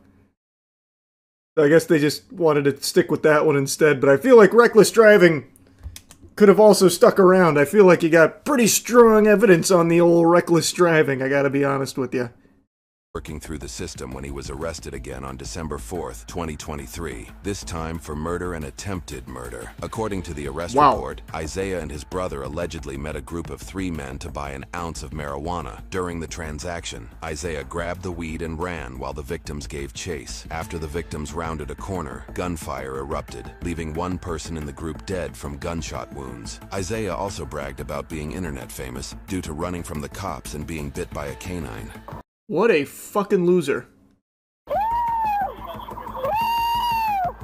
Speaker 1: I guess they just wanted to stick with that one instead, but I feel like reckless driving could have also stuck around. I feel like you got pretty strong evidence on the old reckless driving, I gotta be honest with you.
Speaker 2: Working through the system when he was arrested again on December 4th, 2023, this time for murder and attempted murder. According to the arrest report, Isaiah and his brother allegedly met a group of 3 men to buy an ounce of marijuana. During the transaction, Isaiah grabbed the weed and ran while the victims gave chase. After the victims rounded a corner, gunfire erupted, leaving 1 person in the group dead from gunshot wounds. Isaiah also bragged about being internet famous due to running from the cops and being bit by a canine.
Speaker 1: What a fucking loser.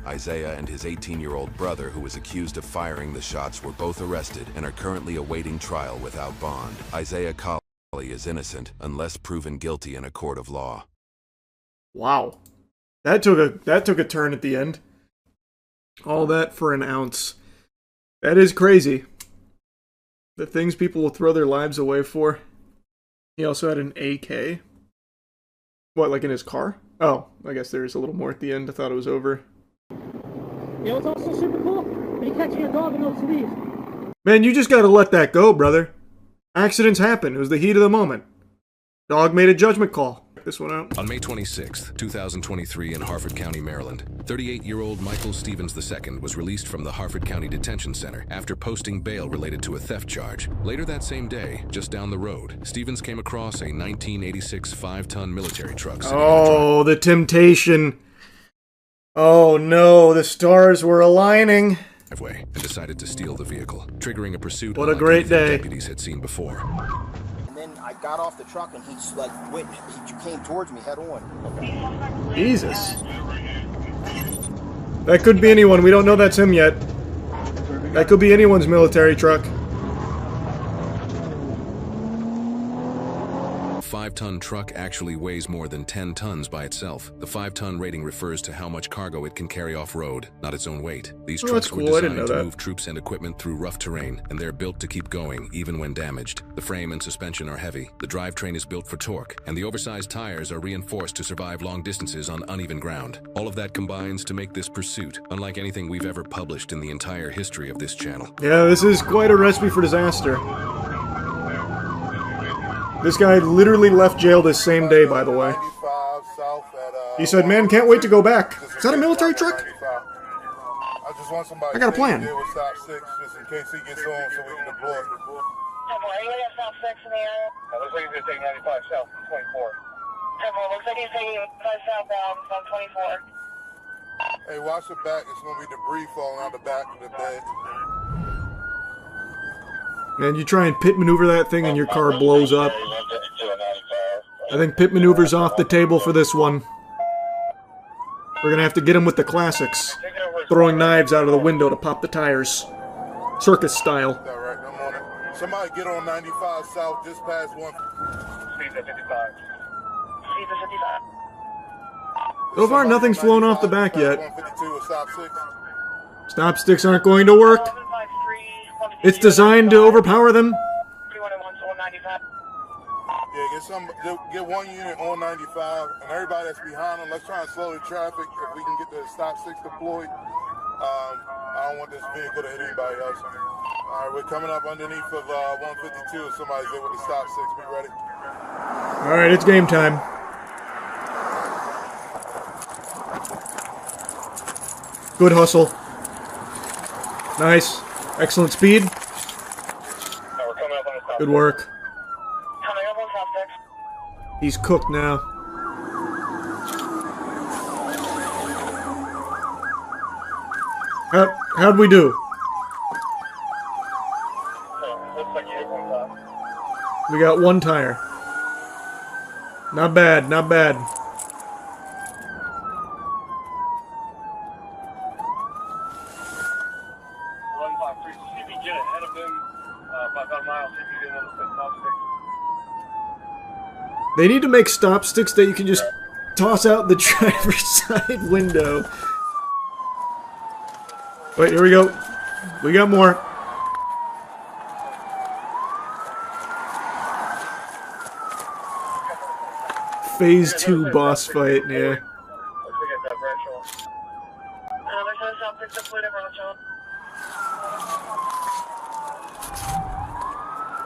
Speaker 2: Isaiah and his 18-year-old brother, who was accused of firing the shots, were both arrested and are currently awaiting trial without bond. Isaiah Colley is innocent unless proven guilty in a court of law.
Speaker 1: Wow. That took a turn at the end. All that for an ounce. That is crazy. The things people will throw their lives away for. He also had an AK. What, like in his car? Oh, I guess there's a little more at the end. I thought it was over.
Speaker 16: You know what's also super cool? When you catch your dog in those sleeves.
Speaker 1: Man, you just gotta let that go, brother. Accidents happen. It was the heat of the moment. Dog made a judgment call. This one out.
Speaker 12: On May 26, 2023 in Harford County, Maryland, 38-year-old Michael Stevens II was released from the Harford County Detention Center after posting bail related to a theft charge. Later that same day, just down the road, Stevens came across a 1986 5-ton military truck.
Speaker 1: Oh, the temptation. Oh no, the stars were aligning.
Speaker 12: And decided to steal the vehicle, triggering a pursuit.
Speaker 1: What a great day.
Speaker 12: Deputies had seen before.
Speaker 13: And then I got off the truck and he's like, wait, he came towards me head on.
Speaker 1: Jesus. That could be anyone. We don't know that's him yet. That could be anyone's military truck.
Speaker 12: 5-ton truck actually weighs more than 10 tons by itself. The 5-ton rating refers to how much cargo it can carry off-road, not its own weight. These trucks were designed to move troops and equipment through rough terrain, and they're built to keep going, even when damaged. The frame and suspension are heavy, the drivetrain is built for torque, and the oversized tires are reinforced to survive long distances on uneven ground. All of that combines to make this pursuit unlike anything we've ever published in the entire history of this channel.
Speaker 1: Yeah, this is quite a recipe for disaster. This guy literally left jail this same day, by the way. He said, man, can't wait to go back. Is that a military truck? I got a plan.
Speaker 9: Just in case he gets on so we can deploy.
Speaker 14: Anybody at South 6 in the area?
Speaker 9: Looks like he's going to take 95 south from 24.
Speaker 14: Looks like he's taking 95 southbound from 24.
Speaker 9: Hey, watch the back. It's going to be debris falling out the back of the bed.
Speaker 1: Man, you try and pit maneuver that thing and your car blows up. I think pit maneuver's off the table for this one. We're gonna have to get him with the classics. Throwing knives out of the window to pop the tires. Circus style.
Speaker 9: All right, I'm on it. Somebody get on 95 south just past 1. Speed at 55.
Speaker 14: Speed at 55.
Speaker 1: So far, nothing's flown off the back yet.
Speaker 9: 152 with stop 6.
Speaker 1: Stop sticks aren't going to work. It's designed to overpower them.
Speaker 9: Yeah, get one unit on 95, and everybody that's behind them, let's try and slow the traffic. If we can get the stop 6 deployed, I don't want this vehicle to hit anybody else. All right, we're coming up underneath of 152. If somebody's there with the stop 6, be ready.
Speaker 1: All right, it's game time. Good hustle. Nice. Excellent speed. Good work. He's cooked now. How'd we do? We got one tire. Not bad, not bad. They need to make stop sticks that you can just toss out the driver's side window. Wait, here we go. We got more. Phase 2 boss fight, yeah.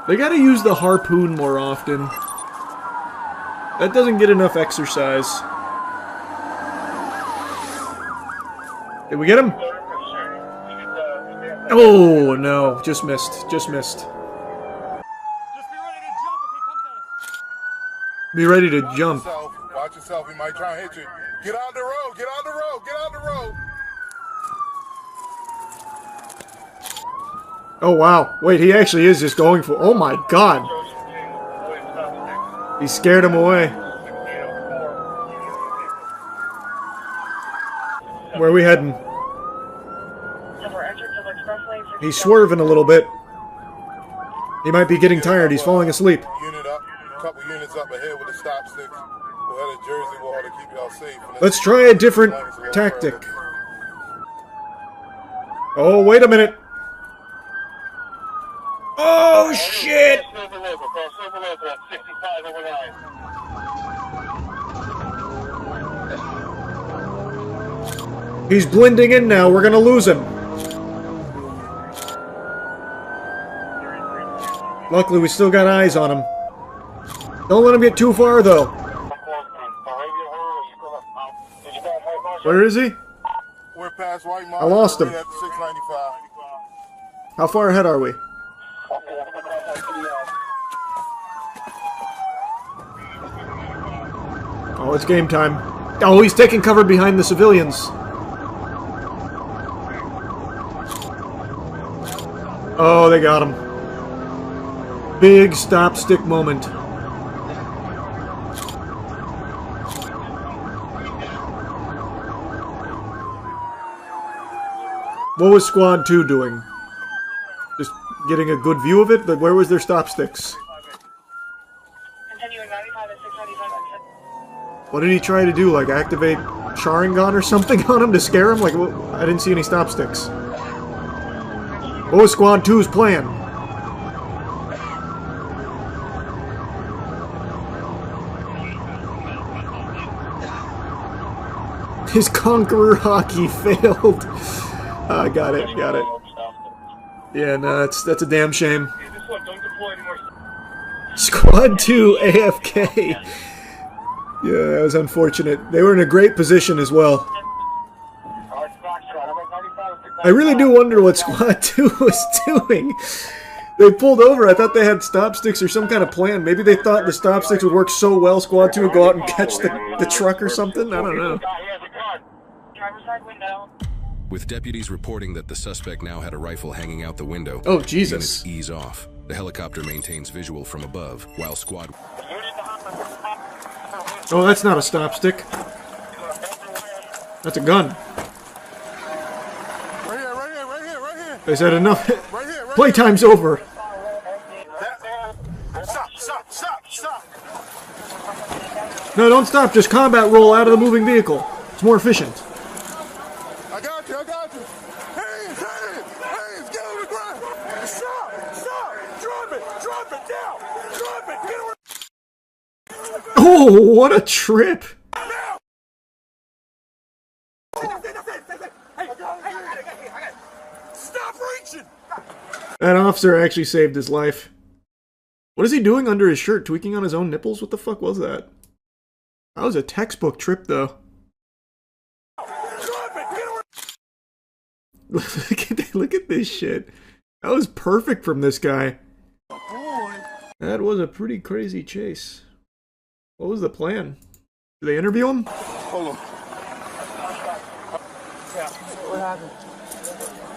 Speaker 1: They gotta use the harpoon more often. That doesn't get enough exercise. Did we get him? Oh, no. Just missed. Just missed. Be ready to jump.
Speaker 9: Watch yourself. He might try and hit you. Get on the road. Get on the road. Get on the road.
Speaker 1: Oh, wow. Wait, he actually is just going for... Oh, my God. He scared him away. Where are we heading? He's swerving a little bit. He might be getting tired. He's falling asleep.
Speaker 9: Unit up. A couple units up ahead with the stop sticks. We'll head to Jersey. We'll to keep y'all safe.
Speaker 1: Let's try a different tactic. Oh, wait a minute. Oh, shit! He's blending in now. We're gonna lose him. Luckily, we still got eyes on him. Don't let him get too far, though. Where is he?
Speaker 9: We're past White Mountain.
Speaker 1: I lost him.
Speaker 9: At 695.
Speaker 1: How far ahead are we? Oh, it's game time. Oh, he's taking cover behind the civilians. Oh, they got him. Big stop stick moment. What was Squad 2 doing? Just getting a good view of it? But where was their stop sticks?
Speaker 14: Continuing 95
Speaker 1: What did he try to do? Like activate Sharingan or something on him to scare him? Like, I didn't see any stop sticks. What was Squad 2's plan? His Conqueror hockey failed. Got it. Yeah, no, that's a damn shame. Squad 2 AFK. Yeah, that was unfortunate. They were in a great position as well. I really do wonder what Squad 2 was doing. They pulled over. I thought they had stop sticks or some kind of plan. Maybe they thought the stop sticks would work so well Squad 2 would go out and catch the truck or something. I don't know.
Speaker 12: With deputies reporting that the suspect now had a rifle hanging out the window,
Speaker 1: oh Jesus!
Speaker 12: Units ease off. The helicopter maintains visual from above, while Squad...
Speaker 1: Oh, that's not a stop stick. That's a gun. Right here. Is that enough? Playtime's over.
Speaker 9: Stop.
Speaker 1: No, don't stop. Just combat roll out of the moving vehicle. It's more efficient.
Speaker 9: I got you. Hands, get on the ground. Stop. Drop it down. Drop it, get on.
Speaker 1: Oh, what a trip.
Speaker 9: Stop reaching.
Speaker 1: That officer actually saved his life. What is he doing under his shirt? Tweaking on his own nipples? What the fuck was that? That was a textbook trip, though. Look at this shit. That was perfect from this guy. That was a pretty crazy chase. What was the plan? Did they interview him?
Speaker 9: Hold on. Yeah. What happened?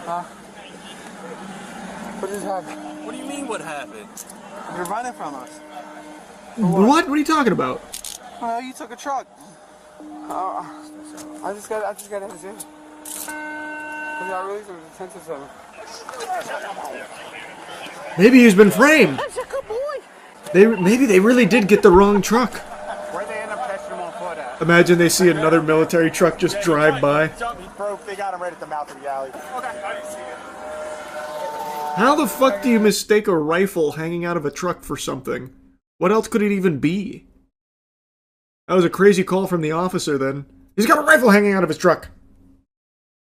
Speaker 9: Huh? What just happened? What do you mean, what happened? You're running from us.
Speaker 1: What? What are you talking about?
Speaker 9: Well, you took a truck. I just got out of jail. I got released with a detention center.
Speaker 1: Maybe he's been framed.
Speaker 9: That's a good boy.
Speaker 1: Maybe they really did get the wrong truck.
Speaker 9: Where'd they end up catching him on foot at?
Speaker 1: Imagine they see another military truck just drive by.
Speaker 9: He broke. They got him right at the mouth of the alley. Okay, I didn't see it.
Speaker 1: How the fuck do you mistake a rifle hanging out of a truck for something? What else could it even be? That was a crazy call from the officer then. He's got a rifle hanging out of his truck.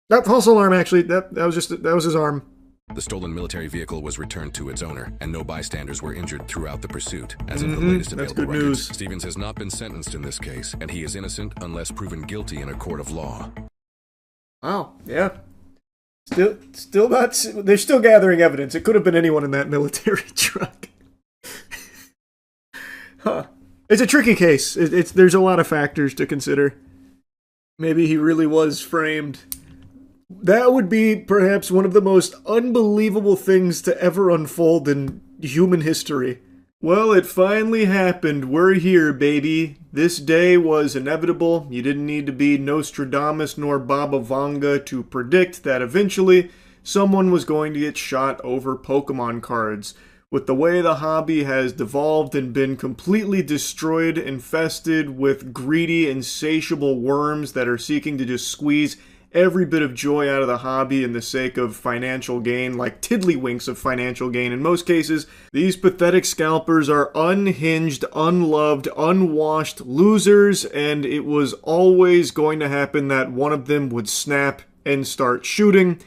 Speaker 1: That false alarm, actually. That was his arm.
Speaker 12: The stolen military vehicle was returned to its owner, and no bystanders were injured throughout the pursuit. As of the latest available records, Stevens has not been sentenced in this case, and he is innocent unless proven guilty in a court of law.
Speaker 1: Wow, yeah. Still not... They're still gathering evidence. It could have been anyone in that military truck. Huh. It's a tricky case. There's a lot of factors to consider. Maybe he really was framed. That would be perhaps one of the most unbelievable things to ever unfold in human history. Well, it finally happened. We're here, baby. This day was inevitable. You didn't need to be Nostradamus nor Baba Vanga to predict that eventually someone was going to get shot over Pokemon cards. With the way the hobby has devolved and been completely destroyed, infested with greedy, insatiable worms that are seeking to just squeeze every bit of joy out of the hobby in the sake of financial gain, like tiddlywinks of financial gain. In most cases, these pathetic scalpers are unhinged, unloved, unwashed losers, and it was always going to happen that one of them would snap and start shooting,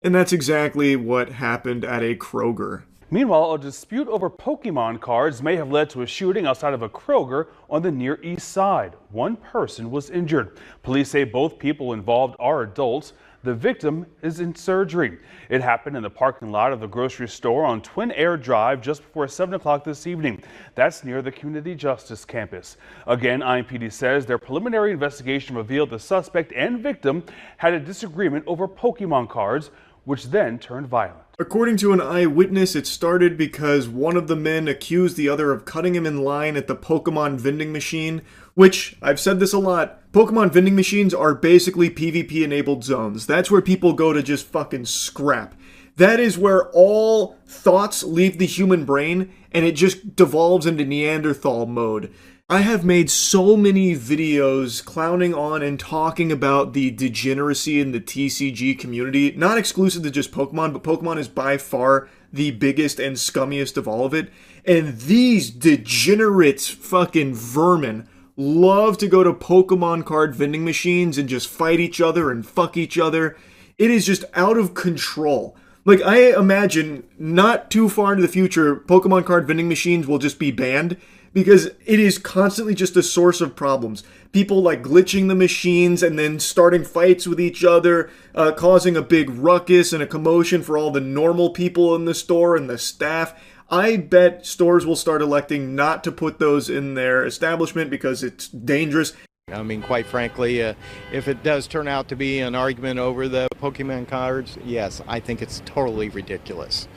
Speaker 1: and that's exactly what happened at a Kroger.
Speaker 15: Meanwhile, a dispute over Pokemon cards may have led to a shooting outside of a Kroger on the Near East Side. One person was injured. Police say both people involved are adults. The victim is in surgery. It happened in the parking lot of the grocery store on Twin Air Drive just before 7 o'clock this evening. That's near the Community Justice Campus. Again, IMPD says their preliminary investigation revealed the suspect and victim had a disagreement over Pokemon cards, which then turned violent.
Speaker 1: According to an eyewitness, it started because one of the men accused the other of cutting him in line at the Pokemon vending machine, which, I've said this a lot, Pokemon vending machines are basically PvP-enabled zones. That's where people go to just fucking scrap. That is where all thoughts leave the human brain, and it just devolves into Neanderthal mode. I have made so many videos clowning on and talking about the degeneracy in the TCG community, not exclusive to just Pokemon, but Pokemon is by far the biggest and scummiest of all of it. And these degenerate fucking vermin love to go to Pokemon card vending machines and just fight each other and fuck each other. It is just out of control. Like, I imagine not too far into the future, Pokemon card vending machines will just be banned, because it is constantly just a source of problems. People like glitching the machines and then starting fights with each other, causing a big ruckus and a commotion for all the normal people in the store and the staff. I bet stores will start electing not to put those in their establishment because it's dangerous.
Speaker 17: I mean, quite frankly, if it does turn out to be an argument over the Pokemon cards, yes, I think it's totally ridiculous.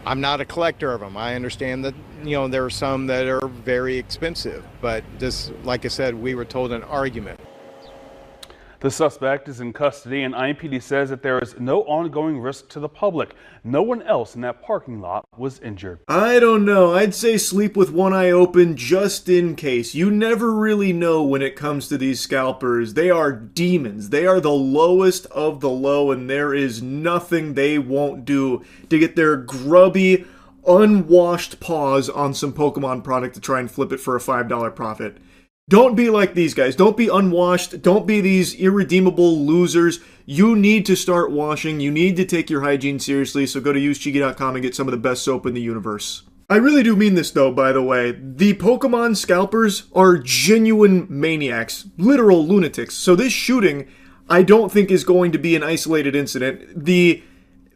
Speaker 17: I'm not a collector of them. I understand that, there are some that are very expensive, but this, like I said, we were told an argument.
Speaker 15: The suspect is in custody, and IMPD says that there is no ongoing risk to the public. No one else in that parking lot was injured.
Speaker 1: I don't know. I'd say sleep with one eye open just in case. You never really know when it comes to these scalpers. They are demons. They are the lowest of the low, and there is nothing they won't do to get their grubby, unwashed paws on some Pokemon product to try and flip it for a $5 profit. Don't be like these guys. Don't be unwashed. Don't be these irredeemable losers. You need to start washing. You need to take your hygiene seriously, so go to usecheeky.com and get some of the best soap in the universe. I really do mean this though, by the way. The Pokemon scalpers are genuine maniacs. Literal lunatics. So this shooting, I don't think is going to be an isolated incident. The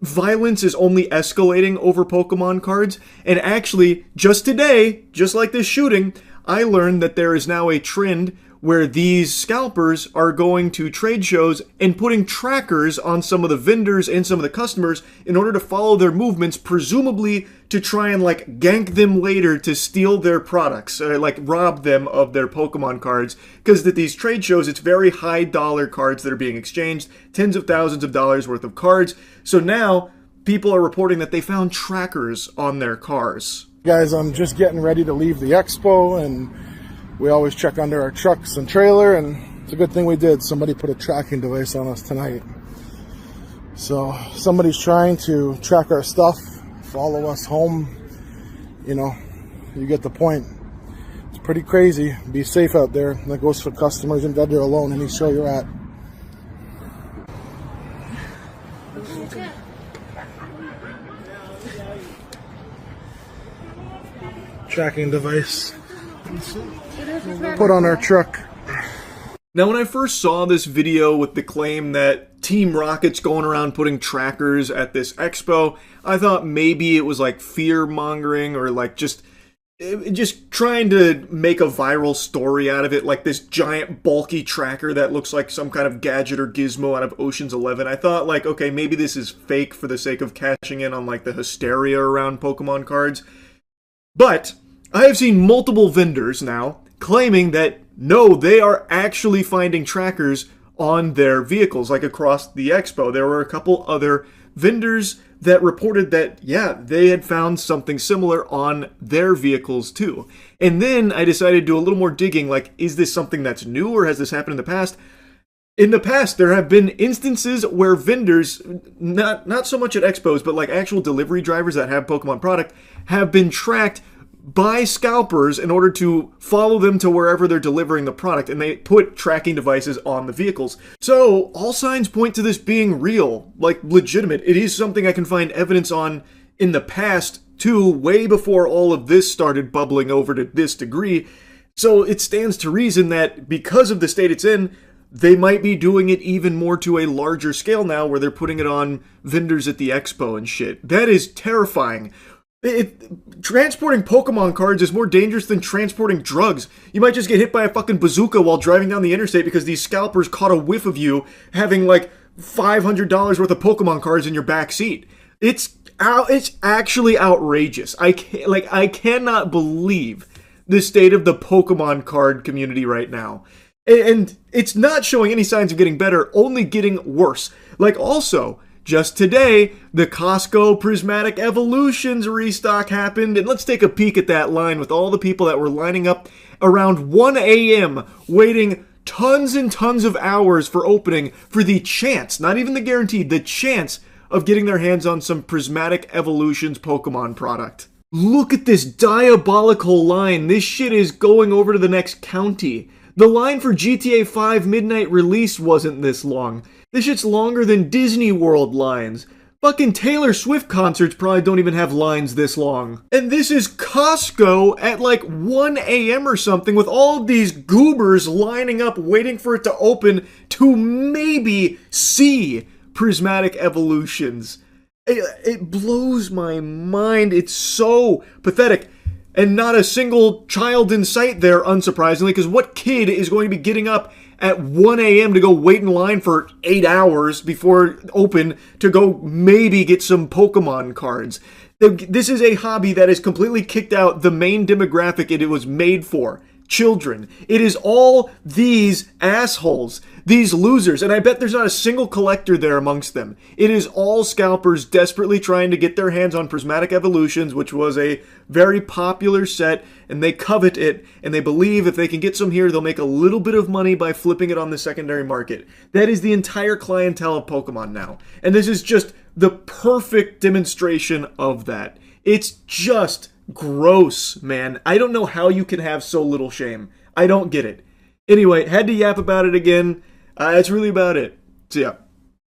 Speaker 1: violence is only escalating over Pokemon cards. And actually, just today, just like this shooting, I learned that there is now a trend where these scalpers are going to trade shows and putting trackers on some of the vendors and some of the customers in order to follow their movements, presumably to try and like gank them later to steal their products, or like rob them of their Pokemon cards. Because at these trade shows, it's very high dollar cards that are being exchanged, tens of thousands of dollars worth of cards. So now people are reporting that they found trackers on their cars.
Speaker 19: Guys, I'm just getting ready to leave the expo, and we always check under our trucks and trailer, and it's a good thing we did. Somebody put a tracking device on us tonight. So somebody's trying to track our stuff, follow us home. You get the point. It's pretty crazy. Be safe out there. That goes for customers and vendor alone, any store you're at. Tracking device put on our truck.
Speaker 1: Now, when I first saw this video with the claim that Team Rocket's going around putting trackers at this expo, I thought maybe it was like fear-mongering or like just trying to make a viral story out of it, like this giant bulky tracker that looks like some kind of gadget or gizmo out of Ocean's 11. I thought like, okay, maybe this is fake for the sake of cashing in on like the hysteria around Pokemon cards. But I have seen multiple vendors now claiming that no, they are actually finding trackers on their vehicles, like across the expo. There were a couple other vendors that reported that, yeah, they had found something similar on their vehicles too. And then I decided to do a little more digging, like, is this something that's new or has this happened in the past? In the past, there have been instances where vendors, not so much at expos, but like actual delivery drivers that have Pokemon product, have been tracked by scalpers in order to follow them to wherever they're delivering the product, and they put tracking devices on the vehicles. So all signs point to this being real, like legitimate. It is something I can find evidence on in the past too, way before all of this started bubbling over to this degree. So it stands to reason that because of the state it's in, they might be doing it even more to a larger scale now, where they're putting it on vendors at the expo and shit. That is terrifying. Transporting Pokemon cards is more dangerous than transporting drugs. You might just get hit by a fucking bazooka while driving down the interstate because these scalpers caught a whiff of you having like $500 worth of Pokemon cards in your back seat. It's actually outrageous. I cannot believe the state of the Pokemon card community right now. And it's not showing any signs of getting better, only getting worse. Like, also, Just today, the Costco Prismatic Evolutions restock happened, and let's take a peek at that line with all the people that were lining up around 1 a.m. waiting tons and tons of hours for opening for the chance, not even the guaranteed, the chance of getting their hands on some Prismatic Evolutions Pokemon product. Look at this diabolical line. This shit is going over to the next county. The line for GTA 5 midnight release wasn't this long. This shit's longer than Disney World lines. Fucking Taylor Swift concerts probably don't even have lines this long. And this is Costco at like 1 a.m. or something with all of these goobers lining up waiting for it to open to maybe see Prismatic Evolutions. It blows my mind. It's so pathetic. And not a single child in sight there, unsurprisingly, because what kid is going to be getting up at 1 a.m. to go wait in line for 8 hours before open to go maybe get some Pokemon cards? This is a hobby that has completely kicked out the main demographic it was made for. Children. It is all these assholes, these losers, and I bet there's not a single collector there amongst them. It is all scalpers desperately trying to get their hands on Prismatic Evolutions, which was a very popular set, and they covet it, and they believe if they can get some here, they'll make a little bit of money by flipping it on the secondary market. That is the entire clientele of Pokemon now, and this is just the perfect demonstration of that. It's just gross, man. I don't know how you can have so little shame. I don't get it. Anyway, had to yap about it again. That's really about it. See ya.